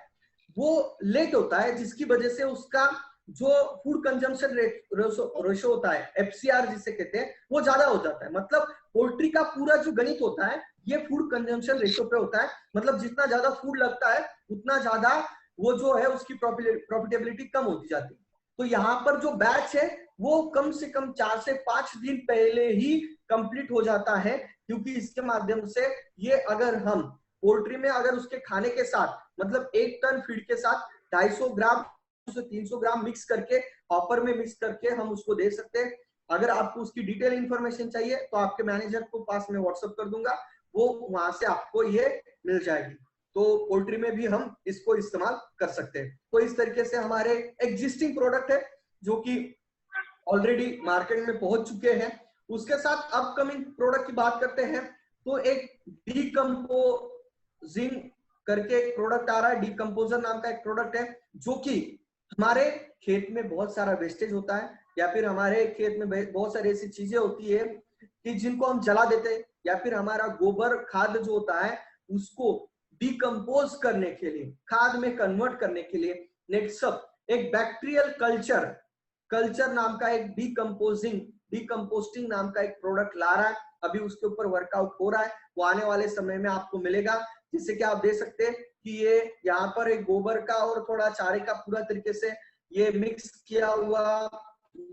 वो लेट होता है, जिसकी वजह से उसका जो फूड कंजम्पशन रेशो होता है, FCR जिसे कहते हैं, वो ज्यादा हो जाता है। मतलब पोल्ट्री का पूरा जो गणित होता है ये फूड कंजम्पशन रेशो पे होता है, मतलब जितना ज्यादा फूड लगता है उतना ज्यादा वो जो है उसकी प्रॉफिटेबिलिटी कम होती जाती है। तो यहाँ पर जो बैच है वो कम से कम 4 से 5 दिन पहले ही कंप्लीट हो जाता है, क्योंकि इसके माध्यम से ये अगर हम पोल्ट्री में अगर उसके खाने के साथ, मतलब 1 टन फीड के साथ 250 ग्राम से 300 ग्राम मिक्स करके, हॉपर में मिक्स करके हम उसको दे सकते हैं। अगर आपको उसकी डिटेल इंफॉर्मेशन चाहिए तो आपके मैनेजर को पास में व्हाट्सएप कर दूंगा, वो वहां से आपको ये मिल जाएगी। तो पोल्ट्री में भी हम इसको इस्तेमाल कर सकते हैं। तो इस तरीके से हमारे एग्जिस्टिंग प्रोडक्ट है जो कि ऑलरेडी मार्केट में पहुंच चुके हैं। उसके साथ अपकमिंग प्रोडक्ट की बात करते हैं तो एक डीकंपोजिंग करके एक प्रोडक्ट आ रहा है। डीकंपोजर नाम का एक प्रोडक्ट है जो कि हमारे खेत में बहुत सारा वेस्टेज होता है, या फिर हमारे खेत में बहुत सारी ऐसी चीजें होती है कि जिनको हम जला देते हैं, या फिर हमारा गोबर खाद जो होता है उसको डिकम्पोज करने के लिए, खाद में कन्वर्ट करने के लिए नेक्सप एक बैक्टीरियल कल्चर नाम का एक डिकम्पोस्टिंग नाम का एक प्रोडक्ट ला रहा है। अभी उसके ऊपर वर्कआउट हो रहा है, वो आने वाले समय में आपको मिलेगा, जिससे कि आप देख सकते हैं कि ये यहाँ पर एक गोबर का और थोड़ा चारे का पूरा तरीके से ये मिक्स किया हुआ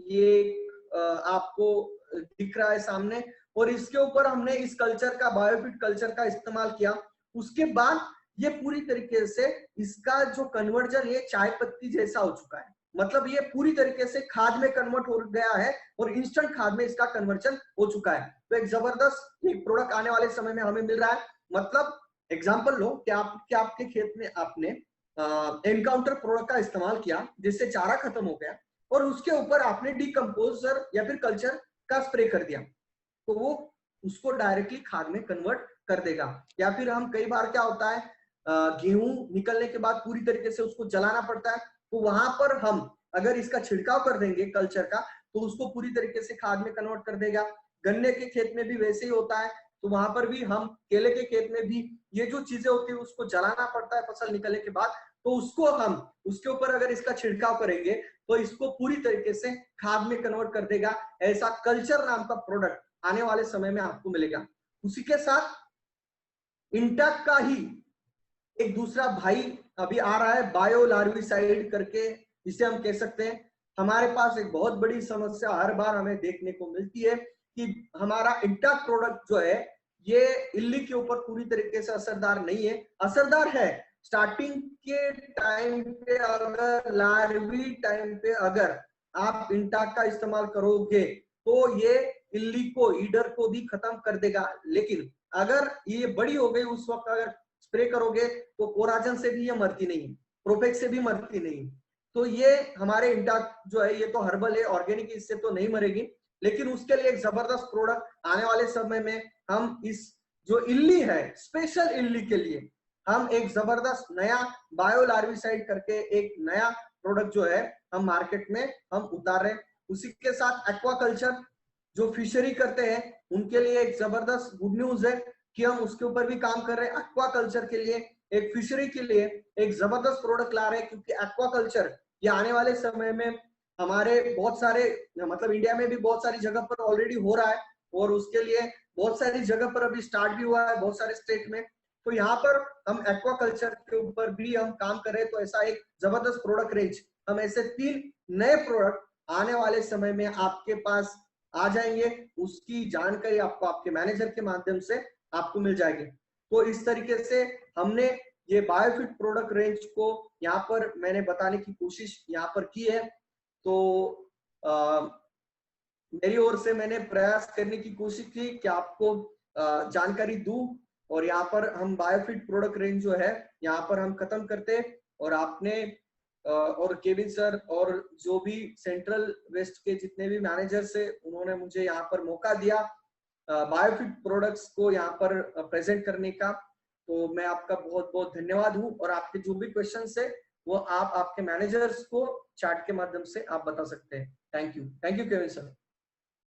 ये आपको दिख रहा है सामने, और इसके ऊपर हमने इस कल्चर का, बायोफिट कल्चर का इस्तेमाल किया। उसके बाद ये पूरी तरीके से इसका जो कन्वर्जन ये चाय पत्ती जैसा हो चुका है, मतलब ये पूरी तरीके से खाद में कन्वर्ट हो गया है और इंस्टेंट खाद में इसका कन्वर्जन हो चुका है। तो एक जबरदस्त एक प्रोडक्ट आने वाले समय में हमें मिल रहा है। मतलब एग्जांपल लो कि आपके खेत में आपने एनकाउंटर प्रोडक्ट का इस्तेमाल किया जिससे चारा खत्म हो गया, और उसके ऊपर आपने डिकम्पोजर या फिर कल्चर का स्प्रे कर दिया, तो वो उसको डायरेक्टली खाद में कन्वर्ट कर देगा। या फिर हम कई बार क्या होता है, गेहूं निकलने के बाद पूरी तरीके से उसको जलाना पड़ता है, तो वहां पर हम अगर इसका छिड़काव कर देंगे कल्चर का तो उसको पूरी तरीके से खाद में कन्वर्ट कर देगा। गन्ने के खेत में भी वैसे ही होता है, तो वहां पर भी हम, केले के खेत में भी ये जो चीजें होती है उसको जलाना पड़ता है फसल निकलने के बाद, तो उसको हम उसके ऊपर अगर इसका छिड़काव करेंगे तो इसको पूरी तरीके से खाद में कन्वर्ट कर देगा। ऐसा कल्चर नाम का प्रोडक्ट आने वाले समय में आपको मिलेगा। उसी के साथ इंटैक का ही एक दूसरा भाई अभी आ रहा है, बायो लार्विसाइड करके इसे हम कह सकते हैं। हमारे पास एक बहुत बड़ी समस्या हर बार हमें देखने को मिलती है कि हमारा इंटैक प्रोडक्ट जो है ये इल्ली के ऊपर पूरी तरीके से असरदार नहीं है। असरदार है स्टार्टिंग के टाइम पे, अगर लार्वी टाइम पे अगर आप इंटैक का इस्तेमाल करोगे तो ये इल्ली को, ईडर को भी खत्म कर देगा। लेकिन अगर ये बड़ी हो गई उस वक्त अगर स्प्रे करोगे तो कोराजन से भी ये मरती नहीं, प्रोफेक्स से भी मरती नहीं। तो ये हमारे इंटा जो है ये तो हर्बल है, ऑर्गेनिक, इससे तो नहीं मरेगी। लेकिन उसके लिए एक जबरदस्त प्रोडक्ट आने वाले समय में हम इस जो इल्ली है, स्पेशल इल्ली के लिए हम एक जबरदस्त नया बायो लार्विसाइड करके एक नया प्रोडक्ट जो है हम मार्केट में हम उतार रहे हैं। उसी के साथ एक्वाकल्चर जो फिशरी करते हैं उनके लिए एक जबरदस्त गुड न्यूज है कि हम उसके ऊपर भी काम कर रहे हैं। एक्वाकल्चर के लिए, एक फिशरी के लिए एक जबरदस्त प्रोडक्ट ला रहे हैं, क्योंकि एक्वाकल्चर ये आने वाले समय में हमारे बहुत सारे, मतलब इंडिया में भी बहुत सारी जगह पर ऑलरेडी हो रहा है और उसके लिए बहुत सारी जगह पर अभी स्टार्ट भी हुआ है बहुत सारे स्टेट में। तो यहाँ पर हम एक्वाकल्चर के ऊपर भी हम काम कर रहे हैं। तो ऐसा एक जबरदस्त प्रोडक्ट रेंज, हम ऐसे 3 नए प्रोडक्ट आने वाले समय में आपके पास आ जाएंगे, उसकी जानकारी आपको आपके मैनेजर के माध्यम से आपको मिल जाएगी। तो इस तरीके से हमने ये बायोफिट प्रोडक्ट रेंज को यहाँ पर मैंने बताने की कोशिश यहाँ पर की है। तो मेरी ओर से मैंने प्रयास करने की कोशिश की कि आपको जानकारी दूं, और यहाँ पर हम बायोफिट प्रोडक्ट रेंज जो है यहाँ पर हम खत्म करते। और आपने और केविन सर और जो भी सेंट्रल वेस्ट के जितने भी मैनेजर्स है उन्होंने मुझे यहाँ पर मौका दिया बायोफिट प्रोडक्ट्स को यहाँ पर प्रेजेंट करने का। तो मैं आपका बहुत बहुत धन्यवाद हूँ। और आपके जो भी क्वेश्चंस है वो आप आपके मैनेजर्स को चैट के माध्यम से आप बता सकते हैं। Thank you Kevin sir.